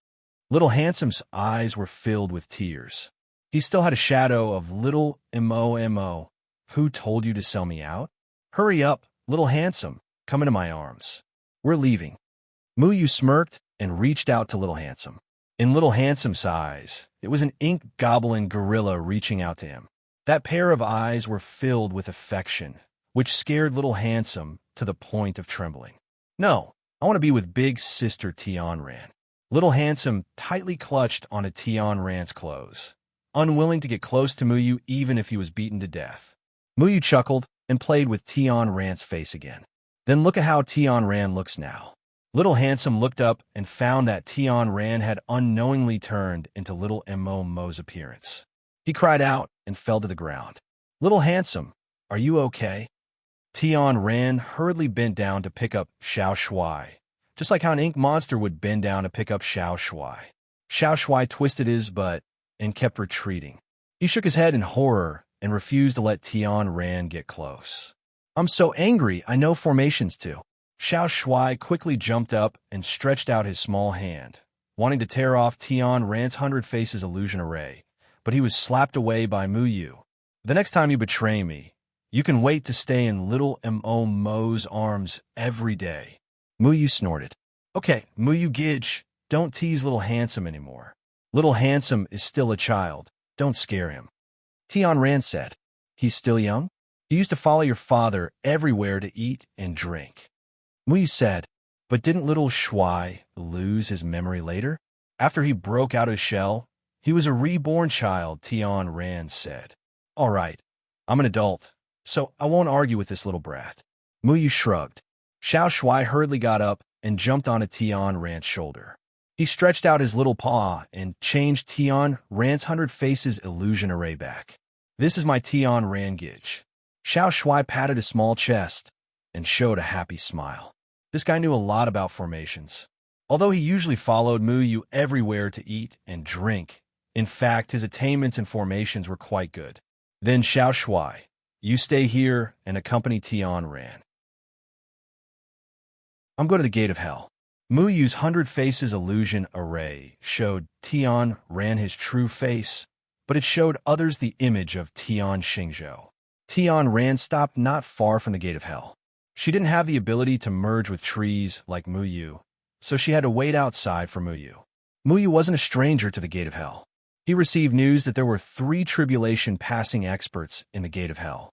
Little Handsome's eyes were filled with tears. He still had a shadow of Little Mo. "Who told you to sell me out? Hurry up, Little Handsome, come into my arms. We're leaving." Muyu smirked and reached out to Little Handsome. In Little Handsome's eyes, it was an ink-gobbling gorilla reaching out to him. That pair of eyes were filled with affection, which scared Little Handsome to the point of trembling. "No, I want to be with big sister Tian Ran." Little Handsome tightly clutched onto Tian Ran's clothes, unwilling to get close to Muyu even if he was beaten to death. Muyu chuckled and played with Tian Ran's face again. "Then look at how Tian Ran looks now." Little Handsome looked up and found that Tian Ran had unknowingly turned into Little Mo's appearance. He cried out and fell to the ground. "Little Handsome, are you okay?" Tian Ran hurriedly bent down to pick up Xiao Shuai, just like how an ink monster would bend down to pick up Xiao Shuai. Xiao Shuai twisted his butt and kept retreating. He shook his head in horror and refused to let Tian Ran get close. "I'm so angry, I know formations too." Xiao Shuai quickly jumped up and stretched out his small hand, wanting to tear off Tian Ran's 100 Faces illusion array, but he was slapped away by Muyu. "The next time you betray me, You can wait to stay in little Mo's arms every day. Muyu snorted. Okay, Muyu Gidge, don't tease little Handsome anymore. Little Handsome is still a child. Don't scare him. Tian Ran said. He's still young? He used to follow your father everywhere to eat and drink. Muyu said, but didn't little Shuai lose his memory later? After he broke out of his shell, he was a reborn child, Tian Ran said. All right, I'm an adult, so I won't argue with this little brat. Muyu shrugged. Xiao Shuai hurriedly got up and jumped onto Tian Ran's shoulder. He stretched out his little paw and changed Tian Ran's 100 Faces illusion array back. This is my Tian Ran Gidge. Xiao Shuai patted his small chest and showed a happy smile. This guy knew a lot about formations. Although he usually followed Muyu everywhere to eat and drink, in fact, his attainments and formations were quite good. Then Xiao Shuai, you stay here and accompany Tian Ran. I'm going to the gate of hell. Muyu's 100 Faces illusion array showed Tian Ran his true face, but it showed others the image of Tian Xingzhou. Tian Ran stopped not far from the gate of hell. She didn't have the ability to merge with trees like Muyu, so she had to wait outside for Muyu. Muyu wasn't a stranger to the gate of hell. He received news that there were 3 tribulation passing experts in the gate of hell.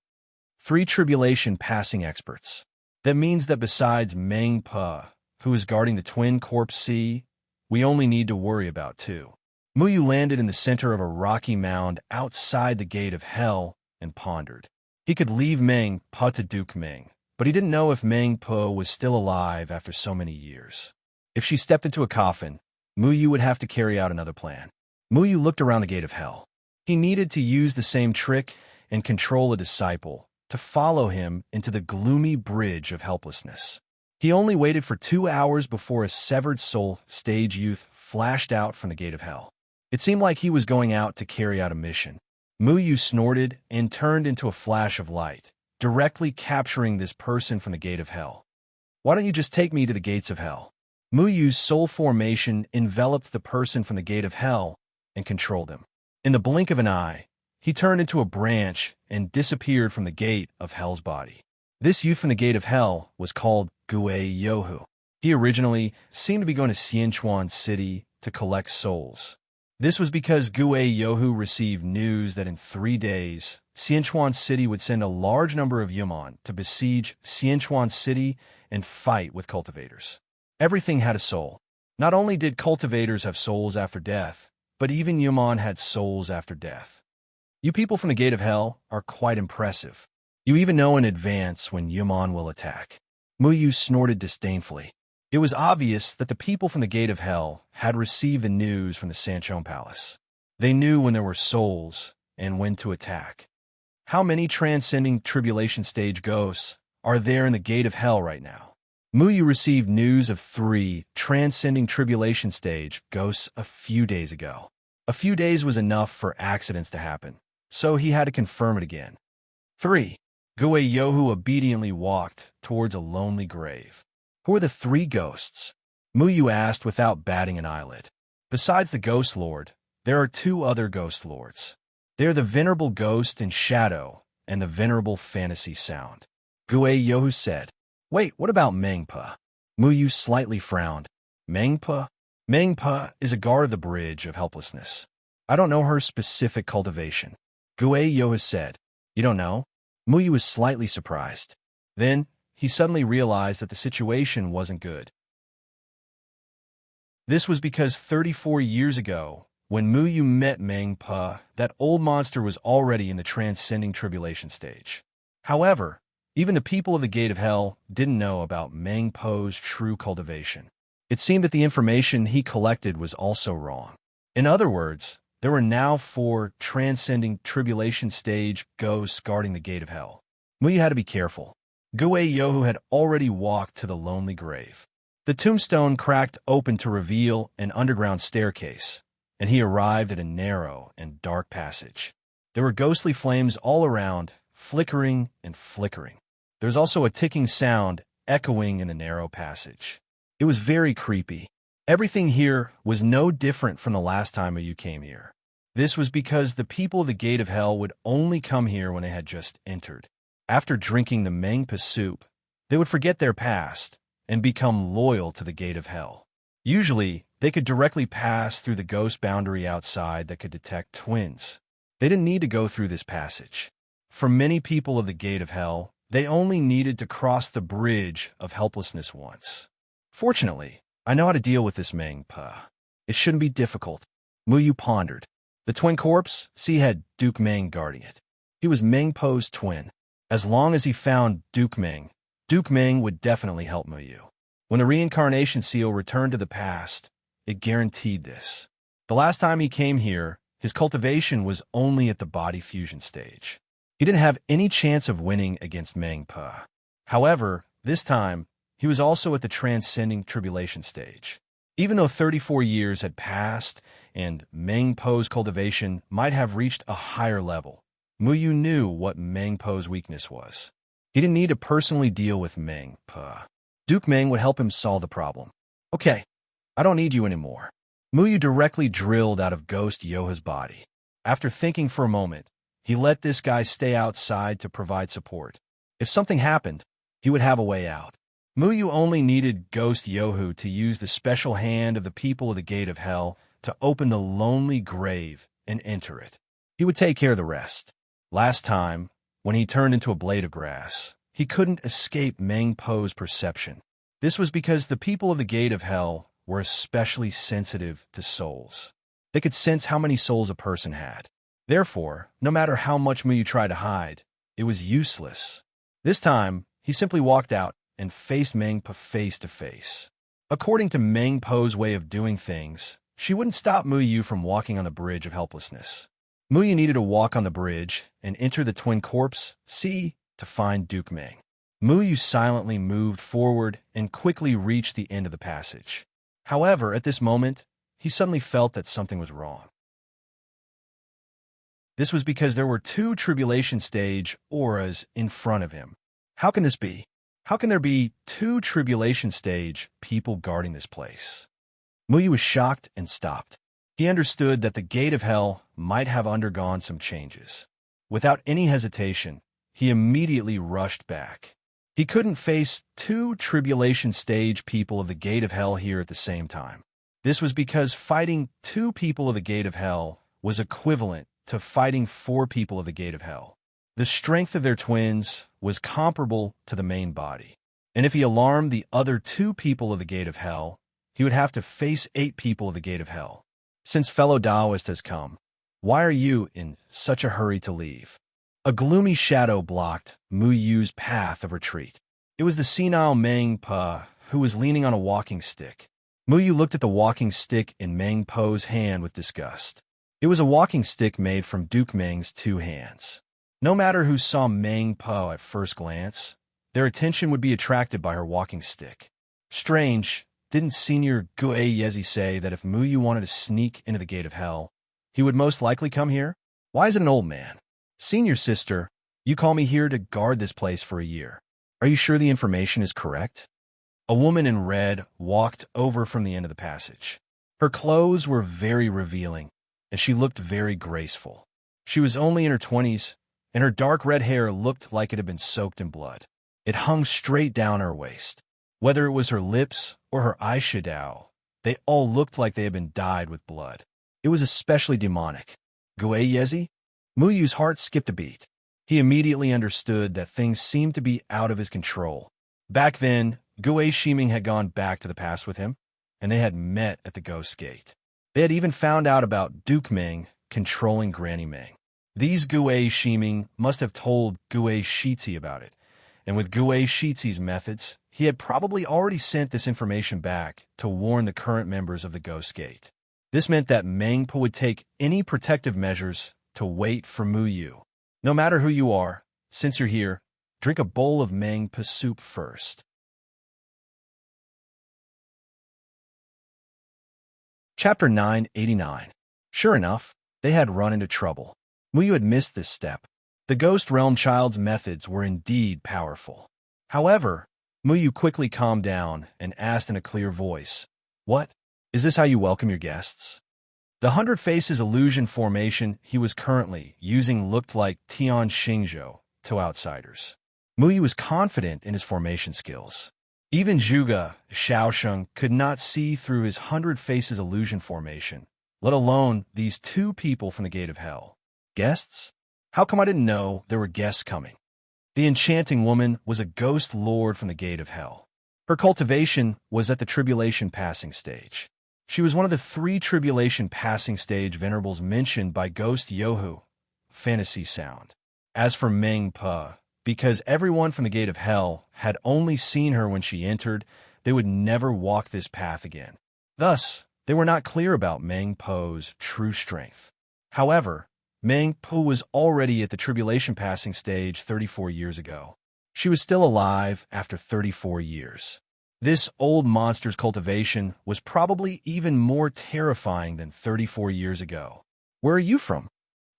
3 tribulation passing experts. That means that besides Meng Pe, who is guarding the Twin Corpse Sea, we only need to worry about 2. Muyu landed in the center of a rocky mound outside the gate of hell and pondered. He could leave Meng Pe to Duke Ming, but he didn't know if Meng Pe was still alive after so many years. If she stepped into a coffin, Muyu would have to carry out another plan. Muyu looked around the gate of hell. He needed to use the same trick and control a disciple to follow him into the gloomy bridge of helplessness. He only waited for 2 hours before a severed soul stage youth flashed out from the gate of hell. It seemed like he was going out to carry out a mission. Muyu snorted and turned into a flash of light, directly capturing this person from the gate of hell. Why don't you just take me to the gates of hell? Muyu's soul formation enveloped the person from the gate of hell and controlled him. In the blink of an eye, he turned into a branch and disappeared from the gate of hell's body. This youth from the gate of hell was called Gue Yohu. He originally seemed to be going to Xianchuan City to collect souls. This was because Gue Yohu received news that in 3 days, Xianchuan City would send a large number of Yuman to besiege Xianchuan City and fight with cultivators. Everything had a soul. Not only did cultivators have souls after death, but even Yuman had souls after death. You people from the gate of hell are quite impressive. You even know in advance when Yuman will attack. Muyu snorted disdainfully. It was obvious that the people from the gate of hell had received the news from the Sanchon Palace. They knew when there were souls and when to attack. How many transcending tribulation stage ghosts are there in the gate of hell right now? Muyu received news of 3 transcending tribulation stage ghosts a few days ago. A few days was enough for accidents to happen, so he had to confirm it again. 3. Gue Yohu obediently walked towards a lonely grave. Who are the 3 ghosts? Muyu asked without batting an eyelid. Besides the Ghost Lord, there are 2 other Ghost Lords. They are the Venerable Ghost and Shadow and the Venerable Fantasy Sound. Gue Yohu said, Wait, what about Meng Pe? Muyu slightly frowned. Meng Pe? Meng Pe is a guard of the bridge of helplessness. I don't know her specific cultivation. Gue Yohu said, You don't know? Muyu was slightly surprised. Then, he suddenly realized that the situation wasn't good. This was because 34 years ago, when Muyu met Meng Pe, that old monster was already in the transcending tribulation stage. However, even the people of the gate of hell didn't know about Meng Pe's true cultivation. It seemed that the information he collected was also wrong. In other words, there were now 4 transcending tribulation stage ghosts guarding the gate of hell. Muyu had to be careful. Gue Yohu had already walked to the lonely grave. The tombstone cracked open to reveal an underground staircase, and he arrived at a narrow and dark passage. There were ghostly flames all around, flickering and flickering. There was also a ticking sound echoing in the narrow passage. It was very creepy. Everything here was no different from the last time you came here. This was because the people of the gate of hell would only come here when they had just entered. After drinking the Mengpa soup, they would forget their past and become loyal to the gate of hell. Usually, they could directly pass through the ghost boundary outside that could detect twins. They didn't need to go through this passage. For many people of the gate of hell, they only needed to cross the bridge of helplessness once. Fortunately, I know how to deal with this Mengpa. It shouldn't be difficult. Muyu pondered. The twin corpse, had Duke Meng guarding it. He was Mengpo's twin. As long as he found Duke Meng would definitely help Muyu. When the reincarnation seal returned to the past, it guaranteed this. The last time he came here, his cultivation was only at the body fusion stage. He didn't have any chance of winning against Mengpa. However, this time, he was also at the transcending tribulation stage. Even though 34 years had passed and Mengpo's cultivation might have reached a higher level, Muyu knew what Mengpo's weakness was. He didn't need to personally deal with Mengpa. Duke Meng would help him solve the problem. Okay, I don't need you anymore. Muyu directly drilled out of Ghost Yoha's body. After thinking for a moment, he let this guy stay outside to provide support. If something happened, he would have a way out. Muyu only needed Ghost Yohu to use the special hand of the people of the Gate of Hell to open the lonely grave and enter it. He would take care of the rest. Last time, when he turned into a blade of grass, he couldn't escape Mengpo's perception. This was because the people of the Gate of Hell were especially sensitive to souls. They could sense how many souls a person had. Therefore, no matter how much Muyu tried to hide, it was useless. This time, he simply walked out and faced Mengpa face to face. According to Mengpo's way of doing things, she wouldn't stop Muyu from walking on the bridge of helplessness. Muyu needed to walk on the bridge and enter the twin corpse, to find Duke Meng. Muyu silently moved forward and quickly reached the end of the passage. However, at this moment, he suddenly felt that something was wrong. This was because there were two tribulation stage auras in front of him. How can this be? How can there be two tribulation stage people guarding this place? Muyu was shocked and stopped. He understood that the Gate of Hell might have undergone some changes. Without any hesitation, he immediately rushed back. He couldn't face two tribulation stage people of the Gate of Hell here at the same time. This was because fighting two people of the Gate of Hell was equivalent to fighting four people of the Gate of Hell. The strength of their twins was comparable to the main body. And if he alarmed the other two people of the Gate of Hell, he would have to face 8 people of the Gate of Hell. Since fellow Taoist has come, why are you in such a hurry to leave? A gloomy shadow blocked Muyu's path of retreat. It was the senile Mengpa who was leaning on a walking stick. Muyu looked at the walking stick in Mengpo's hand with disgust. It was a walking stick made from Duke Meng's 2 hands. No matter who saw Mengpo at first glance, their attention would be attracted by her walking stick. Strange, didn't Senior Gue Yezi say that if Muyu wanted to sneak into the Gate of Hell, he would most likely come here? Why is it an old man? Senior sister, you call me here to guard this place for a year. Are you sure the information is correct? A woman in red walked over from the end of the passage. Her clothes were very revealing, and she looked very graceful. She was only in her 20s, and her dark red hair looked like it had been soaked in blood. It hung straight down her waist. Whether it was her lips or her eyeshadow, they all looked like they had been dyed with blood. It was especially demonic. Gue Yezi? Muyu's heart skipped a beat. He immediately understood that things seemed to be out of his control. Back then, Gue Shiming had gone back to the past with him, and they had met at the Ghost Gate. They had even found out about Duke Meng controlling Granny Meng. These Gue Shiming must have told Gue Shitzi about it, and with Gue Shitzi's methods, he had probably already sent this information back to warn the current members of the Ghost Gate. This meant that Mengpa would take any protective measures to wait for Muyu. No matter who you are, since you're here, drink a bowl of Mengpa soup first. Chapter 989. Sure enough, they had run into trouble. Muyu had missed this step. The Ghost Realm child's methods were indeed powerful. However, Muyu quickly calmed down and asked in a clear voice, "What? Is this how you welcome your guests?" The 100 Faces illusion formation he was currently using looked like Tian Xingzhou to outsiders. Muyu was confident in his formation skills. Even Zhuge Shaosheng could not see through his 100 Faces illusion formation, let alone these two people from the Gate of Hell. Guests? How come I didn't know there were guests coming? The enchanting woman was a ghost lord from the Gate of Hell. Her cultivation was at the tribulation passing stage. She was one of the 3 tribulation passing stage venerables mentioned by Ghost Yohu, Fantasy Sound. As for Meng Po, because everyone from the Gate of Hell had only seen her when she entered, they would never walk this path again. Thus, they were not clear about Meng Po's true strength. However, Meng Po was already at the tribulation passing stage 34 years ago. She was still alive after 34 years. This old monster's cultivation was probably even more terrifying than 34 years ago. Where are you from?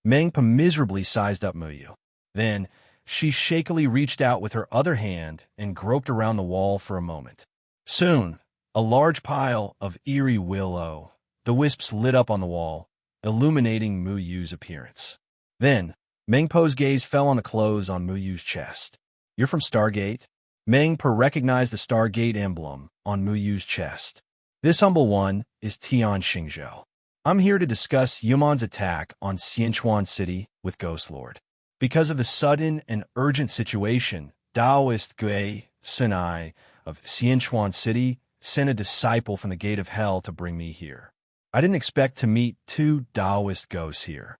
Meng Po miserably sized up Muyu. Then, she shakily reached out with her other hand and groped around the wall for a moment. Soon, a large pile of eerie willow, the wisps lit up on the wall, illuminating Muyu's appearance. Then, Meng Po's gaze fell on the clothes on Muyu's chest. You're from Stargate? Meng Po recognized the Stargate emblem on Muyu's chest. This humble one is Tian Xingzhou. I'm here to discuss Yumon's attack on Xianchuan City with Ghost Lord. Because of the sudden and urgent situation, Taoist Gui Sinai of Xianchuan City sent a disciple from the Gate of Hell to bring me here. I didn't expect to meet 2 Taoist ghosts here.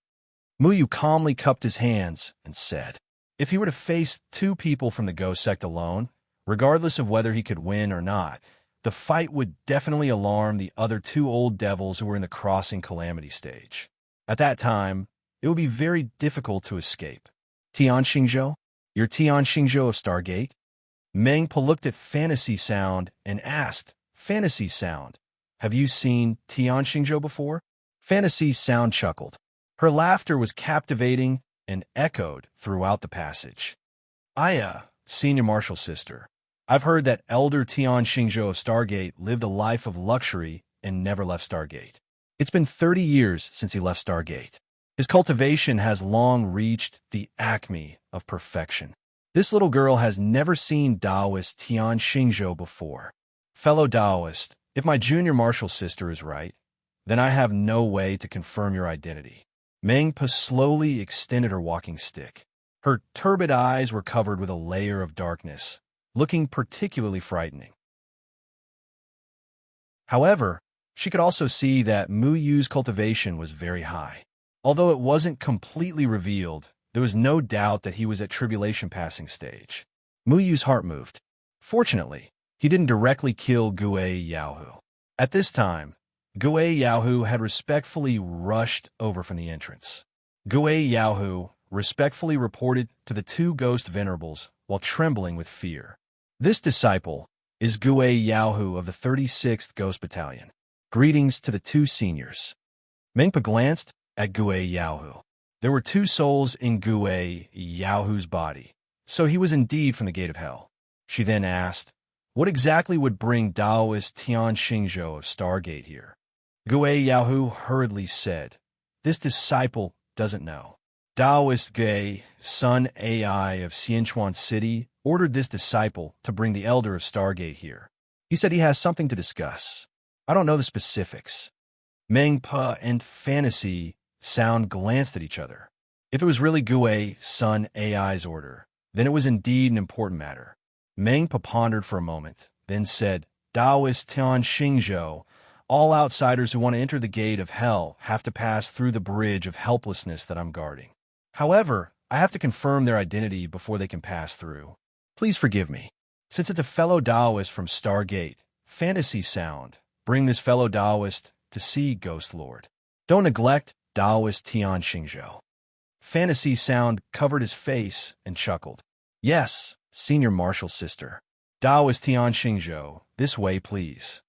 Muyu calmly cupped his hands and said, if he were to face 2 people from the ghost sect alone, regardless of whether he could win or not, the fight would definitely alarm the other 2 old devils who were in the crossing calamity stage. At that time, it would be very difficult to escape. Tian Xingzhou? You're Tian Xingzhou of Stargate? Meng Po looked at Fantasy Sound and asked, Fantasy Sound, have you seen Tian Xingzhou before? Fantasy Sound chuckled. Her laughter was captivating and echoed throughout the passage. Senior Marshal Sister, I've heard that Elder Tian Xingzhou of Stargate lived a life of luxury and never left Stargate. It's been 30 years since he left Stargate. His cultivation has long reached the acme of perfection. This little girl has never seen Taoist Tian Xingzhou before. Fellow Taoist, if my junior martial sister is right, then I have no way to confirm your identity. Meng Po slowly extended her walking stick. Her turbid eyes were covered with a layer of darkness, looking particularly frightening. However, she could also see that Muyu's cultivation was very high. Although it wasn't completely revealed, there was no doubt that he was at tribulation passing stage. Muyu's heart moved. Fortunately, he didn't directly kill Gui Yaohu. At this time, Gui Yaohu had respectfully rushed over from the entrance. Gui Yaohu respectfully reported to the 2 ghost venerables while trembling with fear. This disciple is Gui Yaohu of the 36th Ghost Battalion. Greetings to the 2 seniors. Meng Po glanced at Gui Yaohu. There were 2 souls in Gui Yaohu's body, so he was indeed from the Gate of Hell. She then asked, what exactly would bring Taoist Tian Xingzhou of Stargate here? Gui Yaohu hurriedly said, this disciple doesn't know. Taoist Gui, Sun AI of Xianchuan City, ordered this disciple to bring the Elder of Stargate here. He said he has something to discuss. I don't know the specifics. Meng Po and Fantasy Sound glanced at each other. If it was really Gui Sun AI's order, then it was indeed an important matter. Meng Po pondered for a moment, then said, Taoist Tian Xingzhou, all outsiders who want to enter the Gate of Hell have to pass through the bridge of helplessness that I'm guarding. However, I have to confirm their identity before they can pass through. Please forgive me. Since it's a fellow Taoist from Stargate, Fantasy Sound, bring this fellow Taoist to see Ghost Lord. Don't neglect Taoist Tian Xingzhou. Fantasy Sound covered his face and chuckled. Yes, Senior Marshal Sister. Taoist Tian Xingzhou, this way please.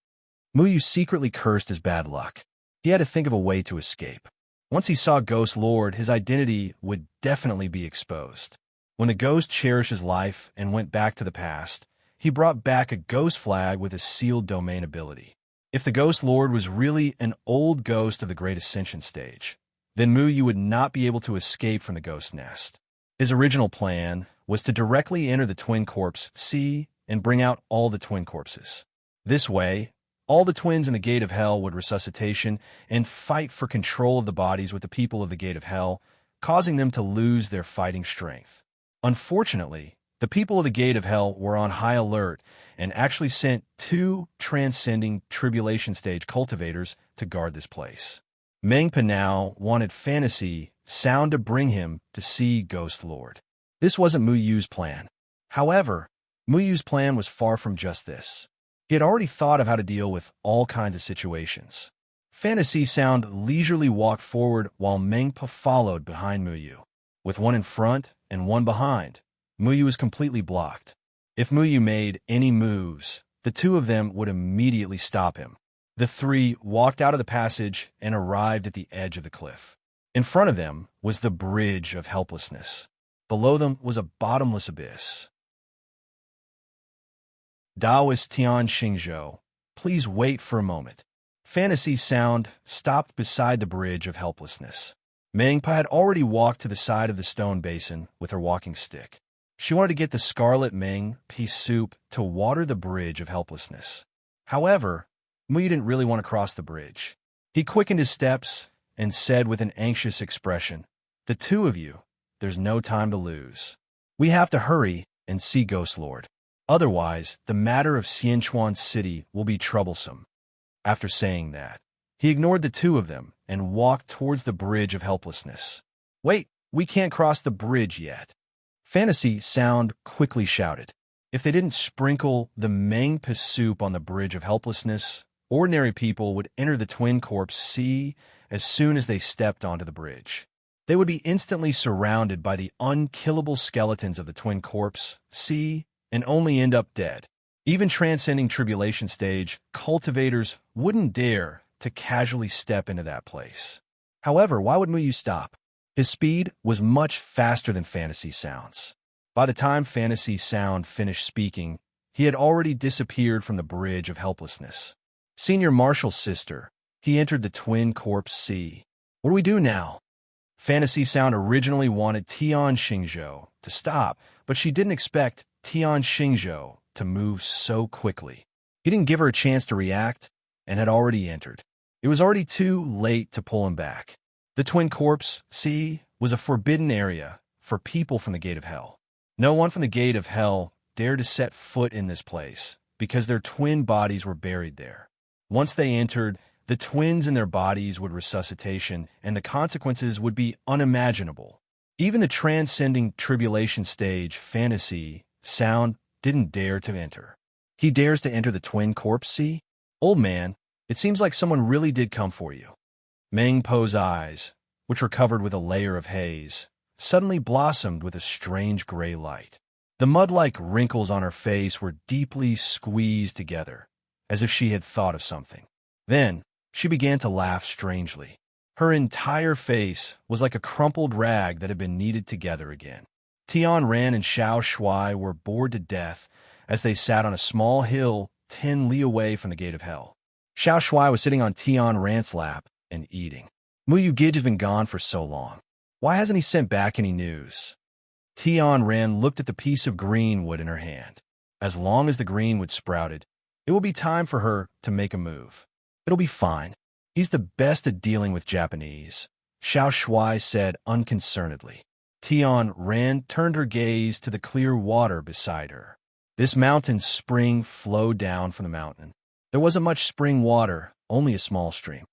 Muyu secretly cursed his bad luck. He had to think of a way to escape. Once he saw Ghost Lord, his identity would definitely be exposed. When the ghost cherished his life and went back to the past, he brought back a ghost flag with a sealed domain ability. If the Ghost Lord was really an old ghost of the Great Ascension stage, then Muyu would not be able to escape from the ghost nest. His original plan was to directly enter the twin corpse sea and bring out all the twin corpses. This way, all the twins in the Gate of Hell would resuscitation and fight for control of the bodies with the people of the Gate of Hell, causing them to lose their fighting strength. Unfortunately, the people of the Gate of Hell were on high alert and actually sent 2 transcending tribulation stage cultivators to guard this place. Meng Panao wanted Fantasy Sound to bring him to see Ghost Lord. This wasn't Mu Yu's plan. However, Mu Yu's plan was far from just this. He had already thought of how to deal with all kinds of situations. Fantasy Sound leisurely walked forward while Meng Pa followed behind Mu Yu. With one in front and one behind, Mu Yu was completely blocked. If Mu Yu made any moves, the 2 of them would immediately stop him. The 3 walked out of the passage and arrived at the edge of the cliff. In front of them was the Bridge of Helplessness. Below them was a bottomless abyss. Taoist Tian Xingzhou, please wait for a moment. Fantasy Sound stopped beside the Bridge of Helplessness. Meng Pa had already walked to the side of the stone basin with her walking stick. She wanted to get the scarlet Meng pea soup to water the Bridge of Helplessness. However, Mu Yu didn't really want to cross the bridge. He quickened his steps and said with an anxious expression, "The 2 of you, there's no time to lose. We have to hurry and see Ghost Lord. Otherwise, the matter of Xianchuan City will be troublesome." After saying that, he ignored the 2 of them and walked towards the Bridge of Helplessness. "Wait, we can't cross the bridge yet." Fantasy Sound quickly shouted. If they didn't sprinkle the Meng Pa soup on the Bridge of Helplessness, ordinary people would enter the twin corpse sea as soon as they stepped onto the bridge. They would be instantly surrounded by the unkillable skeletons of the twin corpse sea and only end up dead. Even transcending tribulation stage, cultivators wouldn't dare to casually step into that place. However, why would Mu Yu stop? His speed was much faster than Fantasy Sound's. By the time Fantasy Sound finished speaking, he had already disappeared from the Bridge of Helplessness. Senior Marshal's sister, he entered the twin corpse sea. What do we do now? Fantasy Sound originally wanted Tian Xingzhou to stop, but she didn't expect Tian Xingzhou to move so quickly. He didn't give her a chance to react and had already entered. It was already too late to pull him back. The twin corpse sea was a forbidden area for people from the Gate of Hell. No one from the Gate of Hell dared to set foot in this place because their twin bodies were buried there. Once they entered, the twins in their bodies would resuscitation, and the consequences would be unimaginable. Even the transcending tribulation stage Fantasy Sound didn't dare to enter. He dares to enter the twin corpse sea? Old man, it seems like someone really did come for you. Meng Po's eyes, which were covered with a layer of haze, suddenly blossomed with a strange gray light. The mud-like wrinkles on her face were deeply squeezed together, as if she had thought of something. Then, she began to laugh strangely. Her entire face was like a crumpled rag that had been kneaded together again. Tian Ran and Xiao Shuai were bored to death as they sat on a small hill 10 li away from the Gate of Hell. Xiao Shuai was sitting on Tian Ran's lap and eating. Mu Yu Gij has been gone for so long. Why hasn't he sent back any news? Tian Ran looked at the piece of greenwood in her hand. As long as the greenwood sprouted, it will be time for her to make a move. It'll be fine. He's the best at dealing with Japanese, Xiao Shuai said unconcernedly. Tian Ran turned her gaze to the clear water beside her. This mountain spring flowed down from the mountain. There wasn't much spring water, only a small stream.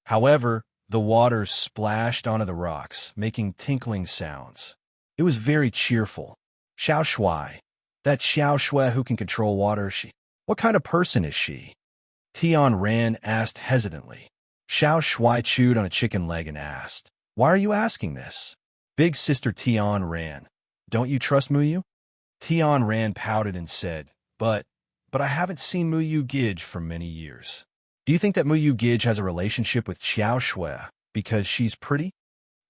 However, the water splashed onto the rocks, making tinkling sounds. It was very cheerful. Xiao Shuai, that Xiao Shuai who can control water, what kind of person is she? Tian Ran asked hesitantly. Xiao Shuai chewed on a chicken leg and asked, "Why are you asking this?" Big sister Tian Ran, "Don't you trust Mu Yu?" Tian Ran pouted and said, But I haven't seen Mu Yu Gij for many years. Do you think that Mu Yu Gij has a relationship with Xiao Shuai because she's pretty?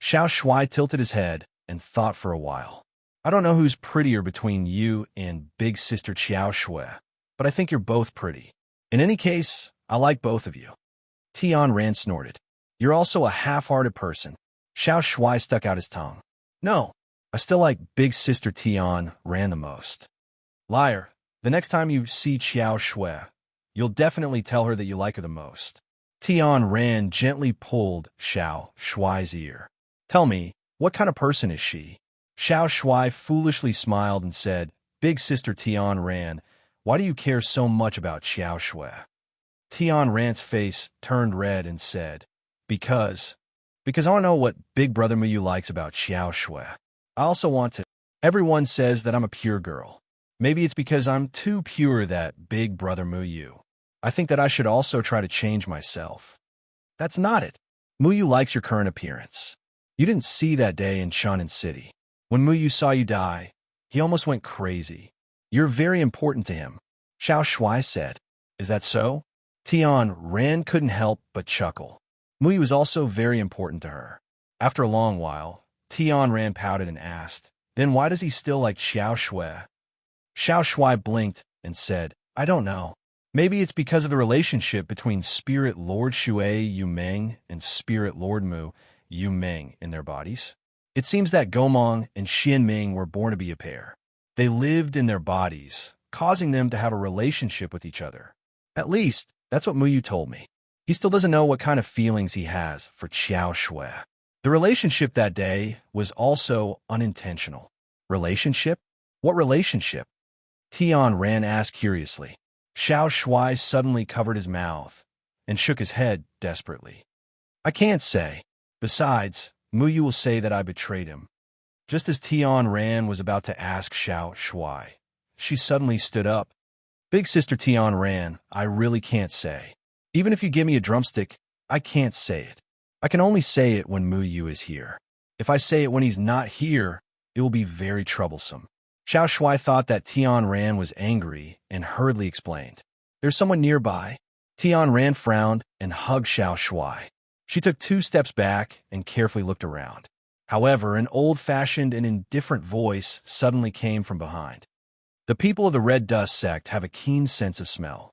Xiao Shuai tilted his head and thought for a while. I don't know who's prettier between you and big sister Xiao Shuai, but I think you're both pretty. In any case, I like both of you. Tian Ran snorted. You're also a half-hearted person. Xiao Shuai stuck out his tongue. No, I still like Big Sister Tian Ran the most. Liar, the next time you see Xiao Shui, you'll definitely tell her that you like her the most. Tian Ran gently pulled Xiao Shuai's ear. Tell me, what kind of person is she? Xiao Shui foolishly smiled and said, Big Sister Tian Ran, why do you care so much about Xiao Shui? Tian Ran's face turned red and said, Because I want to know what Big Brother Muyu likes about Xiao Shui. I also want to. Everyone says that I'm a pure girl. Maybe it's because I'm too pure that Big Brother Muyu. I think that I should also try to change myself. That's not it. Muyu likes your current appearance. You didn't see that day in Shannon City. When Muyu saw you die, he almost went crazy. You're very important to him. Xiao Shui said. Is that so? Tian Ran couldn't help but chuckle. Muyu was also very important to her. After a long while, Tian Ran pouted and asked, Then why does he still like Xiao Shui? Xiao Shui blinked and said, I don't know. Maybe it's because of the relationship between Spirit Lord Shui Yu Meng and Spirit Lord Mu Yu Meng in their bodies. It seems that Gomong and Xian Ming were born to be a pair. They lived in their bodies, causing them to have a relationship with each other. At least, that's what Muyu told me. He still doesn't know what kind of feelings he has for Xiao Shui. The relationship that day was also unintentional. Relationship? What relationship? Tian Ran asked curiously. Xiao Shui suddenly covered his mouth and shook his head desperately. I can't say. Besides, Muyu will say that I betrayed him. Just as Tian Ran was about to ask Xiao Shui, she suddenly stood up. Big Sister Tian Ran, I really can't say. Even if you give me a drumstick, I can't say it. I can only say it when Muyu is here. If I say it when he's not here, it will be very troublesome. Xiao Shui thought that Tian Ran was angry and hurriedly explained. There's someone nearby. Tian Ran frowned and hugged Xiao Shui. She took 2 steps back and carefully looked around. However, an old-fashioned and indifferent voice suddenly came from behind. The people of the Red Dust sect have a keen sense of smell.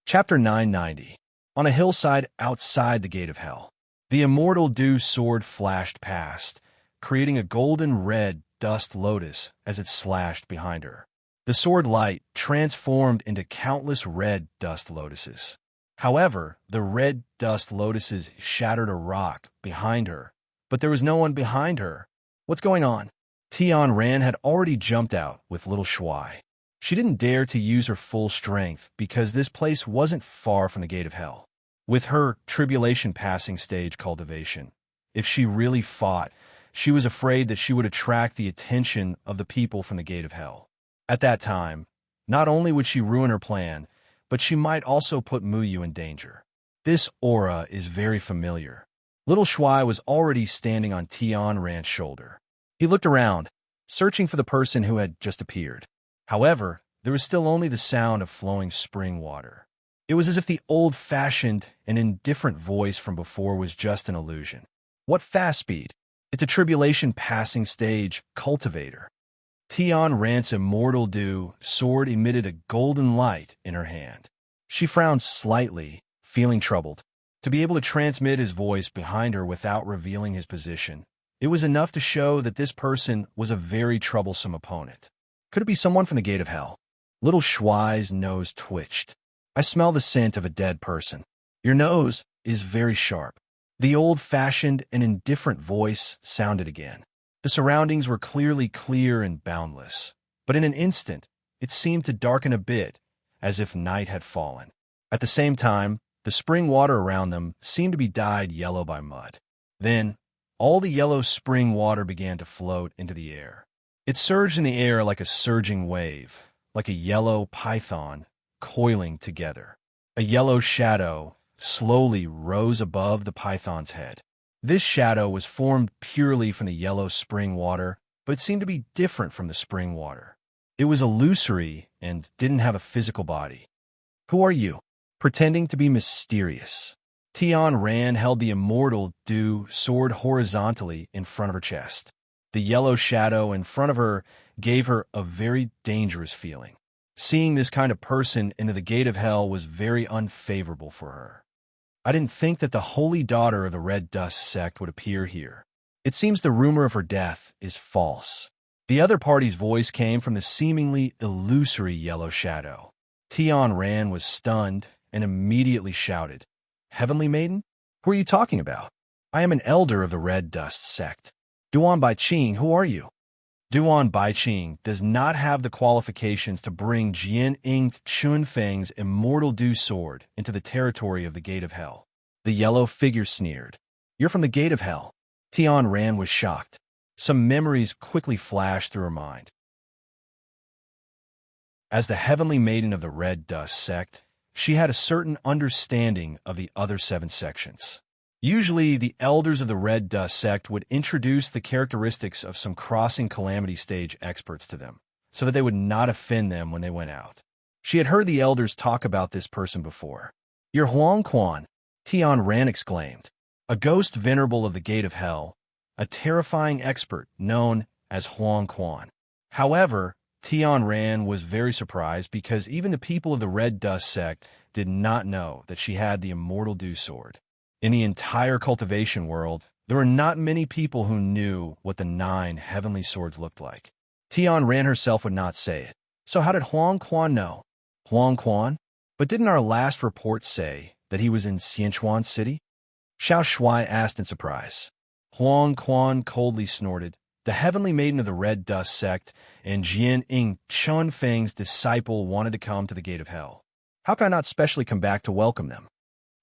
Chapter 990. On a hillside outside the Gate of Hell, the immortal Dew sword flashed past, creating a golden-red dust lotus as it slashed behind her. The sword light transformed into countless red dust lotuses. However, the red dust lotuses shattered a rock behind her, but there was no one behind her. What's going on? Tian Ran had already jumped out with little Shui. She didn't dare to use her full strength because this place wasn't far from the Gate of Hell. With her tribulation passing stage cultivation, if she really fought, she was afraid that she would attract the attention of the people from the Gate of Hell. At that time, not only would she ruin her plan, but she might also put Muyu in danger. This aura is very familiar. Little Shui was already standing on Tian Ran's shoulder. He looked around, searching for the person who had just appeared. However, there was still only the sound of flowing spring water. It was as if the old-fashioned and indifferent voice from before was just an illusion. What fast speed? It's a tribulation passing stage cultivator. Tian Ran's immortal Dew sword emitted a golden light in her hand. She frowned slightly, feeling troubled. To be able to transmit his voice behind her without revealing his position, it was enough to show that this person was a very troublesome opponent. Could it be someone from the Gate of Hell? Little Shuai's nose twitched. I smell the scent of a dead person. Your nose is very sharp. The old-fashioned and indifferent voice sounded again. The surroundings were clearly clear and boundless, but in an instant, it seemed to darken a bit, as if night had fallen. At the same time, the spring water around them seemed to be dyed yellow by mud. Then, all the yellow spring water began to float into the air. It surged in the air like a surging wave, like a yellow python coiling together. A yellow shadow slowly rose above the python's head. This shadow was formed purely from the yellow spring water, but it seemed to be different from the spring water. It was illusory and didn't have a physical body. Who are you? Pretending to be mysterious. Tian Ran held the immortal Dew sword horizontally in front of her chest. The yellow shadow in front of her gave her a very dangerous feeling. Seeing this kind of person into the gate of hell was very unfavorable for her. I didn't think that the holy daughter of the Red Dust sect would appear here. It seems the rumor of her death is false. The other party's voice came from the seemingly illusory yellow shadow. Tian Ran was stunned and immediately shouted, "Heavenly Maiden? Who are you talking about? I am an elder of the Red Dust sect. Duan Baiqing, who are you?" Duan Baiqing does not have the qualifications to bring Jian Ing Chunfeng's immortal dew sword into the territory of the Gate of Hell. The yellow figure sneered. "You're from the Gate of Hell." Tian Ran was shocked. Some memories quickly flashed through her mind. As the Heavenly Maiden of the Red Dust sect, she had a certain understanding of the other 7 sections. Usually, the elders of the Red Dust sect would introduce the characteristics of some crossing calamity stage experts to them, so that they would not offend them when they went out. She had heard the elders talk about this person before. "You're Huang Quan," Tian Ran exclaimed, a ghost venerable of the Gate of Hell, a terrifying expert known as Huang Quan. However, Tian Ran was very surprised because even the people of the Red Dust sect did not know that she had the immortal dew sword. In the entire cultivation world, there were not many people who knew what the 9 heavenly swords looked like. Tian Ran herself would not say it. So how did Huang Quan know? Huang Quan? But didn't our last report say that he was in Xianchuan City? Xiao Shui asked in surprise. Huang Quan coldly snorted. The Heavenly Maiden of the Red Dust sect and Jian Ing Chunfeng's disciple wanted to come to the Gate of Hell. How can I not specially come back to welcome them?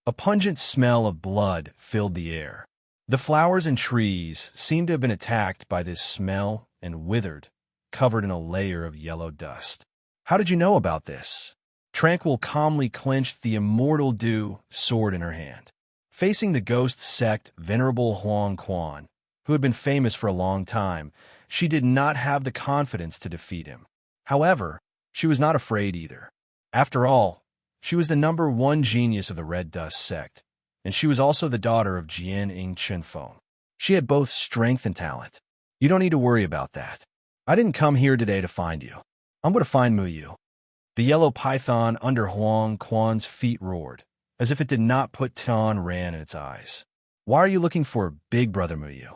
A pungent smell of blood filled the air. The flowers and trees seemed to have been attacked by this smell and withered, covered in a layer of yellow dust. "How did you know about this?" Tranquil calmly clenched the immortal dew sword in her hand. Facing the ghost sect venerable Huang Quan, who had been famous for a long time, she did not have the confidence to defeat him. However, she was not afraid either. After all, she was the #1 genius of the Red Dust sect, and she was also the daughter of Jian Ing Chenfeng. She had both strength and talent. "You don't need to worry about that. I didn't come here today to find you. I'm going to find Muyu." The yellow python under Huang Quan's feet roared, as if it did not put Tian Ran in its eyes. "Why are you looking for Big Brother Muyu?"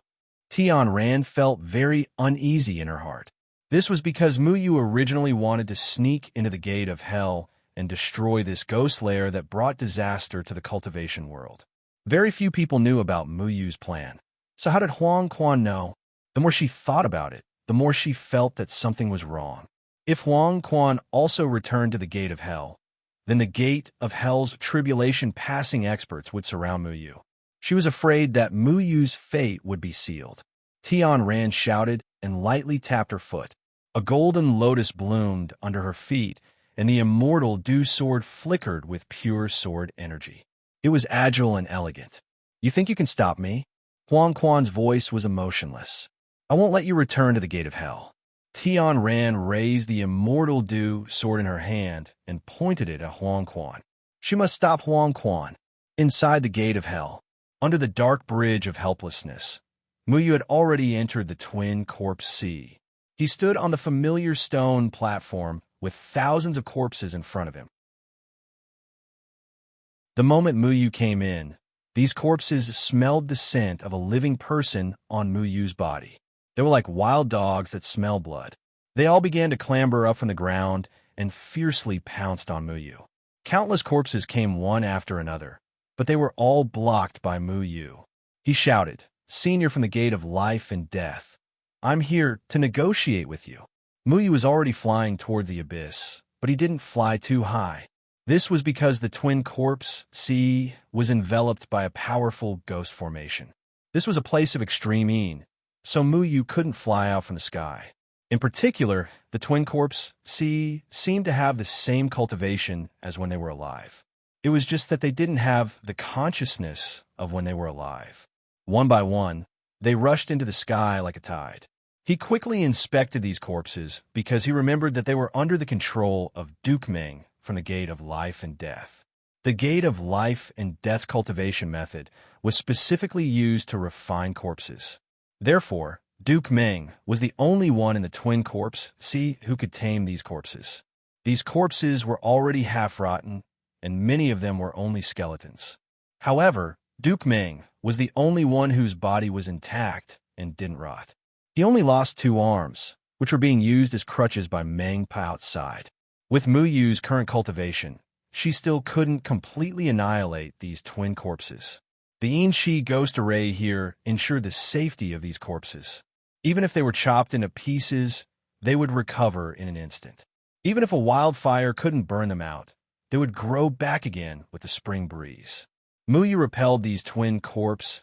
Tian Ran felt very uneasy in her heart. This was because Muyu originally wanted to sneak into the Gate of Hell and destroy this ghost lair that brought disaster to the cultivation world. Very few people knew about Muyu's plan. So how did Huang Quan know? The more she thought about it, the more she felt that something was wrong. If Huang Quan also returned to the Gate of Hell, then the Gate of Hell's tribulation-passing experts would surround Muyu. She was afraid that Muyu's fate would be sealed. Tian Ran shouted and lightly tapped her foot. A golden lotus bloomed under her feet, and the immortal dew sword flickered with pure sword energy. It was agile and elegant. "You think you can stop me?" Huang Quan's voice was emotionless. "I won't let you return to the Gate of Hell." Tian Ran raised the immortal dew sword in her hand and pointed it at Huang Quan. She must stop Huang Quan. Inside the Gate of Hell, under the dark bridge of helplessness, Muyu had already entered the twin corpse sea. He stood on the familiar stone platform with thousands of corpses in front of him. The moment Muyu came in, these corpses smelled the scent of a living person on Muyu's body. They were like wild dogs that smell blood. They all began to clamber up from the ground and fiercely pounced on Muyu. Countless corpses came one after another, but they were all blocked by Muyu. He shouted, "Senior from the Gate of Life and Death, I'm here to negotiate with you." Muyu was already flying towards the abyss, but he didn't fly too high. This was because the twin corpse sea was enveloped by a powerful ghost formation. This was a place of extreme ease, so Muyu couldn't fly out from the sky. In particular, the twin corpse sea seemed to have the same cultivation as when they were alive. It was just that they didn't have the consciousness of when they were alive. One by one, they rushed into the sky like a tide. He quickly inspected these corpses because he remembered that they were under the control of Duke Ming from the Gate of Life and Death. The Gate of Life and Death cultivation method was specifically used to refine corpses. Therefore, Duke Ming was the only one in the twin corpse sea who could tame these corpses. These corpses were already half-rotten, and many of them were only skeletons. However, Duke Ming was the only one whose body was intact and didn't rot. He only lost 2 arms, which were being used as crutches by Meng Pa outside. With Mu Yu's current cultivation, she still couldn't completely annihilate these twin corpses. The Yin Shi ghost array here ensured the safety of these corpses. Even if they were chopped into pieces, they would recover in an instant. Even if a wildfire couldn't burn them out, they would grow back again with the spring breeze. Mu Yu repelled these twin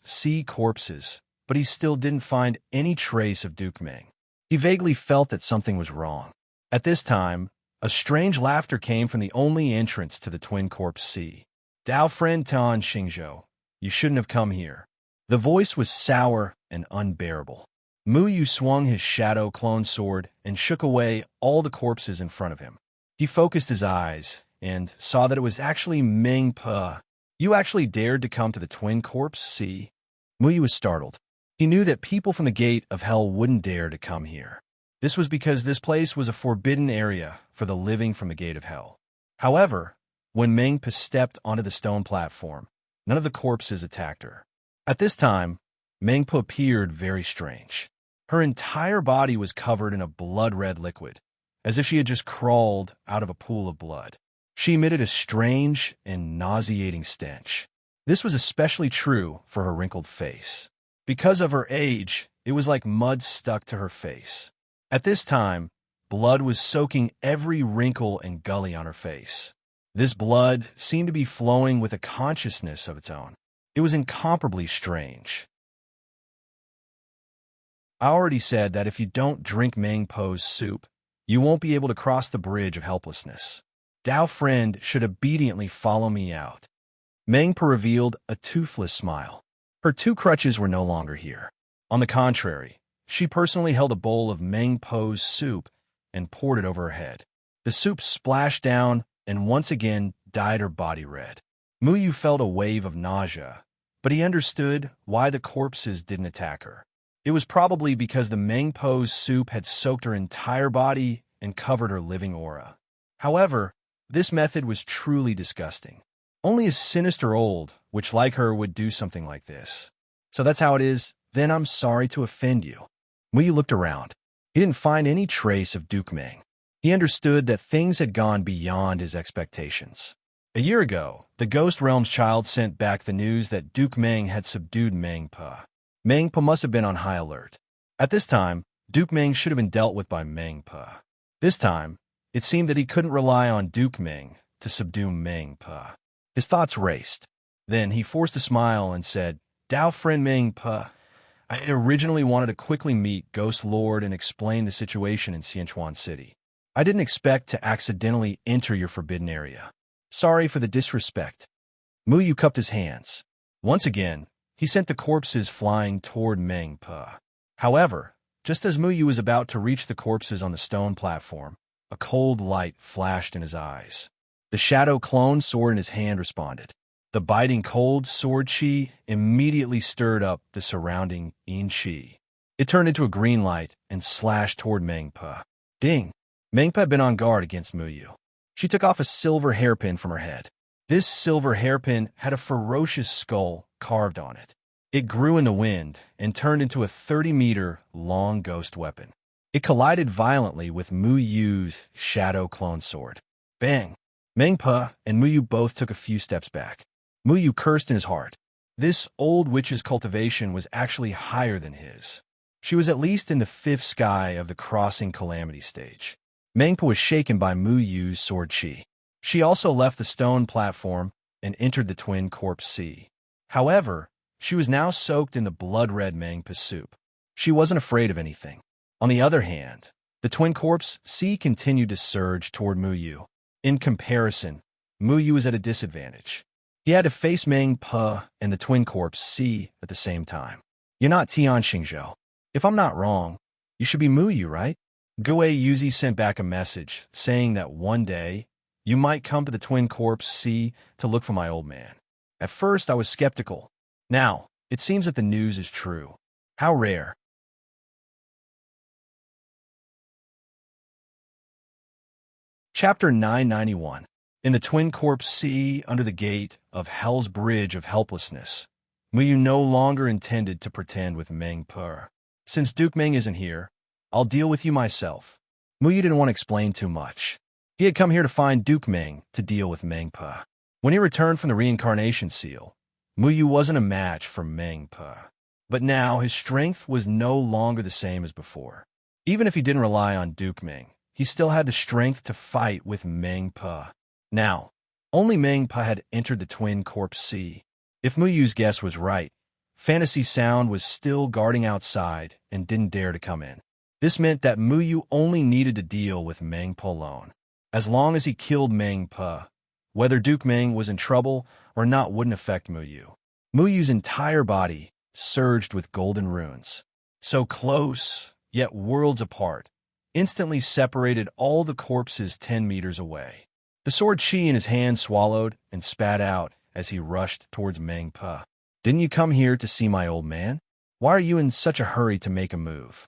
sea corpses, but he still didn't find any trace of Duke Ming. He vaguely felt that something was wrong. At this time, a strange laughter came from the only entrance to the twin corpse sea. Dao friend Tan Xingzhou, you shouldn't have come here. The voice was sour and unbearable. Mu Yu swung his shadow clone sword and shook away all the corpses in front of him. He focused his eyes and saw that it was actually Meng Pa. You actually dared to come to the twin corpse sea? Mu Yu was startled. He knew that people from the gate of hell wouldn't dare to come here. This was because this place was a forbidden area for the living from the gate of hell. However, when Meng Pa stepped onto the stone platform, none of the corpses attacked her. At this time, Meng Pa appeared very strange. Her entire body was covered in a blood-red liquid, as if she had just crawled out of a pool of blood. She emitted a strange and nauseating stench. This was especially true for her wrinkled face. Because of her age, it was like mud stuck to her face. At this time, blood was soaking every wrinkle and gully on her face. This blood seemed to be flowing with a consciousness of its own. It was incomparably strange. I already said that if you don't drink Meng Po's soup, you won't be able to cross the bridge of helplessness. Dao friend should obediently follow me out. Meng Po revealed a toothless smile. Her 2 crutches were no longer here. On the contrary, she personally held a bowl of Meng Po's soup and poured it over her head. The soup splashed down and once again dyed her body red. Mu Yu felt a wave of nausea, but he understood why the corpses didn't attack her. It was probably because the Meng Po's soup had soaked her entire body and covered her living aura. However, this method was truly disgusting. Only a sinister old witch like her would do something like this. So that's how it is. Then I'm sorry to offend you. Mu Yu looked around. He didn't find any trace of Duke Ming. He understood that things had gone beyond his expectations. A year ago, the Ghost Realm's child sent back the news that Duke Ming had subdued Meng Pa. Meng Pa must have been on high alert. At this time, Duke Ming should have been dealt with by Meng Pa. This time, it seemed that he couldn't rely on Duke Ming to subdue Meng Pa. His thoughts raced. Then he forced a smile and said, Dao friend Meng Pa, I originally wanted to quickly meet Ghost Lord and explain the situation in Xianchuan City. I didn't expect to accidentally enter your forbidden area. Sorry for the disrespect. Mu Yu cupped his hands. Once again, he sent the corpses flying toward Meng Pa. However, just as Mu Yu was about to reach the corpses on the stone platform, a cold light flashed in his eyes. The shadow clone sword in his hand responded. The biting cold sword chi immediately stirred up the surrounding yin chi. It turned into a green light and slashed toward Meng Pa. Ding! Meng Pa had been on guard against Mu Yu. She took off a silver hairpin from her head. This silver hairpin had a ferocious skull carved on it. It grew in the wind and turned into a 30-meter-long ghost weapon. It collided violently with Mu Yu's shadow clone sword. Bang! Meng Pa and Mu Yu both took a few steps back. Mu Yu cursed in his heart. This old witch's cultivation was actually higher than his. She was at least in the 5th sky of the crossing calamity stage. Meng Pa was shaken by Mu Yu's sword chi. She also left the stone platform and entered the twin corpse sea. However, she was now soaked in the blood-red Meng Pa soup. She wasn't afraid of anything. On the other hand, the twin corpse sea continued to surge toward Mu Yu. In comparison, Mu Yu was at a disadvantage. He had to face Meng Pa and the twin corpse sea at the same time. You're not Tian Xingzhou. If I'm not wrong, you should be Mu Yu, right? Guei Yuzi sent back a message saying that one day you might come to the twin corpse sea to look for my old man. At first, I was skeptical. Now, it seems that the news is true. How rare. Chapter 991. In the Twin Corpse Sea, under the gate of Hell's Bridge of Helplessness, Muyu no longer intended to pretend with Meng Per. Since Duke Meng isn't here, I'll deal with you myself. Muyu didn't want to explain too much. He had come here to find Duke Meng to deal with Meng Per. When he returned from the reincarnation seal, Muyu wasn't a match for Meng Per. But now his strength was no longer the same as before. Even if he didn't rely on Duke Meng, he still had the strength to fight with Meng Per. Now, only Meng Per had entered the Twin Corpse Sea. If Muyu's guess was right, Fantasy Sound was still guarding outside and didn't dare to come in. This meant that Muyu only needed to deal with Meng Per alone. As long as he killed Meng Per, whether Duke Meng was in trouble or not wouldn't affect Muyu. Muyu's entire body surged with golden runes. So close, yet worlds apart, instantly separated all the corpses 10 meters away. The sword chi in his hand swallowed and spat out as he rushed towards Meng Per. Didn't you come here to see my old man? Why are you in such a hurry to make a move?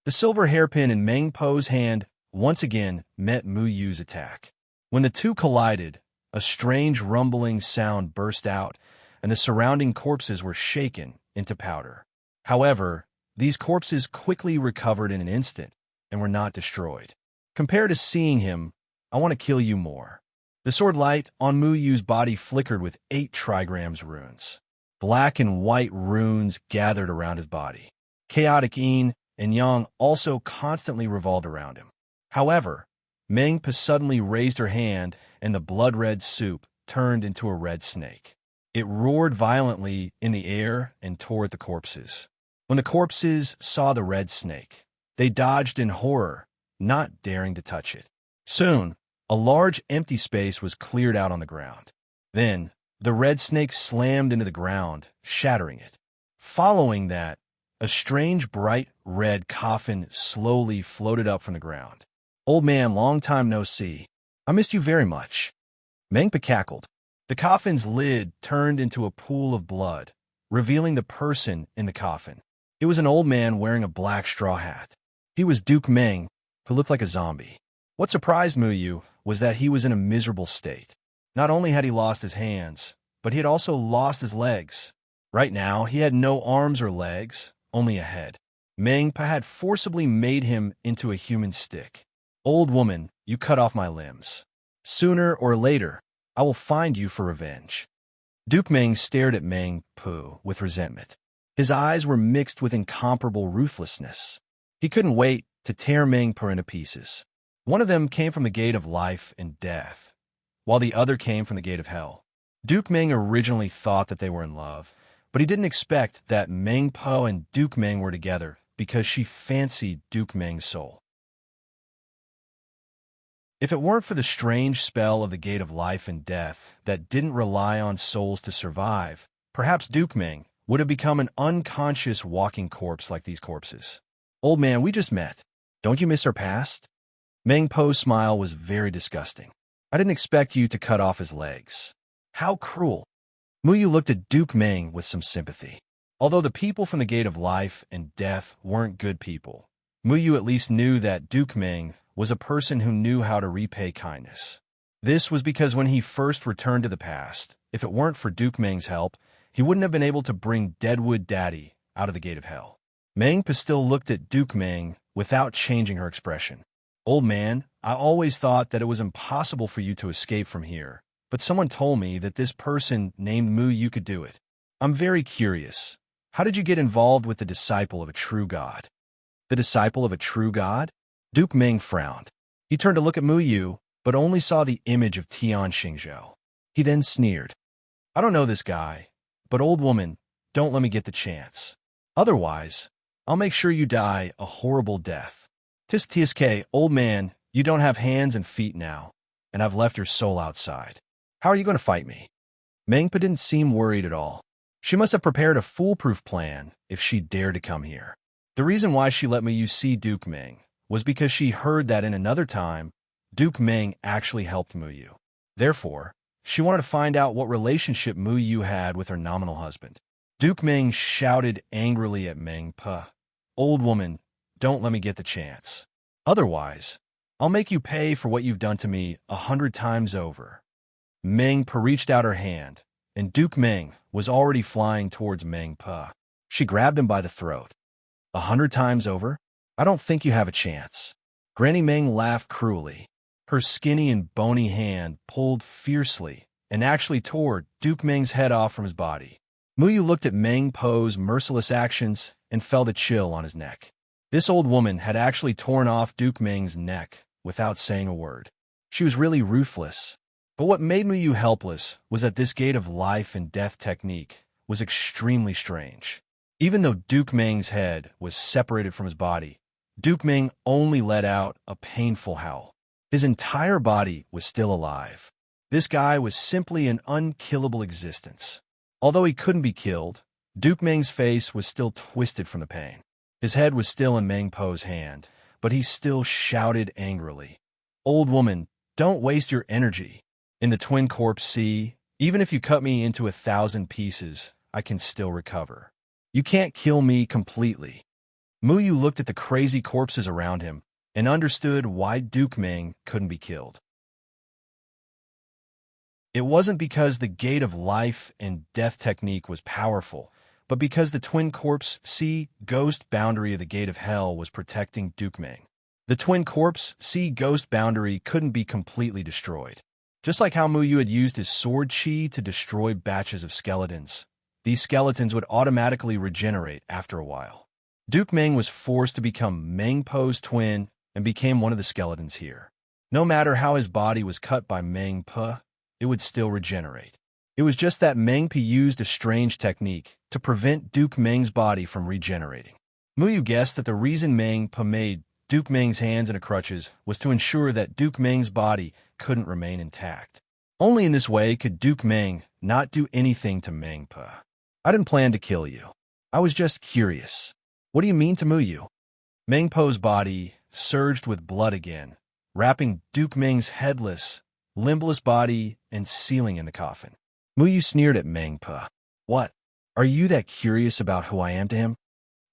The silver hairpin in Meng Po's hand once again met Muyu's attack. When the two collided, a strange rumbling sound burst out, and the surrounding corpses were shaken into powder. However, these corpses quickly recovered in an instant and were not destroyed. Compared to seeing him, I want to kill you more. The sword light on Muyu's body flickered with 8 trigrams runes. Black and white runes gathered around his body. Chaotic yin and yang also constantly revolved around him. However, Meng Per suddenly raised her hand, and the blood-red soup turned into a red snake. It roared violently in the air and tore at the corpses. When the corpses saw the red snake, they dodged in horror, not daring to touch it. Soon, a large empty space was cleared out on the ground. Then, the red snake slammed into the ground, shattering it. Following that, a strange bright red coffin slowly floated up from the ground. Old man, long time no see. I missed you very much. Meng Per cackled. The coffin's lid turned into a pool of blood, revealing the person in the coffin. It was an old man wearing a black straw hat. He was Duke Meng, who looked like a zombie. What surprised Muyu was that he was in a miserable state. Not only had he lost his hands, but he had also lost his legs. Right now, he had no arms or legs, only a head. Meng Per had forcibly made him into a human stick. Old woman, you cut off my limbs. Sooner or later, I will find you for revenge. Duke Meng stared at Meng Per with resentment. His eyes were mixed with incomparable ruthlessness. He couldn't wait to tear Meng Per into pieces. One of them came from the gate of life and death, while the other came from the gate of hell. Duke Meng originally thought that they were in love, but he didn't expect that Meng Per and Duke Meng were together because she fancied Duke Meng's soul. If it weren't for the strange spell of the gate of life and death that didn't rely on souls to survive, perhaps Duke Meng would have become an unconscious walking corpse like these corpses. Old man, we just met. Don't you miss our past? Meng Po's smile was very disgusting. I didn't expect you to cut off his legs. How cruel. Muyu looked at Duke Meng with some sympathy. Although the people from the gate of life and death weren't good people, Muyu at least knew that Duke Meng was a person who knew how to repay kindness. This was because when he first returned to the past, if it weren't for Duke Meng's help, he wouldn't have been able to bring Deadwood Daddy out of the gate of hell. Meng Per still looked at Duke Meng without changing her expression. Old man, I always thought that it was impossible for you to escape from here, but someone told me that this person named Muyu could do it. I'm very curious. How did you get involved with the disciple of a true god? The disciple of a true god? Duke Meng frowned. He turned to look at Muyu, but only saw the image of Tian Xingzhou. He then sneered. I don't know this guy, but old woman, don't let me get the chance. Otherwise, I'll make sure you die a horrible death. Tisk, old man, you don't have hands and feet now, and I've left your soul outside. How are you going to fight me? Meng Per didn't seem worried at all. She must have prepared a foolproof plan if she dared to come here. The reason why she let Muyu see Duke Meng was because she heard that in another time, Duke Meng actually helped Muyu. Therefore, she wanted to find out what relationship Muyu had with her nominal husband. Duke Meng shouted angrily at Meng Per. Old woman, don't let me get the chance. Otherwise, I'll make you pay for what you've done to me 100 times over. Meng Pa reached out her hand, and Duke Meng was already flying towards Meng Pa. She grabbed him by the throat. 100 times over? I don't think you have a chance. Granny Meng laughed cruelly. Her skinny and bony hand pulled fiercely and actually tore Duke Meng's head off from his body. Muyu looked at Meng Po's merciless actions and felt a chill on his neck. This old woman had actually torn off Duke Meng's neck without saying a word. She was really ruthless. But what made Muyu helpless was that this gate of life and death technique was extremely strange. Even though Duke Meng's head was separated from his body, Duke Meng only let out a painful howl. His entire body was still alive. This guy was simply an unkillable existence. Although he couldn't be killed, Duke Meng's face was still twisted from the pain. His head was still in Meng Po's hand, but he still shouted angrily, "Old woman, don't waste your energy. In the Twin Corpse Sea, even if you cut me into 1,000 pieces, I can still recover. You can't kill me completely." Muyu looked at the crazy corpses around him and understood why Duke Meng couldn't be killed. It wasn't because the gate of life and death technique was powerful, but because the Twin Corpse Sea ghost boundary of the Gate of Hell was protecting Duke Meng. The Twin Corpse Sea ghost boundary couldn't be completely destroyed. Just like how Muyu had used his sword chi to destroy batches of skeletons, these skeletons would automatically regenerate after a while. Duke Meng was forced to become Meng Po's twin and became one of the skeletons here. No matter how his body was cut by Meng Pa, it would still regenerate. It was just that Meng Pa used a strange technique to prevent Duke Meng's body from regenerating. Muyu guessed that the reason Meng Pa made Duke Meng's hands into crutches was to ensure that Duke Meng's body couldn't remain intact. Only in this way could Duke Meng not do anything to Meng Pa. "I didn't plan to kill you. I was just curious." "What do you mean to Muyu?" Meng Po's body surged with blood again, wrapping Duke Meng's headless, limbless body and sealing in the coffin. Muyu sneered at Meng Pa. "What? Are you that curious about who I am to him?"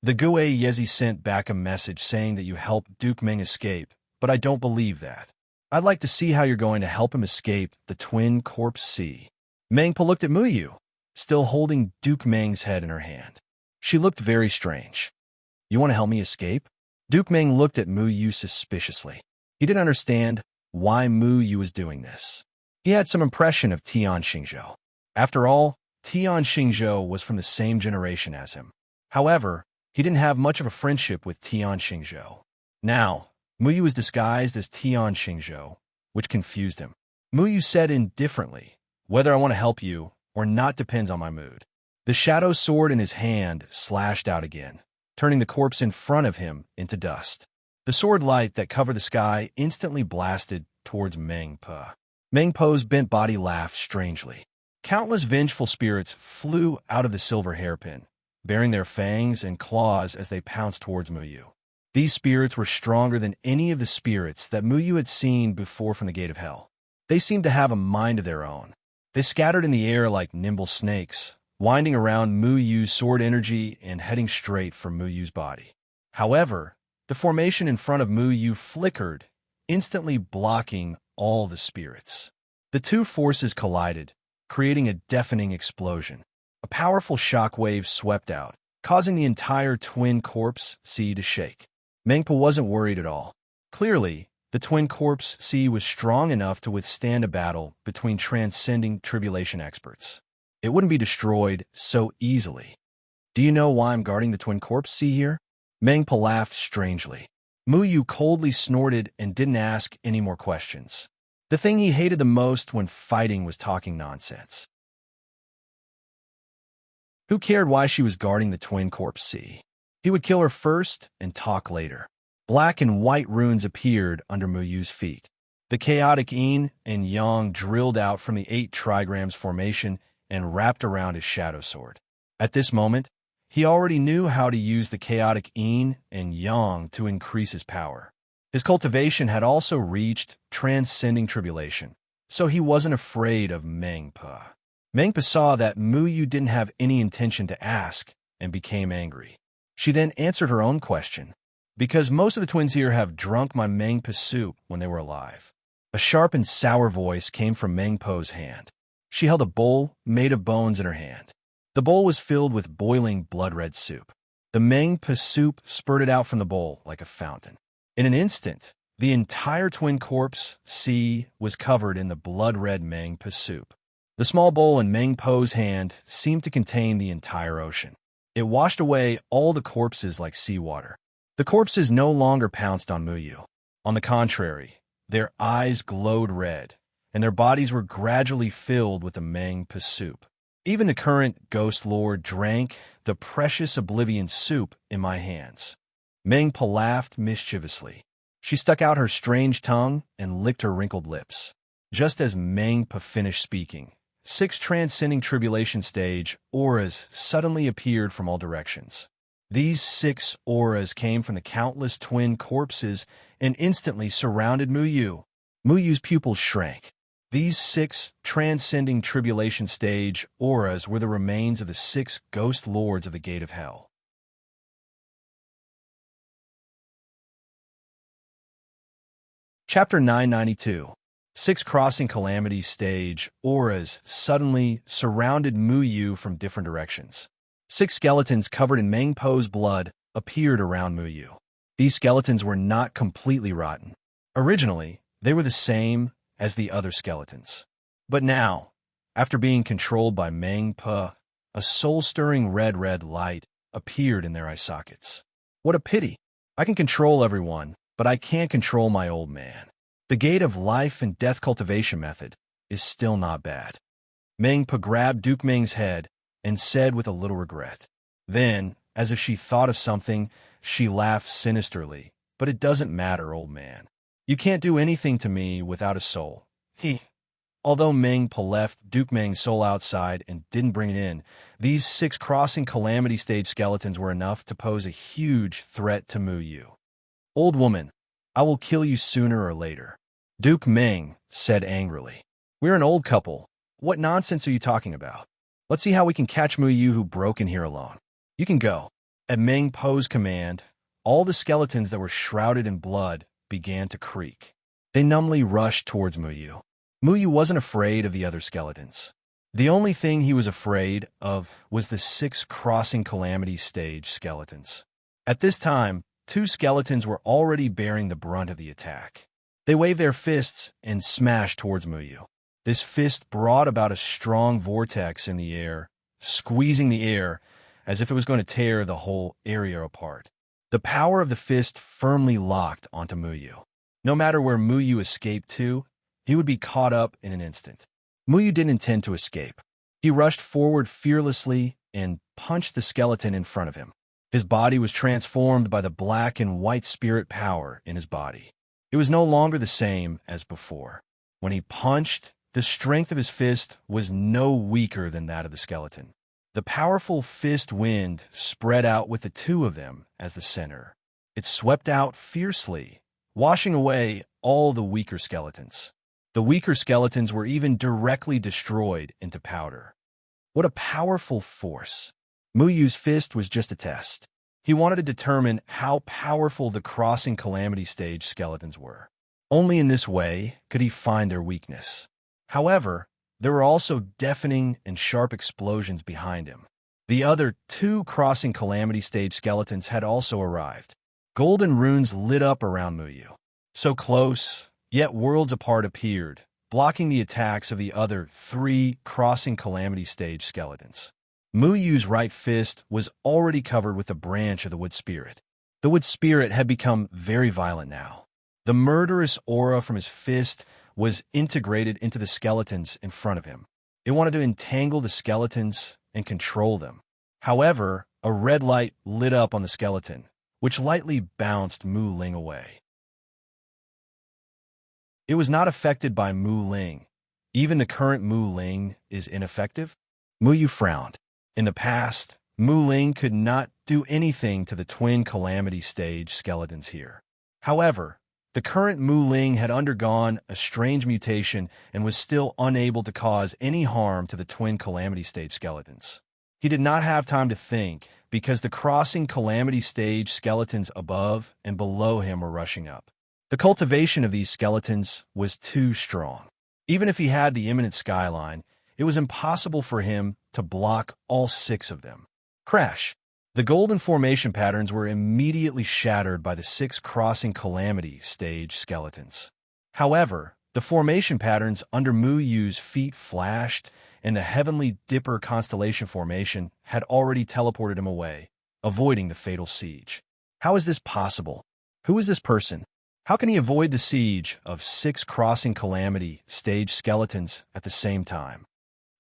The Gue Yezi sent back a message saying that you helped Duke Meng escape, but I don't believe that. I'd like to see how you're going to help him escape the Twin Corpse Sea. Meng Pa looked at Muyu, still holding Duke Meng's head in her hand. She looked very strange. "You want to help me escape?" Duke Meng looked at Muyu suspiciously. He didn't understand why Muyu was doing this. He had some impression of Tian Xingzhou. After all, Tian Xingzhou was from the same generation as him. However, he didn't have much of a friendship with Tian Xingzhou. Now, Muyu was disguised as Tian Xingzhou, which confused him. Muyu said indifferently, "Whether I want to help you or not depends on my mood." The shadow sword in his hand slashed out again, turning the corpse in front of him into dust. The sword light that covered the sky instantly blasted towards Meng Pa. Meng Po's bent body laughed strangely. Countless vengeful spirits flew out of the silver hairpin, bearing their fangs and claws as they pounced towards Muyu. These spirits were stronger than any of the spirits that Muyu had seen before from the Gate of Hell. They seemed to have a mind of their own. They scattered in the air like nimble snakes, winding around Muyu's sword energy and heading straight for Muyu's body. However, the formation in front of Muyu flickered, instantly blocking all the spirits. The two forces collided, creating a deafening explosion. A powerful shock wave swept out, causing the entire Twin Corpse Sea to shake. Meng Pa wasn't worried at all. Clearly, the Twin Corpse Sea was strong enough to withstand a battle between transcending tribulation experts. It wouldn't be destroyed so easily. "Do you know why I'm guarding the Twin Corpse Sea here?" Meng Pa laughed strangely. Muyu coldly snorted and didn't ask any more questions. The thing he hated the most when fighting was talking nonsense. Who cared why she was guarding the Twin Corpse Sea? He would kill her first and talk later. Black and white runes appeared under Muyu's feet. The chaotic yin and yang drilled out from the 8 trigrams formation and wrapped around his shadow sword. At this moment, he already knew how to use the chaotic yin and yang to increase his power. His cultivation had also reached transcending tribulation, so he wasn't afraid of Meng Pa. Meng Pa saw that Muyu didn't have any intention to ask and became angry. She then answered her own question. Because most of the twins here have drunk my Mengpa soup when they were alive. A sharp and sour voice came from Mengpo's hand. She held a bowl made of bones in her hand. The bowl was filled with boiling blood-red soup. The Mengpa soup spurted out from the bowl like a fountain. In an instant, the entire twin corpse sea was covered in the blood-red Mengpa soup. The small bowl in Mengpo's hand seemed to contain the entire ocean. It washed away all the corpses like seawater. The corpses no longer pounced on Muyu. On the contrary, their eyes glowed red, and their bodies were gradually filled with the Mengpa soup. Even the current Ghost Lord drank the precious oblivion soup in my hands. Mengpa laughed mischievously. She stuck out her strange tongue and licked her wrinkled lips. Just as Mengpa finished speaking, 6 transcending tribulation stage auras suddenly appeared from all directions. These 6 auras came from the countless twin corpses and instantly surrounded Muyu. Muyu's pupils shrank. These 6 transcending tribulation stage auras were the remains of the 6 ghost lords of the gate of hell. Chapter 992. 6 crossing calamity stage auras suddenly surrounded Muyu from different directions. 6 skeletons covered in Mengpo's blood appeared around Muyu. These skeletons were not completely rotten. Originally, they were the same as the other skeletons. But now, after being controlled by Mengpa, a soul-stirring red light appeared in their eye sockets. What a pity! I can control everyone, but I can't control my old man. The gate of life and death cultivation method is still not bad. Mengpa grabbed Duke Ming's head and said with a little regret. Then, as if she thought of something, she laughed sinisterly. But it doesn't matter, old man. You can't do anything to me without a soul. Although Mengpa left Duke Ming's soul outside and didn't bring it in, these 6 crossing calamity stage skeletons were enough to pose a huge threat to Muyu. Old woman, I will kill you sooner or later, Duke Ming said angrily. We're an old couple. What nonsense are you talking about? Let's see how we can catch Muyu who broke in here alone. You can go. At Mengpo's command, all the skeletons that were shrouded in blood began to creak. They numbly rushed towards Muyu. Muyu wasn't afraid of the other skeletons. The only thing he was afraid of was the 6 crossing calamity stage skeletons. At this time, 2 skeletons were already bearing the brunt of the attack. They waved their fists and smashed towards Muyu. This fist brought about a strong vortex in the air, squeezing the air as if it was going to tear the whole area apart. The power of the fist firmly locked onto Muyu. No matter where Muyu escaped to, he would be caught up in an instant. Muyu didn't intend to escape. He rushed forward fearlessly and punched the skeleton in front of him. His body was transformed by the black and white spirit power in his body. It was no longer the same as before. When he punched, the strength of his fist was no weaker than that of the skeleton. The powerful fist wind spread out with the 2 of them as the center. It swept out fiercely, washing away all the weaker skeletons. The weaker skeletons were even directly destroyed into powder. What a powerful force! Muyu's fist was just a test. He wanted to determine how powerful the crossing calamity stage skeletons were. Only in this way could he find their weakness. However, there were also deafening and sharp explosions behind him. The other 2 crossing calamity stage skeletons had also arrived. Golden runes lit up around Muyu. So close, yet worlds apart appeared, blocking the attacks of the other 3 crossing calamity stage skeletons. Muyu's right fist was already covered with a branch of the wood spirit. The wood spirit had become very violent now. The murderous aura from his fist was integrated into the skeletons in front of him. It wanted to entangle the skeletons and control them. However, a red light lit up on the skeleton, which lightly bounced Mu Ling away. It was not affected by Mu Ling. Even the current Mu Ling is ineffective? Muyu frowned. In the past, Mu Ling could not do anything to the twin calamity stage skeletons here. However, the current Mu Ling had undergone a strange mutation and was still unable to cause any harm to the twin calamity stage skeletons. He did not have time to think because the crossing calamity stage skeletons above and below him were rushing up. The cultivation of these skeletons was too strong. Even if he had the imminent skyline, it was impossible for him to block all 6 of them. Crash! The golden formation patterns were immediately shattered by the 6 crossing calamity stage skeletons. However, the formation patterns under Mu Yu's feet flashed, and the heavenly Dipper constellation formation had already teleported him away, avoiding the fatal siege. How is this possible? Who is this person? How can he avoid the siege of 6 crossing calamity stage skeletons at the same time?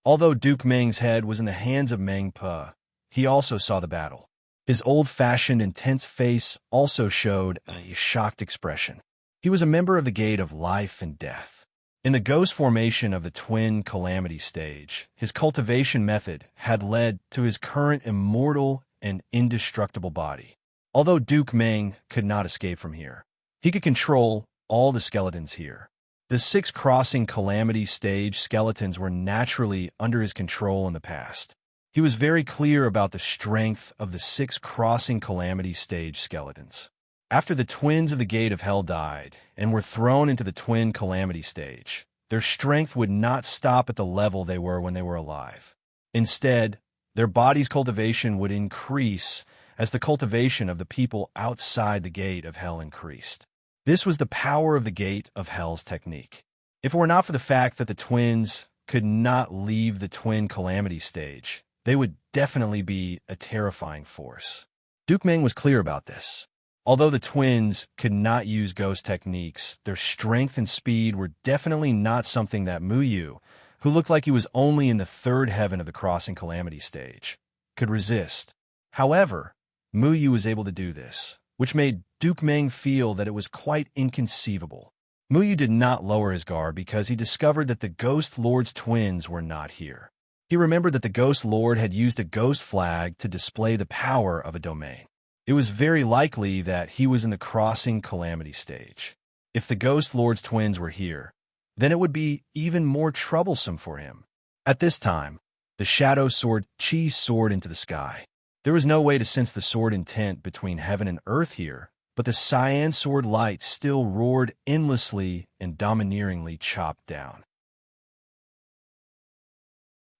Although Duke Meng's head was in the hands of Meng Pe, he also saw the battle. His old-fashioned, intense face also showed a shocked expression. He was a member of the Gate of Life and Death. In the ghost formation of the twin calamity stage, his cultivation method had led to his current immortal and indestructible body. Although Duke Meng could not escape from here, he could control all the skeletons here. The 6 crossing calamity stage skeletons were naturally under his control in the past. He was very clear about the strength of the 6 crossing calamity stage skeletons. After the twins of the Gate of Hell died and were thrown into the twin calamity stage, their strength would not stop at the level they were when they were alive. Instead, their body's cultivation would increase as the cultivation of the people outside the Gate of Hell increased. This was the power of the Gate of Hell's technique. If it were not for the fact that the twins could not leave the twin calamity stage, they would definitely be a terrifying force. Duke Meng was clear about this. Although the twins could not use ghost techniques, their strength and speed were definitely not something that Mu Yu, who looked like he was only in the 3rd heaven of the crossing calamity stage, could resist. However, Mu Yu was able to do this, which made Duke Meng feel that it was quite inconceivable. Mu Yu did not lower his guard because he discovered that the Ghost Lord's twins were not here. He remembered that the Ghost Lord had used a ghost flag to display the power of a domain. It was very likely that he was in the crossing calamity stage. If the Ghost Lord's twins were here, then it would be even more troublesome for him. At this time, the shadow sword Qi soared into the sky. There was no way to sense the sword intent between heaven and earth here, but the cyan sword light still roared endlessly and domineeringly chopped down.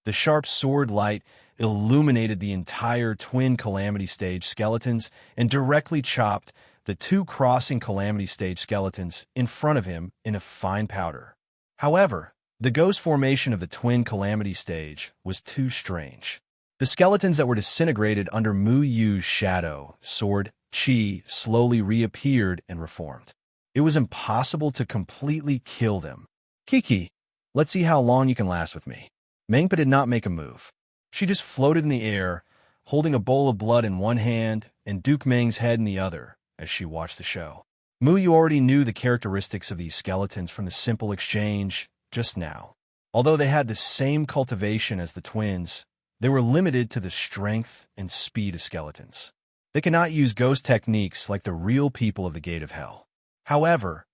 The sharp sword light illuminated the entire twin calamity stage skeletons and directly chopped the 2 crossing calamity stage skeletons in front of him in a fine powder. However, the ghost formation of the twin calamity stage was too strange. The skeletons that were disintegrated under Mu Yu's shadow sword Qi slowly reappeared and reformed. It was impossible to completely kill them. Kiki, let's see how long you can last with me. Mengpa did not make a move. She just floated in the air, holding a bowl of blood in one hand and Duke Meng's head in the other as she watched the show. Mu Yu already knew the characteristics of these skeletons from the simple exchange just now. Although they had the same cultivation as the twins, they were limited to the strength and speed of skeletons. They cannot use ghost techniques like the real people of the Gate of Hell. However,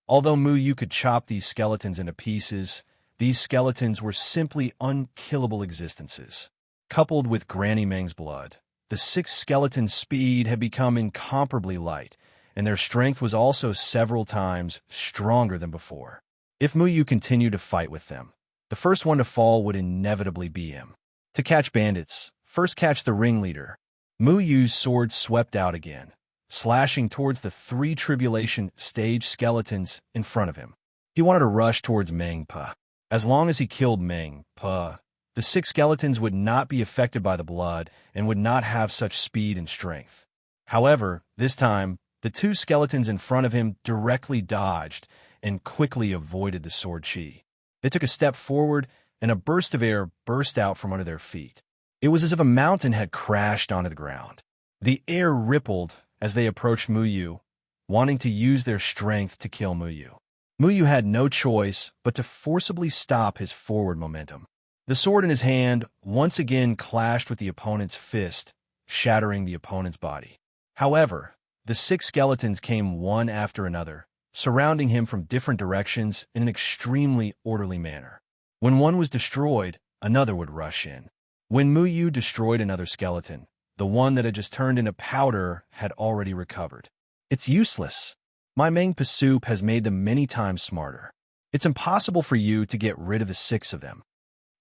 although Mu Yu could chop these skeletons into pieces, these skeletons were simply unkillable existences. Coupled with Granny Meng's blood, the 6 skeletons' speed had become incomparably light, and their strength was also several times stronger than before. If Mu Yu continued to fight with them, the first one to fall would inevitably be him. To catch bandits, first catch the ringleader. Mu Yu's sword swept out again, slashing towards the 3 tribulation stage skeletons in front of him. He wanted to rush towards Meng Pe. As long as he killed Meng Pe, the 6 skeletons would not be affected by the blood and would not have such speed and strength. However, this time, the 2 skeletons in front of him directly dodged and quickly avoided the sword Qi. They took a step forward, and a burst of air burst out from under their feet. It was as if a mountain had crashed onto the ground. The air rippled as they approached Mu Yu, wanting to use their strength to kill Mu Yu. Mu Yu had no choice but to forcibly stop his forward momentum. The sword in his hand once again clashed with the opponent's fist, shattering the opponent's body. However, the 6 skeletons came one after another, surrounding him from different directions in an extremely orderly manner. When one was destroyed, another would rush in. When Mu Yu destroyed another skeleton, the one that had just turned into powder had already recovered. It's useless. My Mengpa soup has made them many times smarter. It's impossible for you to get rid of the 6 of them.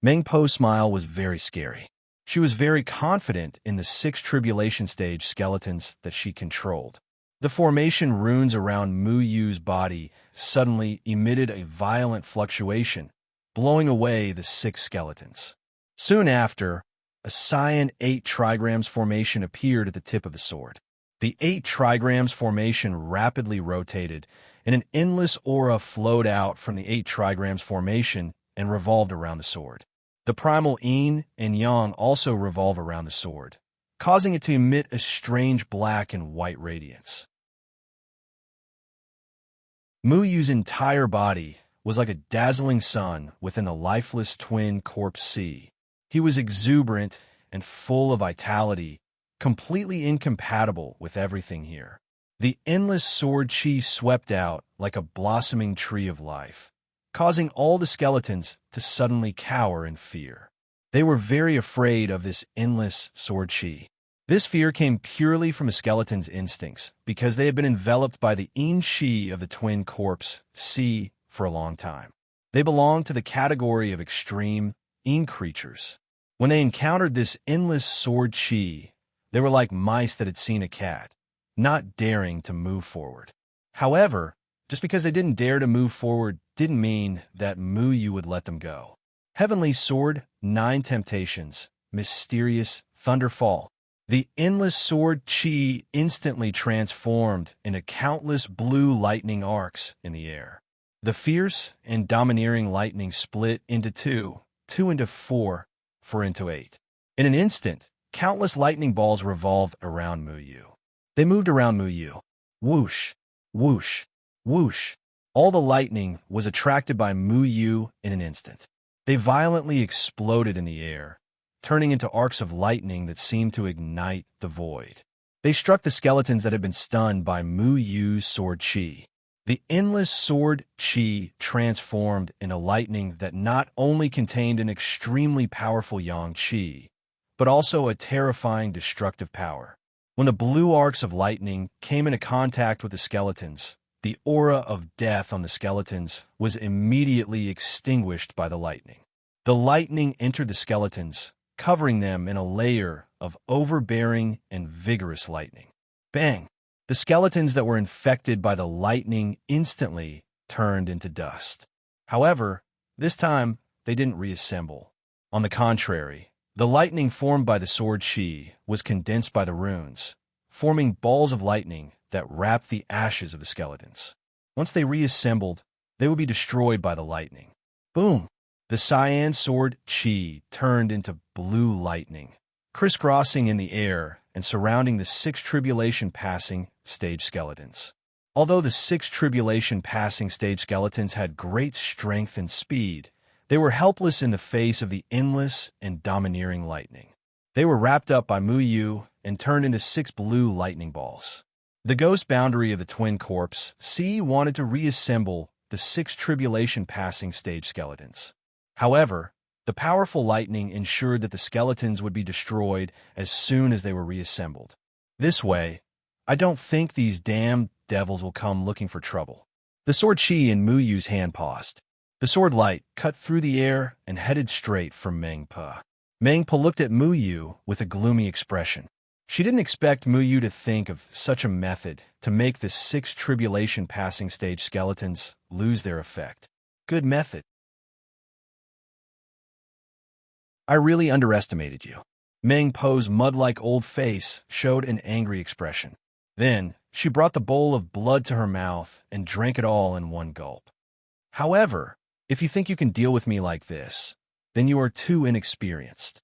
Mengpo's smile was very scary. She was very confident in the 6 tribulation stage skeletons that she controlled. The formation runes around Mu Yu's body suddenly emitted a violent fluctuation, blowing away the 6 skeletons. Soon after, a cyan 8 trigrams formation appeared at the tip of the sword. The 8 trigrams formation rapidly rotated, and an endless aura flowed out from the 8 trigrams formation and revolved around the sword. The primal yin and yang also revolve around the sword, causing it to emit a strange black and white radiance. Mu Yu's entire body was like a dazzling sun within the lifeless twin corpse sea. He was exuberant and full of vitality, completely incompatible with everything here. The endless sword chi swept out like a blossoming tree of life, causing all the skeletons to suddenly cower in fear. They were very afraid of this endless sword chi. This fear came purely from a skeleton's instincts, because they had been enveloped by the yin chi of the twin corpse sea for a long time. They belonged to the category of extreme yin creatures. When they encountered this endless sword chi, they were like mice that had seen a cat, not daring to move forward. However, just because they didn't dare to move forward didn't mean that Mu Yu would let them go. Heavenly Sword, 9 Temptations, Mysterious Thunderfall. The endless sword chi instantly transformed into countless blue lightning arcs in the air. The fierce and domineering lightning split into 2 into 4 into 8. In an instant, countless lightning balls revolved around Mu Yu. They moved around Mu Yu. Whoosh, whoosh, whoosh. All the lightning was attracted by Mu Yu in an instant. They violently exploded in the air, turning into arcs of lightning that seemed to ignite the void. They struck the skeletons that had been stunned by Mu Yu's sword chi. The endless sword chi transformed into lightning that not only contained an extremely powerful yang chi, but also a terrifying destructive power. When the blue arcs of lightning came into contact with the skeletons, the aura of death on the skeletons was immediately extinguished by the lightning. The lightning entered the skeletons, covering them in a layer of overbearing and vigorous lightning. Bang! The skeletons that were infected by the lightning instantly turned into dust. However, this time they didn't reassemble. On the contrary, the lightning formed by the sword chi was condensed by the runes, forming balls of lightning that wrapped the ashes of the skeletons. Once they reassembled, they would be destroyed by the lightning. Boom! The cyan sword chi turned into blue lightning, crisscrossing in the air and surrounding the 6 tribulation passing stage skeletons. Although the 6 tribulation passing stage skeletons had great strength and speed, they were helpless in the face of the endless and domineering lightning. They were wrapped up by Mu Yu and turned into 6 blue lightning balls. The ghost boundary of the twin corpse C wanted to reassemble the 6 tribulation passing stage skeletons. However, the powerful lightning ensured that the skeletons would be destroyed as soon as they were reassembled. This way, I don't think these damned devils will come looking for trouble. The sword chi in Mu Yu's hand paused. The sword light cut through the air and headed straight for Mengpa. Mengpa looked at Mu Yu with a gloomy expression. She didn't expect Mu Yu to think of such a method to make the 6 tribulation passing stage skeletons lose their effect. Good method. I really underestimated you. Meng Po's mud-like old face showed an angry expression. Then, she brought the bowl of blood to her mouth and drank it all in one gulp. However, if you think you can deal with me like this, then you are too inexperienced.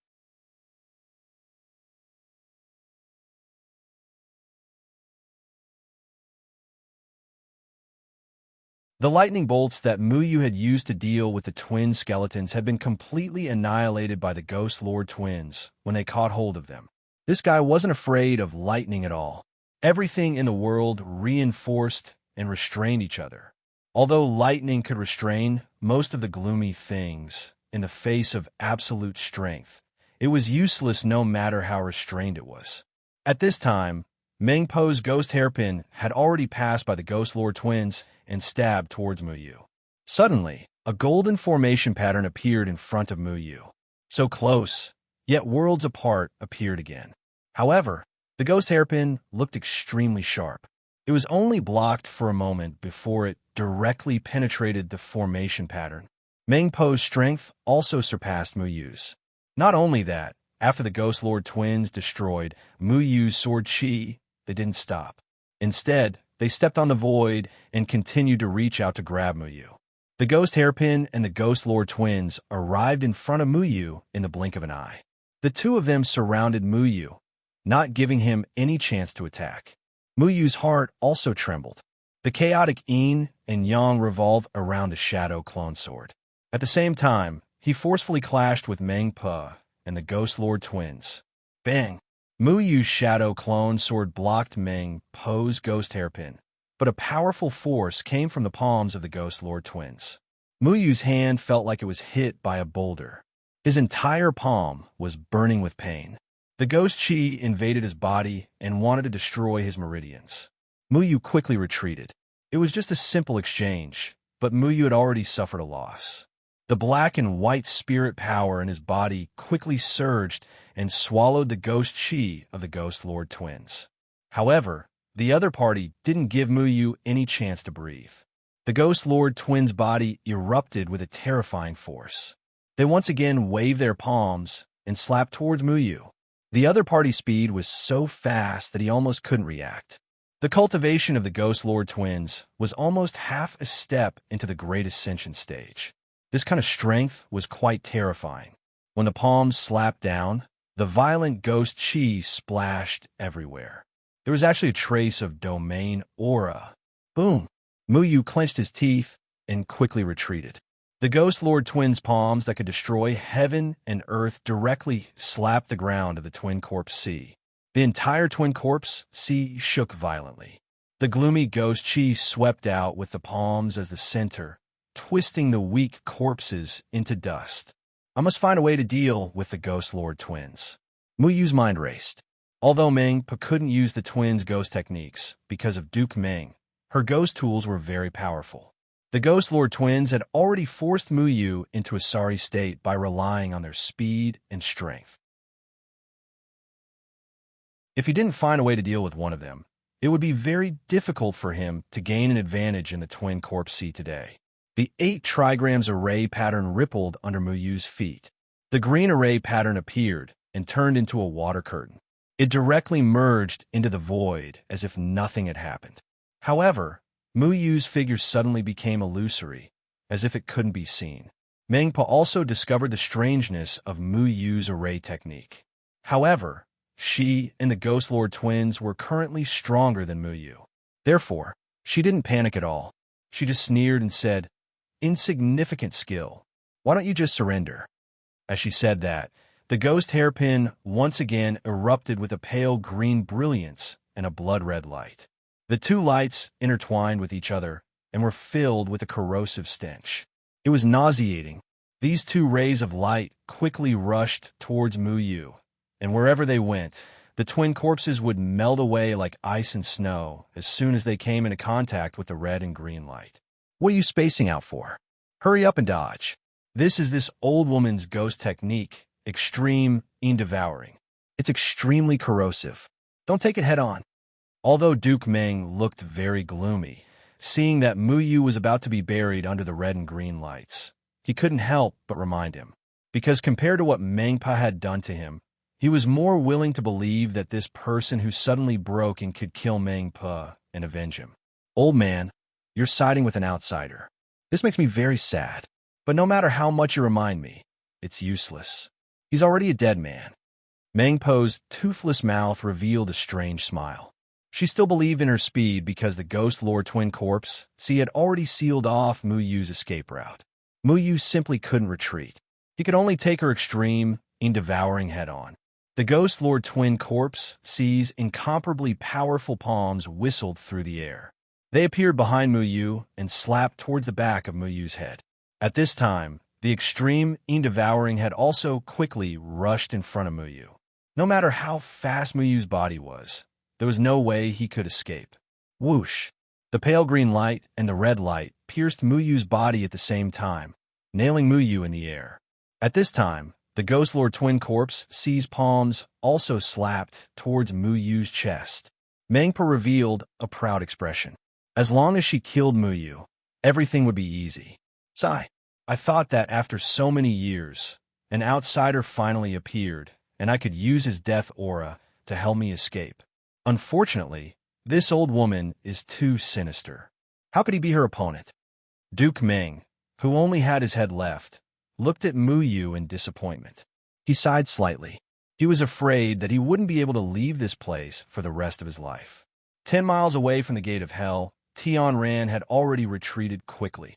The lightning bolts that Mu Yu had used to deal with the twin skeletons had been completely annihilated by the Ghost Lord twins when they caught hold of them. This guy wasn't afraid of lightning at all. Everything in the world reinforced and restrained each other. Although lightning could restrain most of the gloomy things in the face of absolute strength, It was useless no matter how restrained it was. At this time, Meng Po's ghost hairpin had already passed by the Ghost Lord twins and stabbed towards Muyu. Suddenly, a golden formation pattern appeared in front of Muyu. So close, yet worlds apart, appeared again. However, the ghost hairpin looked extremely sharp. It was only blocked for a moment before it directly penetrated the formation pattern. Meng Po's strength also surpassed Muyu's. Not only that, after the Ghost Lord twins destroyed Muyu's sword chi, they didn't stop. Instead, they stepped on the void and continued to reach out to grab Muyu. The ghost hairpin and the Ghost Lord twins arrived in front of Muyu in the blink of an eye. The two of them surrounded Muyu, not giving him any chance to attack. Muyu's heart also trembled. The chaotic yin and yang revolved around the shadow clone sword. At the same time, he forcefully clashed with Meng Po and the Ghost Lord twins. Bang! Muyu's shadow clone sword blocked Meng Po's ghost hairpin, but a powerful force came from the palms of the Ghost Lord twins. Muyu's hand felt like it was hit by a boulder. His entire palm was burning with pain. The ghost chi invaded his body and wanted to destroy his meridians. Muyu quickly retreated. It was just a simple exchange, but Muyu had already suffered a loss. The black and white spirit power in his body quickly surged and swallowed the ghost chi of the Ghost Lord twins. However, the other party didn't give Muyu any chance to breathe. The Ghost Lord twins' body erupted with a terrifying force. They once again waved their palms and slapped towards Muyu. The other party's speed was so fast that he almost couldn't react. The cultivation of the Ghost Lord twins was almost half a step into the Great Ascension stage. This kind of strength was quite terrifying. When the palms slapped down, the violent ghost chi splashed everywhere. There was actually a trace of domain aura. Boom! Muyu clenched his teeth and quickly retreated. The Ghost Lord twins' palms that could destroy heaven and earth directly slapped the ground of the Twin Corpse Sea. The entire Twin Corpse Sea shook violently. The gloomy ghost chi swept out with the palms as the center, twisting the weak corpses into dust. I must find a way to deal with the Ghost Lord twins. Muyu's mind raced. Although Meng Po couldn't use the twins' ghost techniques because of Duke Meng, her ghost tools were very powerful. The Ghost Lord twins had already forced Muyu into a sorry state by relying on their speed and strength. If he didn't find a way to deal with one of them, it would be very difficult for him to gain an advantage in the Twin Corpse Sea today. The 8 trigrams array pattern rippled under Muyu's feet. The green array pattern appeared and turned into a water curtain. It directly merged into the void as if nothing had happened. However, Muyu's figure suddenly became illusory, as if it couldn't be seen. Meng Po also discovered the strangeness of Muyu's array technique. However, she and the Ghost Lord twins were currently stronger than Muyu. Therefore, she didn't panic at all. She just sneered and said, "Insignificant skill. Why don't you just surrender?" As she said that, the ghost hairpin once again erupted with a pale green brilliance and a blood-red light. The two lights intertwined with each other and were filled with a corrosive stench. It was nauseating. These two rays of light quickly rushed towards Muyu, and wherever they went, the twin corpses would melt away like ice and snow as soon as they came into contact with the red and green light. What are you spacing out for? Hurry up and dodge. This old woman's ghost technique, extreme devouring. It's extremely corrosive. Don't take it head on. Although Duke Meng looked very gloomy, seeing that Muyu was about to be buried under the red and green lights, he couldn't help but remind him. Because compared to what Meng Po had done to him, he was more willing to believe that this person who suddenly broke and could kill Meng Po and avenge him. Old man, you're siding with an outsider. This makes me very sad. But no matter how much you remind me, it's useless. He's already a dead man. Meng Po's toothless mouth revealed a strange smile. She still believed in her speed because the Ghost Lord Twin Corpse had already sealed off Muyu's escape route. Muyu simply couldn't retreat. He could only take her extreme, devouring head-on. The Ghost Lord Twin Corpse's incomparably powerful palms whistled through the air. They appeared behind Muyu and slapped towards the back of Muyu's head. At this time, The extreme devouring had also quickly rushed in front of Muyu. No matter how fast Muyu's body was, there was no way he could escape. Whoosh! The pale green light and the red light pierced Muyu's body at the same time, nailing Muyu in the air. At this time, the Ghost Lord twin corpse seized palms also slapped towards Muyu's chest. Mangpa revealed a proud expression. As long as she killed Muyu, everything would be easy. Sigh. I thought that after so many years, an outsider finally appeared, and I could use his death aura to help me escape. Unfortunately, this old woman is too sinister. How could he be her opponent? Duke Meng, who only had his head left, looked at Muyu in disappointment. He sighed slightly. He was afraid that he wouldn't be able to leave this place for the rest of his life. 10 miles away from the Gate of Hell, Tian Ran had already retreated quickly.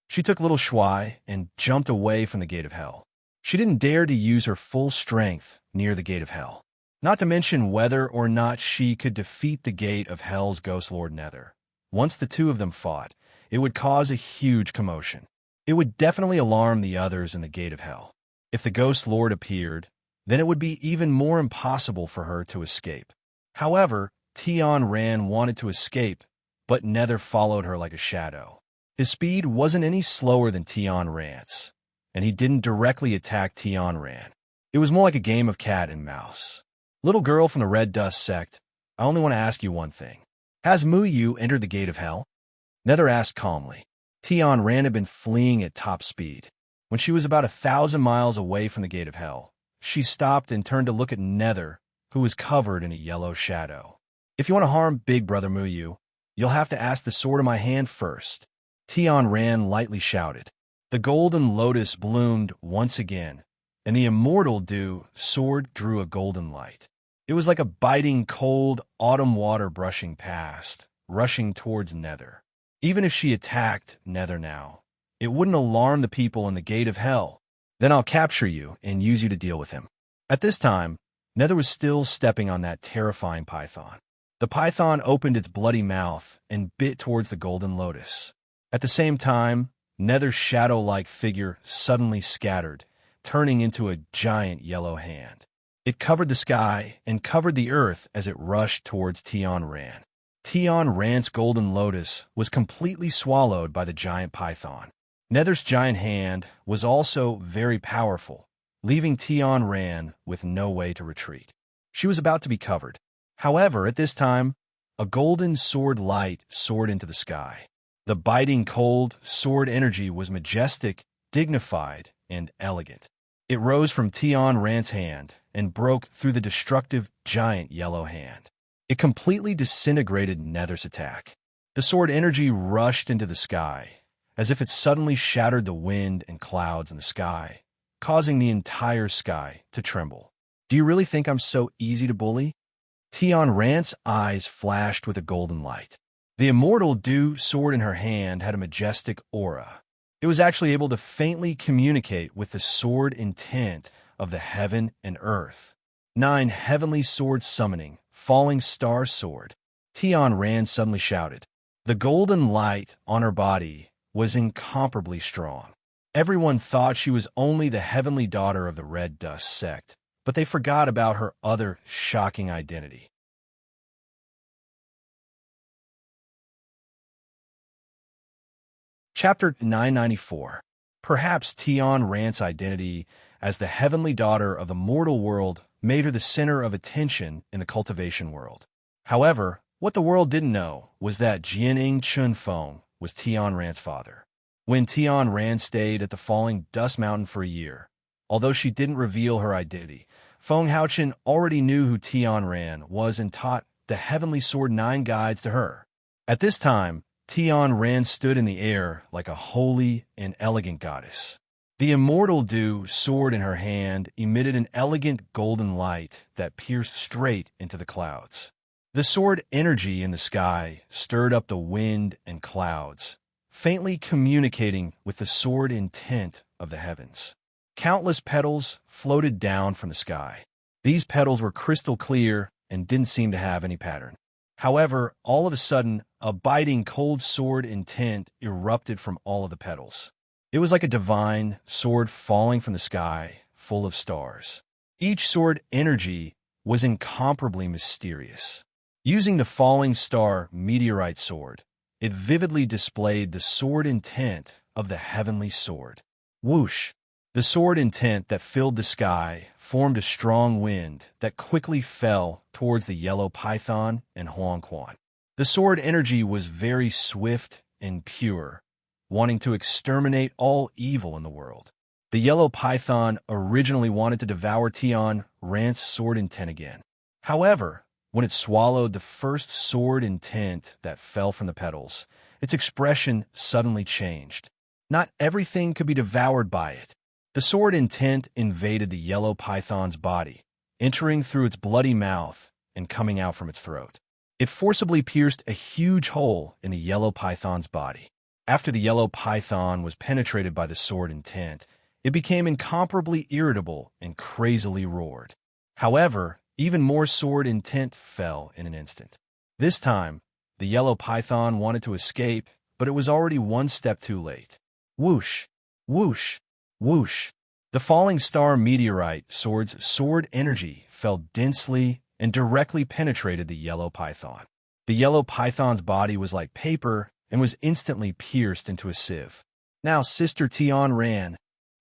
She took little Shuai and jumped away from the Gate of Hell. She didn't dare to use her full strength near the Gate of Hell, not to mention whether or not she could defeat the Gate of Hell's Ghost Lord Nether. Once the two of them fought, it would cause a huge commotion. It would definitely alarm the others in the Gate of Hell. If the Ghost Lord appeared, then it would be even more impossible for her to escape. However, Tian Ran wanted to escape, but Nether followed her like a shadow. His speed wasn't any slower than Tian Ran's, and he didn't directly attack Tian Ran. It was more like a game of cat and mouse. Little girl from the Red Dust sect, I only want to ask you one thing. Has Muyu entered the Gate of Hell? Nether asked calmly. Tian Ran had been fleeing at top speed. When she was about 1,000 miles away from the Gate of Hell, she stopped and turned to look at Nether, who was covered in a yellow shadow. If you want to harm Big Brother Muyu, you'll have to ask the sword in my hand first. Tian Ran lightly shouted. The golden lotus bloomed once again, and the immortal dew sword drew a golden light. It was like a biting cold autumn water brushing past, rushing towards Nether. Even if she attacked Nether now, it wouldn't alarm the people in the Gate of Hell. Then I'll capture you and use you to deal with him. At this time, Nether was still stepping on that terrifying python. The python opened its bloody mouth and bit towards the golden lotus. At the same time, Nether's shadow-like figure suddenly scattered, turning into a giant yellow hand. It covered the sky and covered the earth as it rushed towards Tian Ran. Tian Ran's golden lotus was completely swallowed by the giant python. Nether's giant hand was also very powerful, leaving Tian Ran with no way to retreat. She was about to be covered. However, at this time, a golden sword light soared into the sky. The biting cold sword energy was majestic, dignified, and elegant. It rose from Tian Ran's hand and broke through the destructive giant yellow hand. It completely disintegrated Nether's attack. The sword energy rushed into the sky, as if it suddenly shattered the wind and clouds in the sky, causing the entire sky to tremble. Do you really think I'm so easy to bully? Tian Ran's eyes flashed with a golden light. The immortal dew sword in her hand had a majestic aura. It was actually able to faintly communicate with the sword intent of the heaven and earth. 9 heavenly sword summoning, falling star sword. Tian Ran suddenly shouted. The golden light on her body was incomparably strong. Everyone thought she was only the heavenly daughter of the Red Dust sect, but they forgot about her other shocking identity. Chapter 994. Perhaps Tian Ran's identity as the heavenly daughter of the mortal world made her the center of attention in the cultivation world. However, what the world didn't know was that Jianing Chunfeng was Tian Ran's father. When Tian Ran stayed at the Falling Dust Mountain for a year, although she didn't reveal her identity, Feng Haochen already knew who Tian Ran was and taught the Heavenly Sword 9 guides to her. At this time, Tian Ran stood in the air like a holy and elegant goddess. The immortal dew sword in her hand emitted an elegant golden light that pierced straight into the clouds. The sword energy in the sky stirred up the wind and clouds, faintly communicating with the sword intent of the heavens. Countless petals floated down from the sky. These petals were crystal clear and didn't seem to have any pattern. However, all of a sudden, a biting cold sword intent erupted from all of the petals. It was like a divine sword falling from the sky, full of stars. Each sword energy was incomparably mysterious. Using the falling star meteorite sword, it vividly displayed the sword intent of the heavenly sword. Whoosh! The sword intent that filled the sky formed a strong wind that quickly fell towards the yellow python and Huang Quan. The sword energy was very swift and pure, wanting to exterminate all evil in the world. The yellow python originally wanted to devour Tian Ran's sword intent again. However, when it swallowed the first sword intent that fell from the petals, its expression suddenly changed. Not everything could be devoured by it. The sword intent invaded the yellow python's body, entering through its bloody mouth and coming out from its throat. It forcibly pierced a huge hole in the yellow python's body. After the yellow python was penetrated by the sword intent, it became incomparably irritable and crazily roared. However, even more sword intent fell in an instant. This time, the yellow python wanted to escape, but it was already one step too late. Whoosh! Whoosh! Whoosh! The falling star meteorite sword's sword energy fell densely and directly penetrated the yellow python. The yellow python's body was like paper and was instantly pierced into a sieve. "Now, Sister Tian Ran!"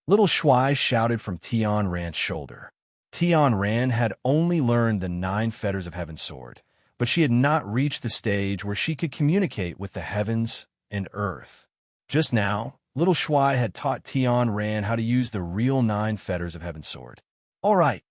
Little Shuai shouted from Tian Ran's shoulder. Tian Ran had only learned the 9 fetters of Heaven's sword, but she had not reached the stage where she could communicate with the heavens and earth. Just now, Little Shuai had taught Tian Ran how to use the real 9 fetters of Heaven's sword. All right.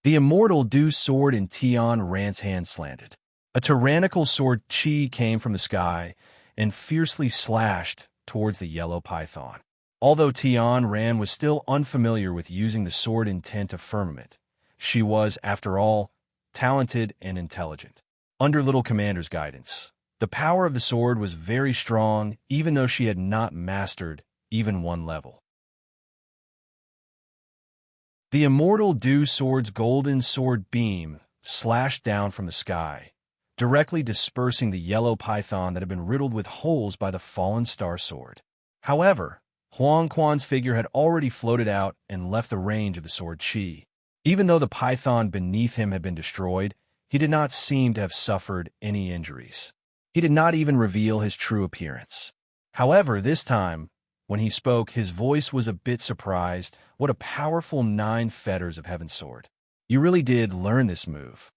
The immortal dew sword in Tian Ran's hand slanted. A tyrannical sword chi came from the sky and fiercely slashed towards the yellow python. Although Tian Ran was still unfamiliar with using the sword intent of firmament, she was, after all, talented and intelligent. Under Little Commander's guidance, the power of the sword was very strong, even though she had not mastered even one level. The immortal dew sword's golden sword beam slashed down from the sky, directly dispersing the yellow python that had been riddled with holes by the fallen star sword. However, Huang Quan's figure had already floated out and left the range of the sword chi. Even though the python beneath him had been destroyed, he did not seem to have suffered any injuries. He did not even reveal his true appearance. However, this time, when he spoke, his voice was a bit surprised. What a powerful 9 fetters of Heaven's sword. You really did learn this move.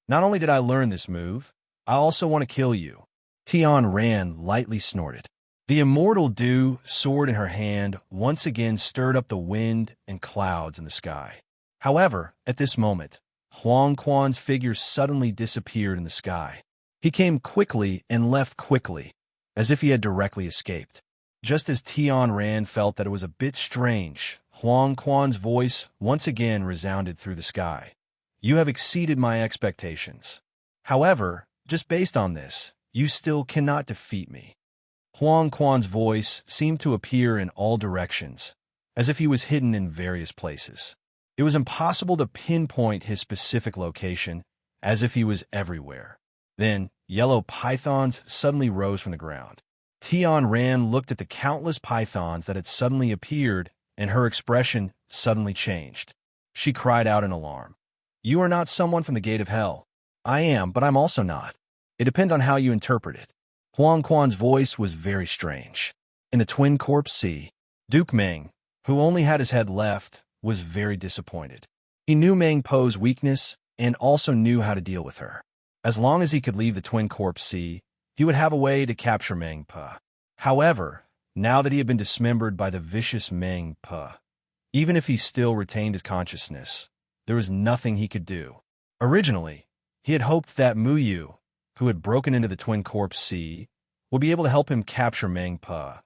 Not only did I learn this move, I also want to kill you. Tian Ran lightly snorted. The immortal dew sword in her hand once again stirred up the wind and clouds in the sky. However, at this moment, Huang Quan's figure suddenly disappeared in the sky. He came quickly and left quickly, as if he had directly escaped. Just as Tian Ran felt that it was a bit strange, Huang Quan's voice once again resounded through the sky. You have exceeded my expectations. However, just based on this, you still cannot defeat me. Huang Quan's voice seemed to appear in all directions, as if he was hidden in various places. It was impossible to pinpoint his specific location, as if he was everywhere. Then, yellow pythons suddenly rose from the ground. Tian Ran looked at the countless pythons that had suddenly appeared, and her expression suddenly changed. She cried out in alarm. You are not someone from the gate of hell. I am, but I'm also not. It depends on how you interpret it. Huang Quan's voice was very strange. In the Twin Corpse Sea, Duke Meng, who only had his head left, was very disappointed. He knew Meng Po's weakness and also knew how to deal with her. As long as he could leave the Twin Corpse Sea, he would have a way to capture Meng Po. However, now that he had been dismembered by the vicious Meng Po, even if he still retained his consciousness, there was nothing he could do. Originally, he had hoped that Mu Yu, who had broken into the Twin Corpse Sea, would be able to help him capture Meng Po,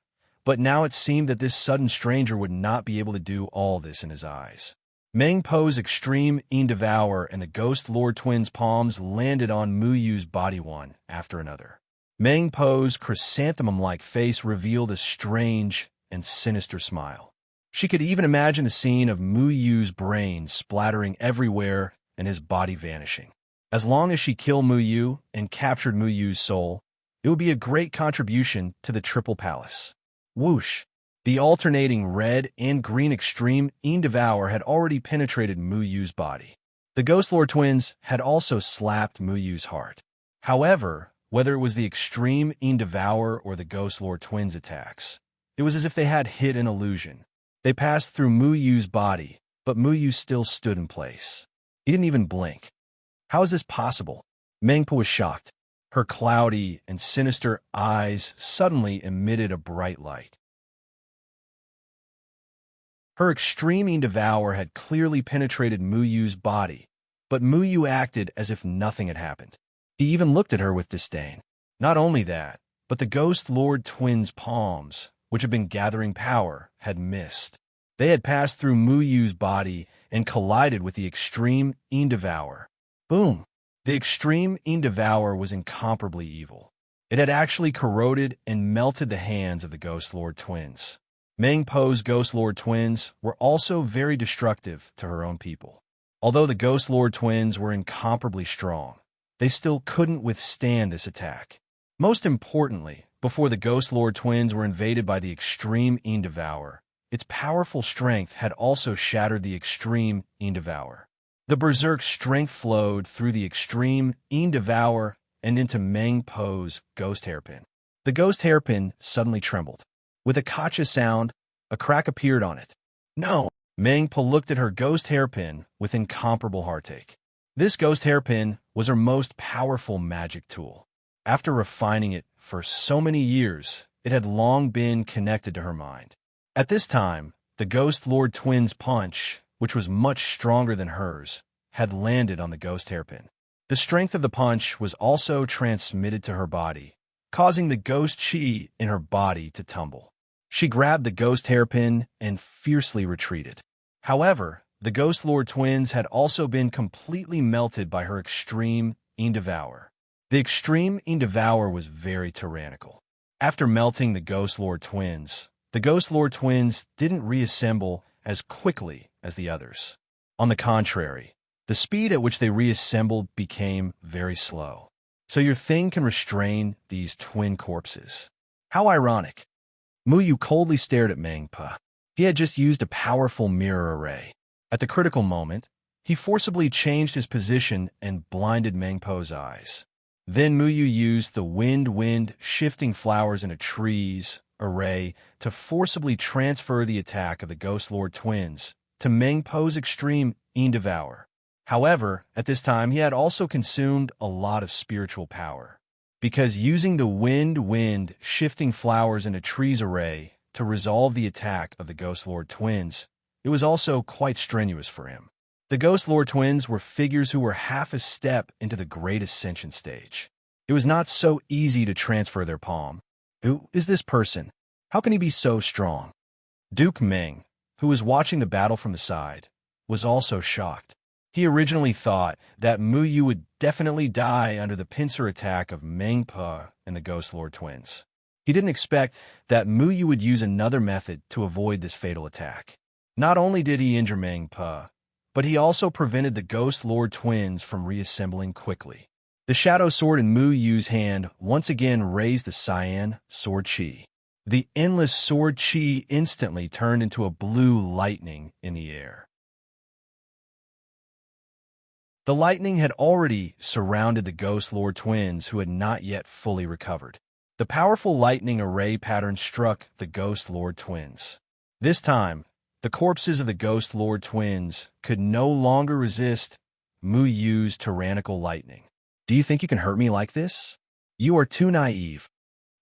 but now it seemed that this sudden stranger would not be able to do all this in his eyes. Meng Po's extreme Devour and the Ghost Lord Twins' palms landed on Mu Yu's body one after another. Meng Po's chrysanthemum-like face revealed a strange and sinister smile. She could even imagine the scene of Mu Yu's brain splattering everywhere and his body vanishing. As long as she killed Mu Yu and captured Mu Yu's soul, it would be a great contribution to the Triple Palace. Whoosh! The alternating red and green extreme Devour had already penetrated Mu Yu's body. The Ghost Lord twins had also slapped Mu Yu's heart. However, whether it was the extreme Devour or the Ghost Lord twins' attacks, it was as if they had hit an illusion. They passed through Mu Yu's body, but Mu Yu still stood in place. He didn't even blink. How is this possible? Mengpa was shocked. Her cloudy and sinister eyes suddenly emitted a bright light. Her extreme Devour had clearly penetrated Mu Yu's body, but Mu Yu acted as if nothing had happened. He even looked at her with disdain. Not only that, but the Ghost Lord twins' palms, which had been gathering power, had missed. They had passed through Mu Yu's body and collided with the extreme Devour. Boom! The extreme Devour was incomparably evil. It had actually corroded and melted the hands of the Ghost Lord twins. Mengpa's Ghost Lord twins were also very destructive to her own people. Although the Ghost Lord twins were incomparably strong, they still couldn't withstand this attack. Most importantly, before the Ghost Lord twins were invaded by the extreme Devour, its powerful strength had also shattered the extreme Devour. The berserk strength flowed through the extreme Devour and into Mengpa's ghost hairpin. The ghost hairpin suddenly trembled. With a kacha sound, a crack appeared on it. No! Mengpa looked at her ghost hairpin with incomparable heartache. This ghost hairpin was her most powerful magic tool. After refining it for so many years, it had long been connected to her mind. At this time, the Ghost Lord twins' punch, which was much stronger than hers, had landed on the ghost hairpin. The strength of the punch was also transmitted to her body, causing the ghost chi in her body to tumble. She grabbed the ghost hairpin and fiercely retreated. However, the Ghost Lord twins had also been completely melted by her extreme Devour. The extreme Devour was very tyrannical. After melting the Ghost Lord twins, the Ghost Lord twins didn't reassemble as quickly as the others. On the contrary, the speed at which they reassembled became very slow. So your thing can restrain these twin corpses. How ironic. Mu Yu coldly stared at Mengpa. He had just used a powerful mirror array. At the critical moment, he forcibly changed his position and blinded Mengpa's eyes. Then Mu Yu used the wind shifting flowers in a trees array to forcibly transfer the attack of the Ghost Lord twins to Mengpa's extreme Devour. However, at this time he had also consumed a lot of spiritual power, because using the wind shifting flowers in a trees array to resolve the attack of the Ghost Lord twins, it was also quite strenuous for him. The Ghost Lord twins were figures who were half a step into the Great Ascension stage. It was not so easy to transfer their palm. Who is this person? How can he be so strong? Duke Meng, who was watching the battle from the side, was also shocked. He originally thought that Mu Yu would definitely die under the pincer attack of Mengpa and the Ghost Lord twins. He didn't expect that Mu Yu would use another method to avoid this fatal attack. Not only did he injure Mengpa, but he also prevented the Ghost Lord twins from reassembling quickly. The shadow sword in Mu Yu's hand once again raised the cyan sword chi. The endless sword chi instantly turned into a blue lightning in the air. The lightning had already surrounded the Ghost Lord twins who had not yet fully recovered. The powerful lightning array pattern struck the Ghost Lord twins. This time, the corpses of the Ghost Lord twins could no longer resist Mu Yu's tyrannical lightning. Do you think you can hurt me like this? You are too naive.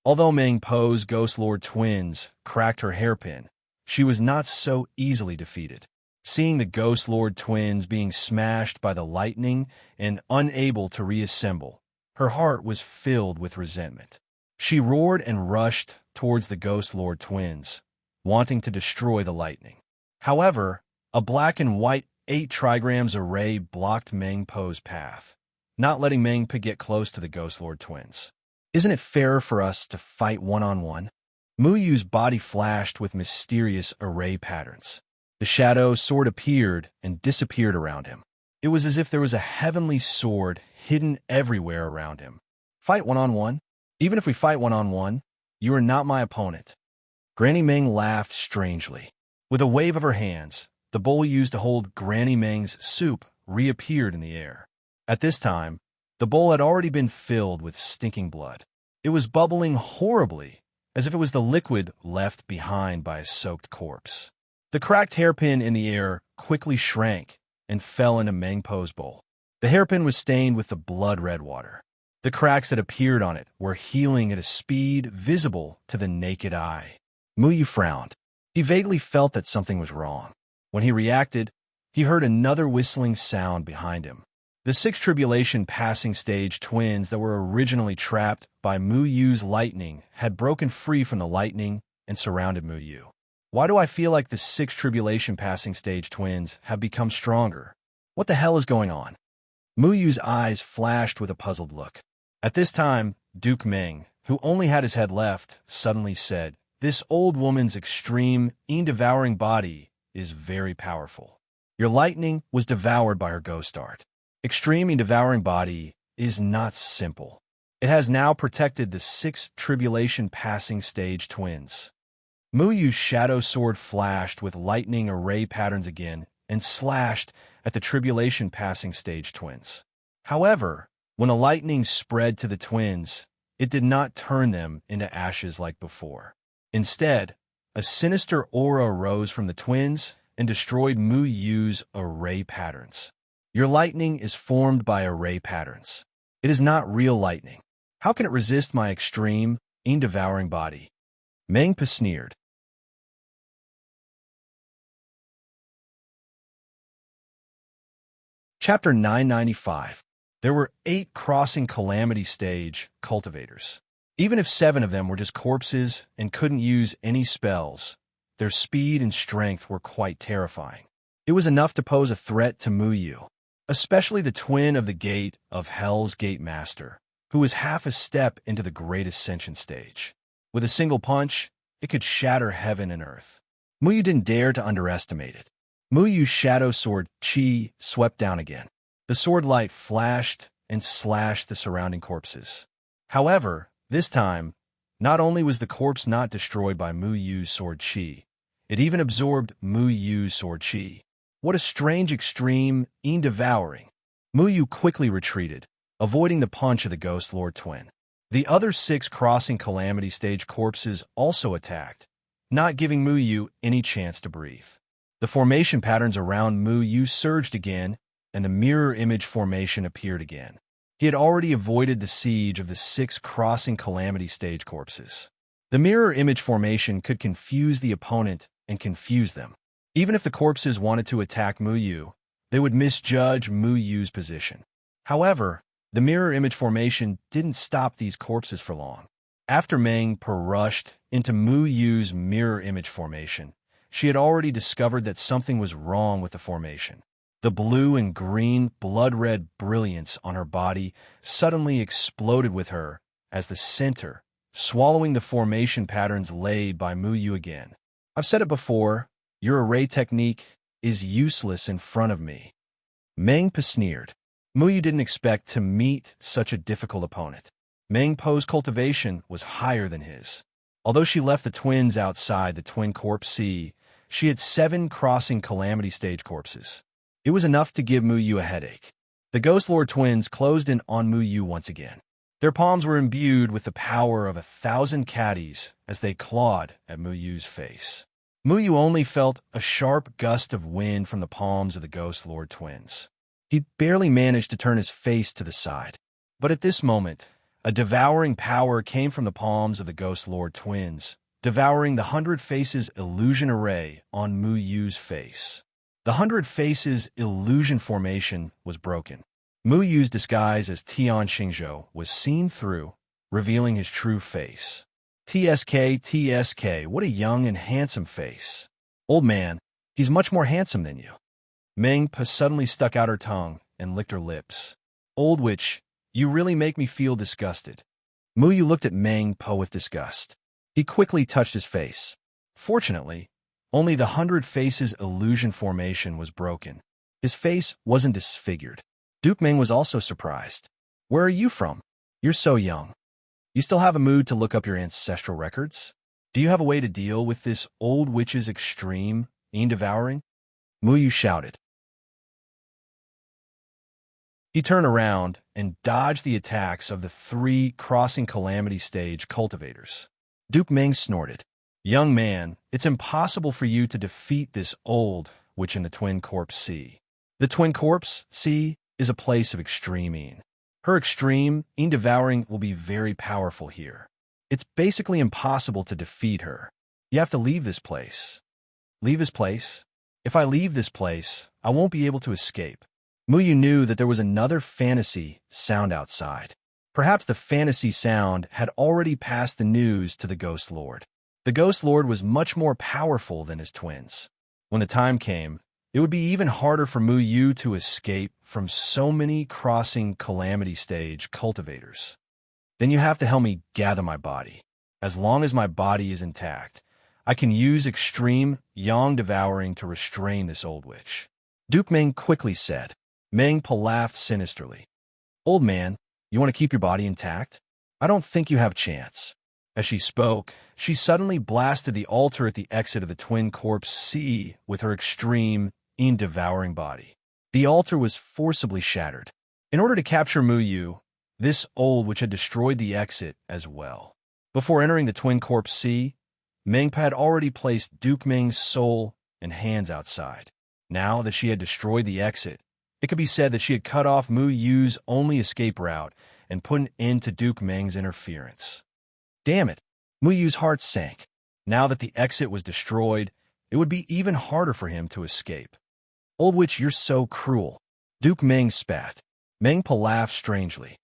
Although Mengpa's Ghost Lord twins cracked her hairpin, she was not so easily defeated. Seeing the Ghost Lord twins being smashed by the lightning and unable to reassemble, her heart was filled with resentment. She roared and rushed towards the Ghost Lord twins, wanting to destroy the lightning. However, a black and white 8 trigrams array blocked Mengpa's path, not letting Mengpa get close to the Ghost Lord twins. Isn't it fairer for us to fight one-on-one? Mu Yu's body flashed with mysterious array patterns. The shadow sword appeared and disappeared around him. It was as if there was a heavenly sword hidden everywhere around him. Fight one-on-one? Even if we fight one-on-one, you are not my opponent. Granny Ming laughed strangely. With a wave of her hands, the bowl used to hold Granny Ming's soup reappeared in the air. At this time, the bowl had already been filled with stinking blood. It was bubbling horribly, as if it was the liquid left behind by a soaked corpse. The cracked hairpin in the air quickly shrank and fell into Meng Po's bowl. The hairpin was stained with the blood-red water. The cracks that appeared on it were healing at a speed visible to the naked eye. Mu Yu frowned. He vaguely felt that something was wrong. When he reacted, he heard another whistling sound behind him. The six tribulation passing stage twins that were originally trapped by Mu Yu's lightning had broken free from the lightning and surrounded Mu Yu. Why do I feel like the six tribulation passing stage twins have become stronger? What the hell is going on? Mu Yu's eyes flashed with a puzzled look. At this time, Duke Ming, who only had his head left, suddenly said, "This old woman's extreme, devouring body is very powerful. Your lightning was devoured by her ghost art. Extreme devouring body is not simple. It has now protected the six tribulation passing stage twins." Mu Yu's shadow sword flashed with lightning array patterns again and slashed at the tribulation passing stage twins. However, when the lightning spread to the twins, it did not turn them into ashes like before. Instead, a sinister aura rose from the twins and destroyed Mu Yu's array patterns. Your lightning is formed by array patterns. It is not real lightning. How can it resist my extreme, devouring body? Meng Po sneered. Chapter 995. There were 8 crossing calamity stage cultivators. Even if 7 of them were just corpses and couldn't use any spells, their speed and strength were quite terrifying. It was enough to pose a threat to Mu Yu, especially the twin of the Gate of Hell's Gate Master, who was half a step into the Great Ascension stage. With a single punch, it could shatter heaven and earth. Mu Yu didn't dare to underestimate it. Mu Yu's shadow sword, Qi, swept down again. The sword light flashed and slashed the surrounding corpses. However, this time, not only was the corpse not destroyed by Mu Yu's sword Qi, it even absorbed Mu Yu's sword Qi. What a strange extreme, devouring. Mu Yu quickly retreated, avoiding the punch of the Ghost Lord twin. The other 6 crossing calamity stage corpses also attacked, not giving Mu Yu any chance to breathe. The formation patterns around Mu Yu surged again, and the mirror image formation appeared again. He had already avoided the siege of the 6 crossing calamity stage corpses. The mirror image formation could confuse the opponent and confuse them. Even if the corpses wanted to attack Mu Yu, they would misjudge Mu Yu's position. However, the mirror image formation didn't stop these corpses for long. After Meng Po rushed into Mu Yu's mirror image formation, she had already discovered that something was wrong with the formation. The blue and green blood-red brilliance on her body suddenly exploded with her as the center, swallowing the formation patterns laid by Mu Yu again. I've said it before, your array technique is useless in front of me. Meng Po sneered. Mu Yu didn't expect to meet such a difficult opponent. Meng Po's cultivation was higher than his. Although she left the twins outside the twin corpse sea, she had 7 crossing calamity stage corpses. It was enough to give Mu Yu a headache. The Ghost Lord twins closed in on Mu Yu once again. Their palms were imbued with the power of 1,000 caddies as they clawed at Mu Yu's face. Mu Yu only felt a sharp gust of wind from the palms of the Ghost Lord twins. He barely managed to turn his face to the side. But at this moment, a devouring power came from the palms of the Ghost Lord twins, devouring the 100 Faces illusion array on Mu Yu's face. The 100 Faces illusion formation was broken. Mu Yu's disguise as Tian Xingzhou was seen through, revealing his true face. TSK, what a young and handsome face. Old man, he's much more handsome than you. Meng Po suddenly stuck out her tongue and licked her lips. Old witch, you really make me feel disgusted. Mu Yu looked at Meng Po with disgust. He quickly touched his face. Fortunately, only the 100 Faces illusion formation was broken. His face wasn't disfigured. Duke Ming was also surprised. Where are you from? You're so young. You still have a mood to look up your ancestral records? Do you have a way to deal with this old witch's extreme, devouring? Muyu shouted. He turned around and dodged the attacks of the three crossing calamity stage cultivators. Duke Ming snorted. Young man, it's impossible for you to defeat this old witch in the Twin Corpse Sea. The Twin Corpse Sea is a place of extreme een. Her extreme, devouring will be very powerful here. It's basically impossible to defeat her. You have to leave this place. Leave this place? If I leave this place, I won't be able to escape. Muyu knew that there was another fantasy sound outside. Perhaps the fantasy sound had already passed the news to the Ghost Lord. The Ghost Lord was much more powerful than his twins. When the time came, it would be even harder for Muyu to escape from so many crossing calamity stage cultivators. Then you have to help me gather my body. As long as my body is intact, I can use extreme yang devouring to restrain this old witch. Duke Ming quickly said. Meng Pa laughed sinisterly. Old man, you want to keep your body intact? I don't think you have a chance. As she spoke, she suddenly blasted the altar at the exit of the Twin Corpse Sea with her extreme, devouring body. The altar was forcibly shattered. In order to capture Muyu, this old witch had destroyed the exit as well. Before entering the Twin Corpse Sea, Mengpa had already placed Duke Ming's soul and hands outside. Now that she had destroyed the exit, it could be said that she had cut off Muyu's only escape route and put an end to Duke Ming's interference. Damn it! Muyu's heart sank. Now that the exit was destroyed, it would be even harder for him to escape. Old witch, you're so cruel. Duke Ming spat. Mengpa laughed strangely.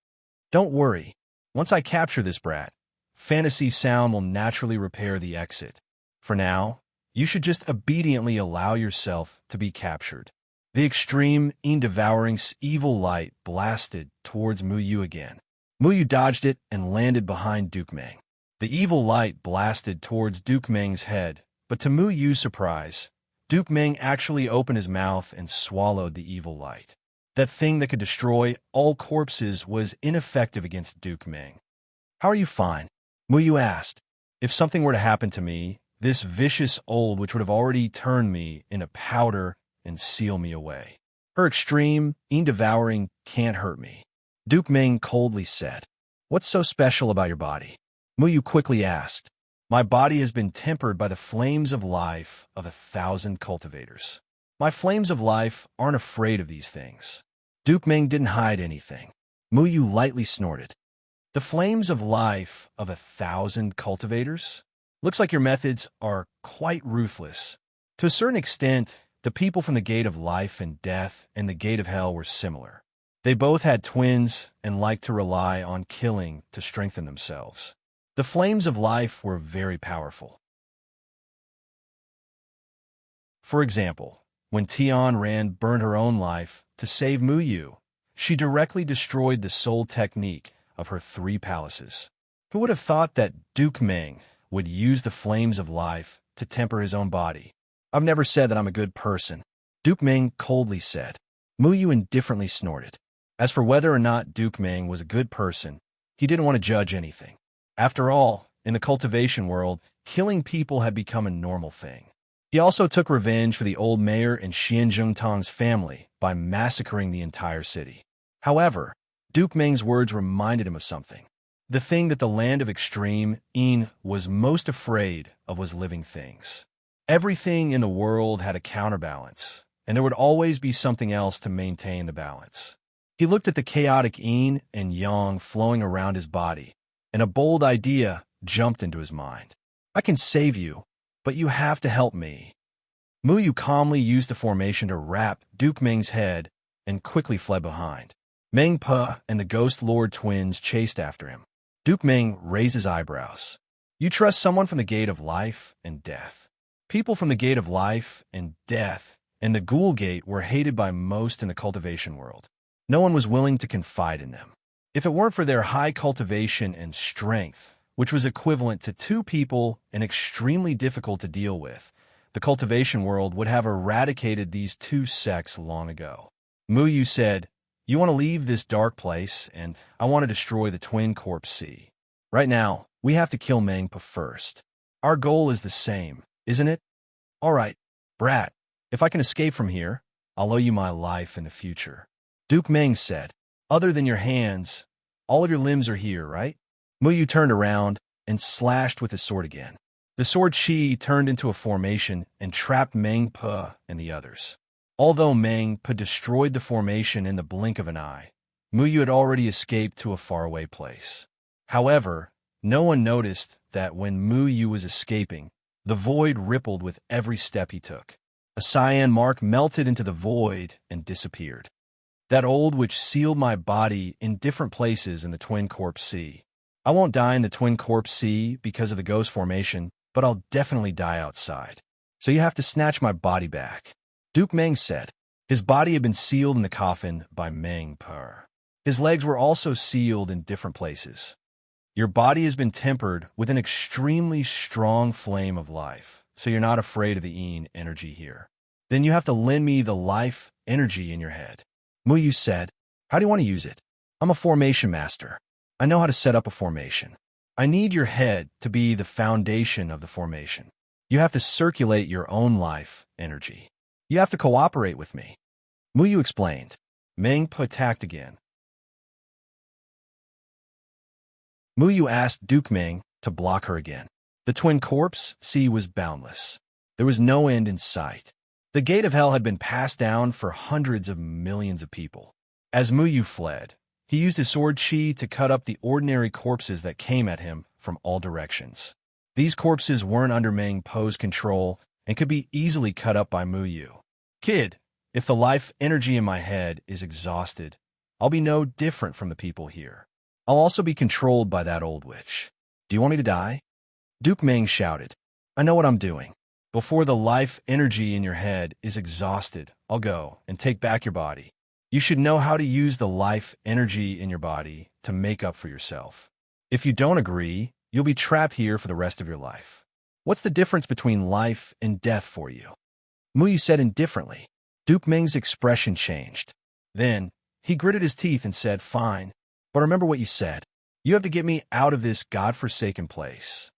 Don't worry. Once I capture this brat, fantasy sound will naturally repair the exit. For now, you should just obediently allow yourself to be captured. The extreme, devouring evil light blasted towards Muyu again. Muyu dodged it and landed behind Duke Ming. The evil light blasted towards Duke Ming's head, but to Muyu's surprise, Duke Ming actually opened his mouth and swallowed the evil light. That thing that could destroy all corpses was ineffective against Duke Ming. How are you fine? Muyu asked. If something were to happen to me, this vicious old witch would have already turned me into powder and seal me away. Her extreme, devouring can't hurt me. Duke Ming coldly said. What's so special about your body? Muyu quickly asked. My body has been tempered by the flames of life of 1,000 cultivators. My flames of life aren't afraid of these things. Duke Ming didn't hide anything. Muyu lightly snorted. The flames of life of 1,000 cultivators? Looks like your methods are quite ruthless. To a certain extent, the people from the Gate of Life and Death and the Gate of Hell were similar. They both had twins and liked to rely on killing to strengthen themselves. The flames of life were very powerful. For example, when Tian Ran burned her own life to save Muyu, she directly destroyed the soul technique of her 3 palaces. Who would have thought that Duke Ming would use the flames of life to temper his own body? I've never said that I'm a good person, Duke Ming coldly said. Muyu indifferently snorted. As for whether or not Duke Ming was a good person, he didn't want to judge anything. After all, in the cultivation world, killing people had become a normal thing. He also took revenge for the old mayor and Xianzhongtang's family by massacring the entire city. However, Duke Ming's words reminded him of something. The thing that the land of extreme Yin was most afraid of was living things. Everything in the world had a counterbalance, and there would always be something else to maintain the balance. He looked at the chaotic yin and yang flowing around his body, and a bold idea jumped into his mind. I can save you, but you have to help me. Muyu calmly used the formation to wrap Duke Ming's head and quickly fled behind. Meng Pa and the Ghost Lord twins chased after him. Duke Ming raised his eyebrows. You trust someone from the Gate of Life and Death. People from the Gate of Life and Death and the Ghoul Gate were hated by most in the cultivation world. No one was willing to confide in them. If it weren't for their high cultivation and strength, which was equivalent to 2 people and extremely difficult to deal with, the cultivation world would have eradicated these 2 sects long ago. Muyu said, You want to leave this dark place, and I want to destroy the twin corpse sea. Right now, we have to kill Mengpa first. Our goal is the same, isn't it? All right, brat, if I can escape from here, I'll owe you my life in the future. Duke Meng said, other than your hands, all of your limbs are here, right? Muyu turned around and slashed with his sword again. The sword chi turned into a formation and trapped Mengpa and the others. Although Mengpa destroyed the formation in the blink of an eye, Muyu had already escaped to a faraway place. However, no one noticed that when Muyu was escaping, the void rippled with every step he took. A cyan mark melted into the void and disappeared. That old witch sealed my body in different places in the twin corpse sea. I won't die in the twin corpse sea because of the ghost formation, but I'll definitely die outside. So you have to snatch my body back. Duke Meng said. His body had been sealed in the coffin by Mengpa. His legs were also sealed in different places. Your body has been tempered with an extremely strong flame of life, so you're not afraid of the Yin energy here. Then you have to lend me the life energy in your head. Muyu said, how do you want to use it? I'm a formation master. I know how to set up a formation. I need your head to be the foundation of the formation. You have to circulate your own life energy. You have to cooperate with me. Muyu explained. Mengpa attacked again. Muyu asked Duke Meng to block her again. The twin corpse sea was boundless. There was no end in sight. The gate of hell had been passed down for hundreds of millions of people. As Muyu fled, he used his sword chi to cut up the ordinary corpses that came at him from all directions. These corpses weren't under Mengpa's control and could be easily cut up by Muyu. Kid, if the life energy in my head is exhausted, I'll be no different from the people here. I'll also be controlled by that old witch. Do you want me to die? Duke Meng shouted. I know what I'm doing. Before the life energy in your head is exhausted, I'll go and take back your body. You should know how to use the life energy in your body to make up for yourself. If you don't agree, you'll be trapped here for the rest of your life. What's the difference between life and death for you? Muyu said indifferently. Duke Meng's expression changed. Then, he gritted his teeth and said, fine, but remember what you said. You have to get me out of this godforsaken place.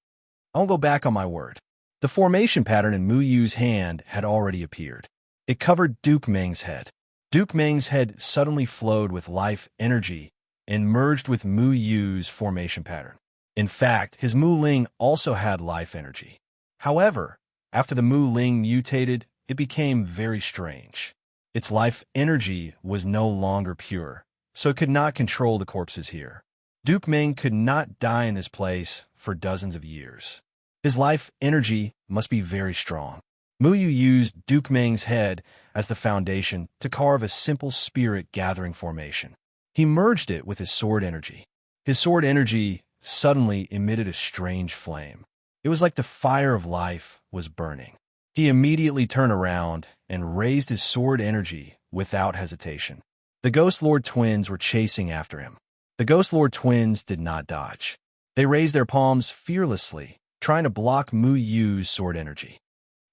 I won't go back on my word. The formation pattern in Muyu's hand had already appeared. It covered Duke Meng's head. Duke Meng's head suddenly flowed with life energy and merged with Muyu's formation pattern. In fact, his Mu Ling also had life energy. However, after the Mu Ling mutated, it became very strange. Its life energy was no longer pure, so it could not control the corpses here. Duke Meng could not die in this place for dozens of years. His life energy must be very strong. Muyu used Duke Meng's head as the foundation to carve a simple spirit-gathering formation. He merged it with his sword energy. His sword energy suddenly emitted a strange flame. It was like the fire of life was burning. He immediately turned around and raised his sword energy without hesitation. The Ghost Lord twins were chasing after him. The Ghost Lord twins did not dodge. They raised their palms fearlessly, trying to block Muyu's sword energy.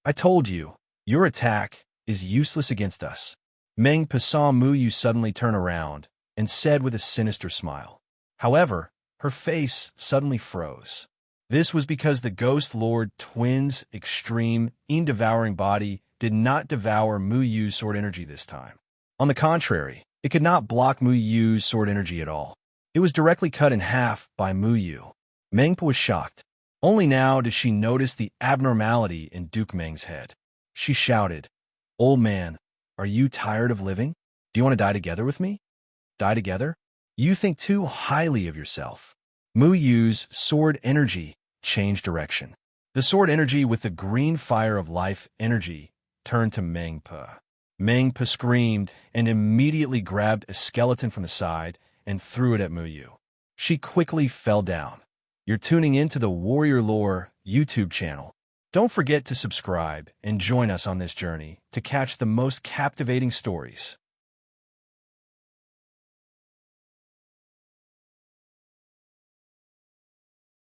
I told you, your attack is useless against us. Mengpa saw Muyu suddenly turn around and said with a sinister smile. However, her face suddenly froze. This was because the Ghost Lord twins' extreme, devouring body did not devour Muyu's sword energy this time. On the contrary, it could not block Muyu's sword energy at all. It was directly cut in half by Muyu. Mengpa was shocked. Only now did she notice the abnormality in Duke Meng's head. She shouted, Old man, are you tired of living? Do you want to die together with me? Die together? You think too highly of yourself. Muyu's sword energy changed direction. The sword energy with the green fire of life energy turned to Mengpa. Mengpa screamed and immediately grabbed a skeleton from the side and threw it at Muyu. She quickly fell down. You're tuning into the Warrior Lore YouTube channel. Don't forget to subscribe and join us on this journey to catch the most captivating stories.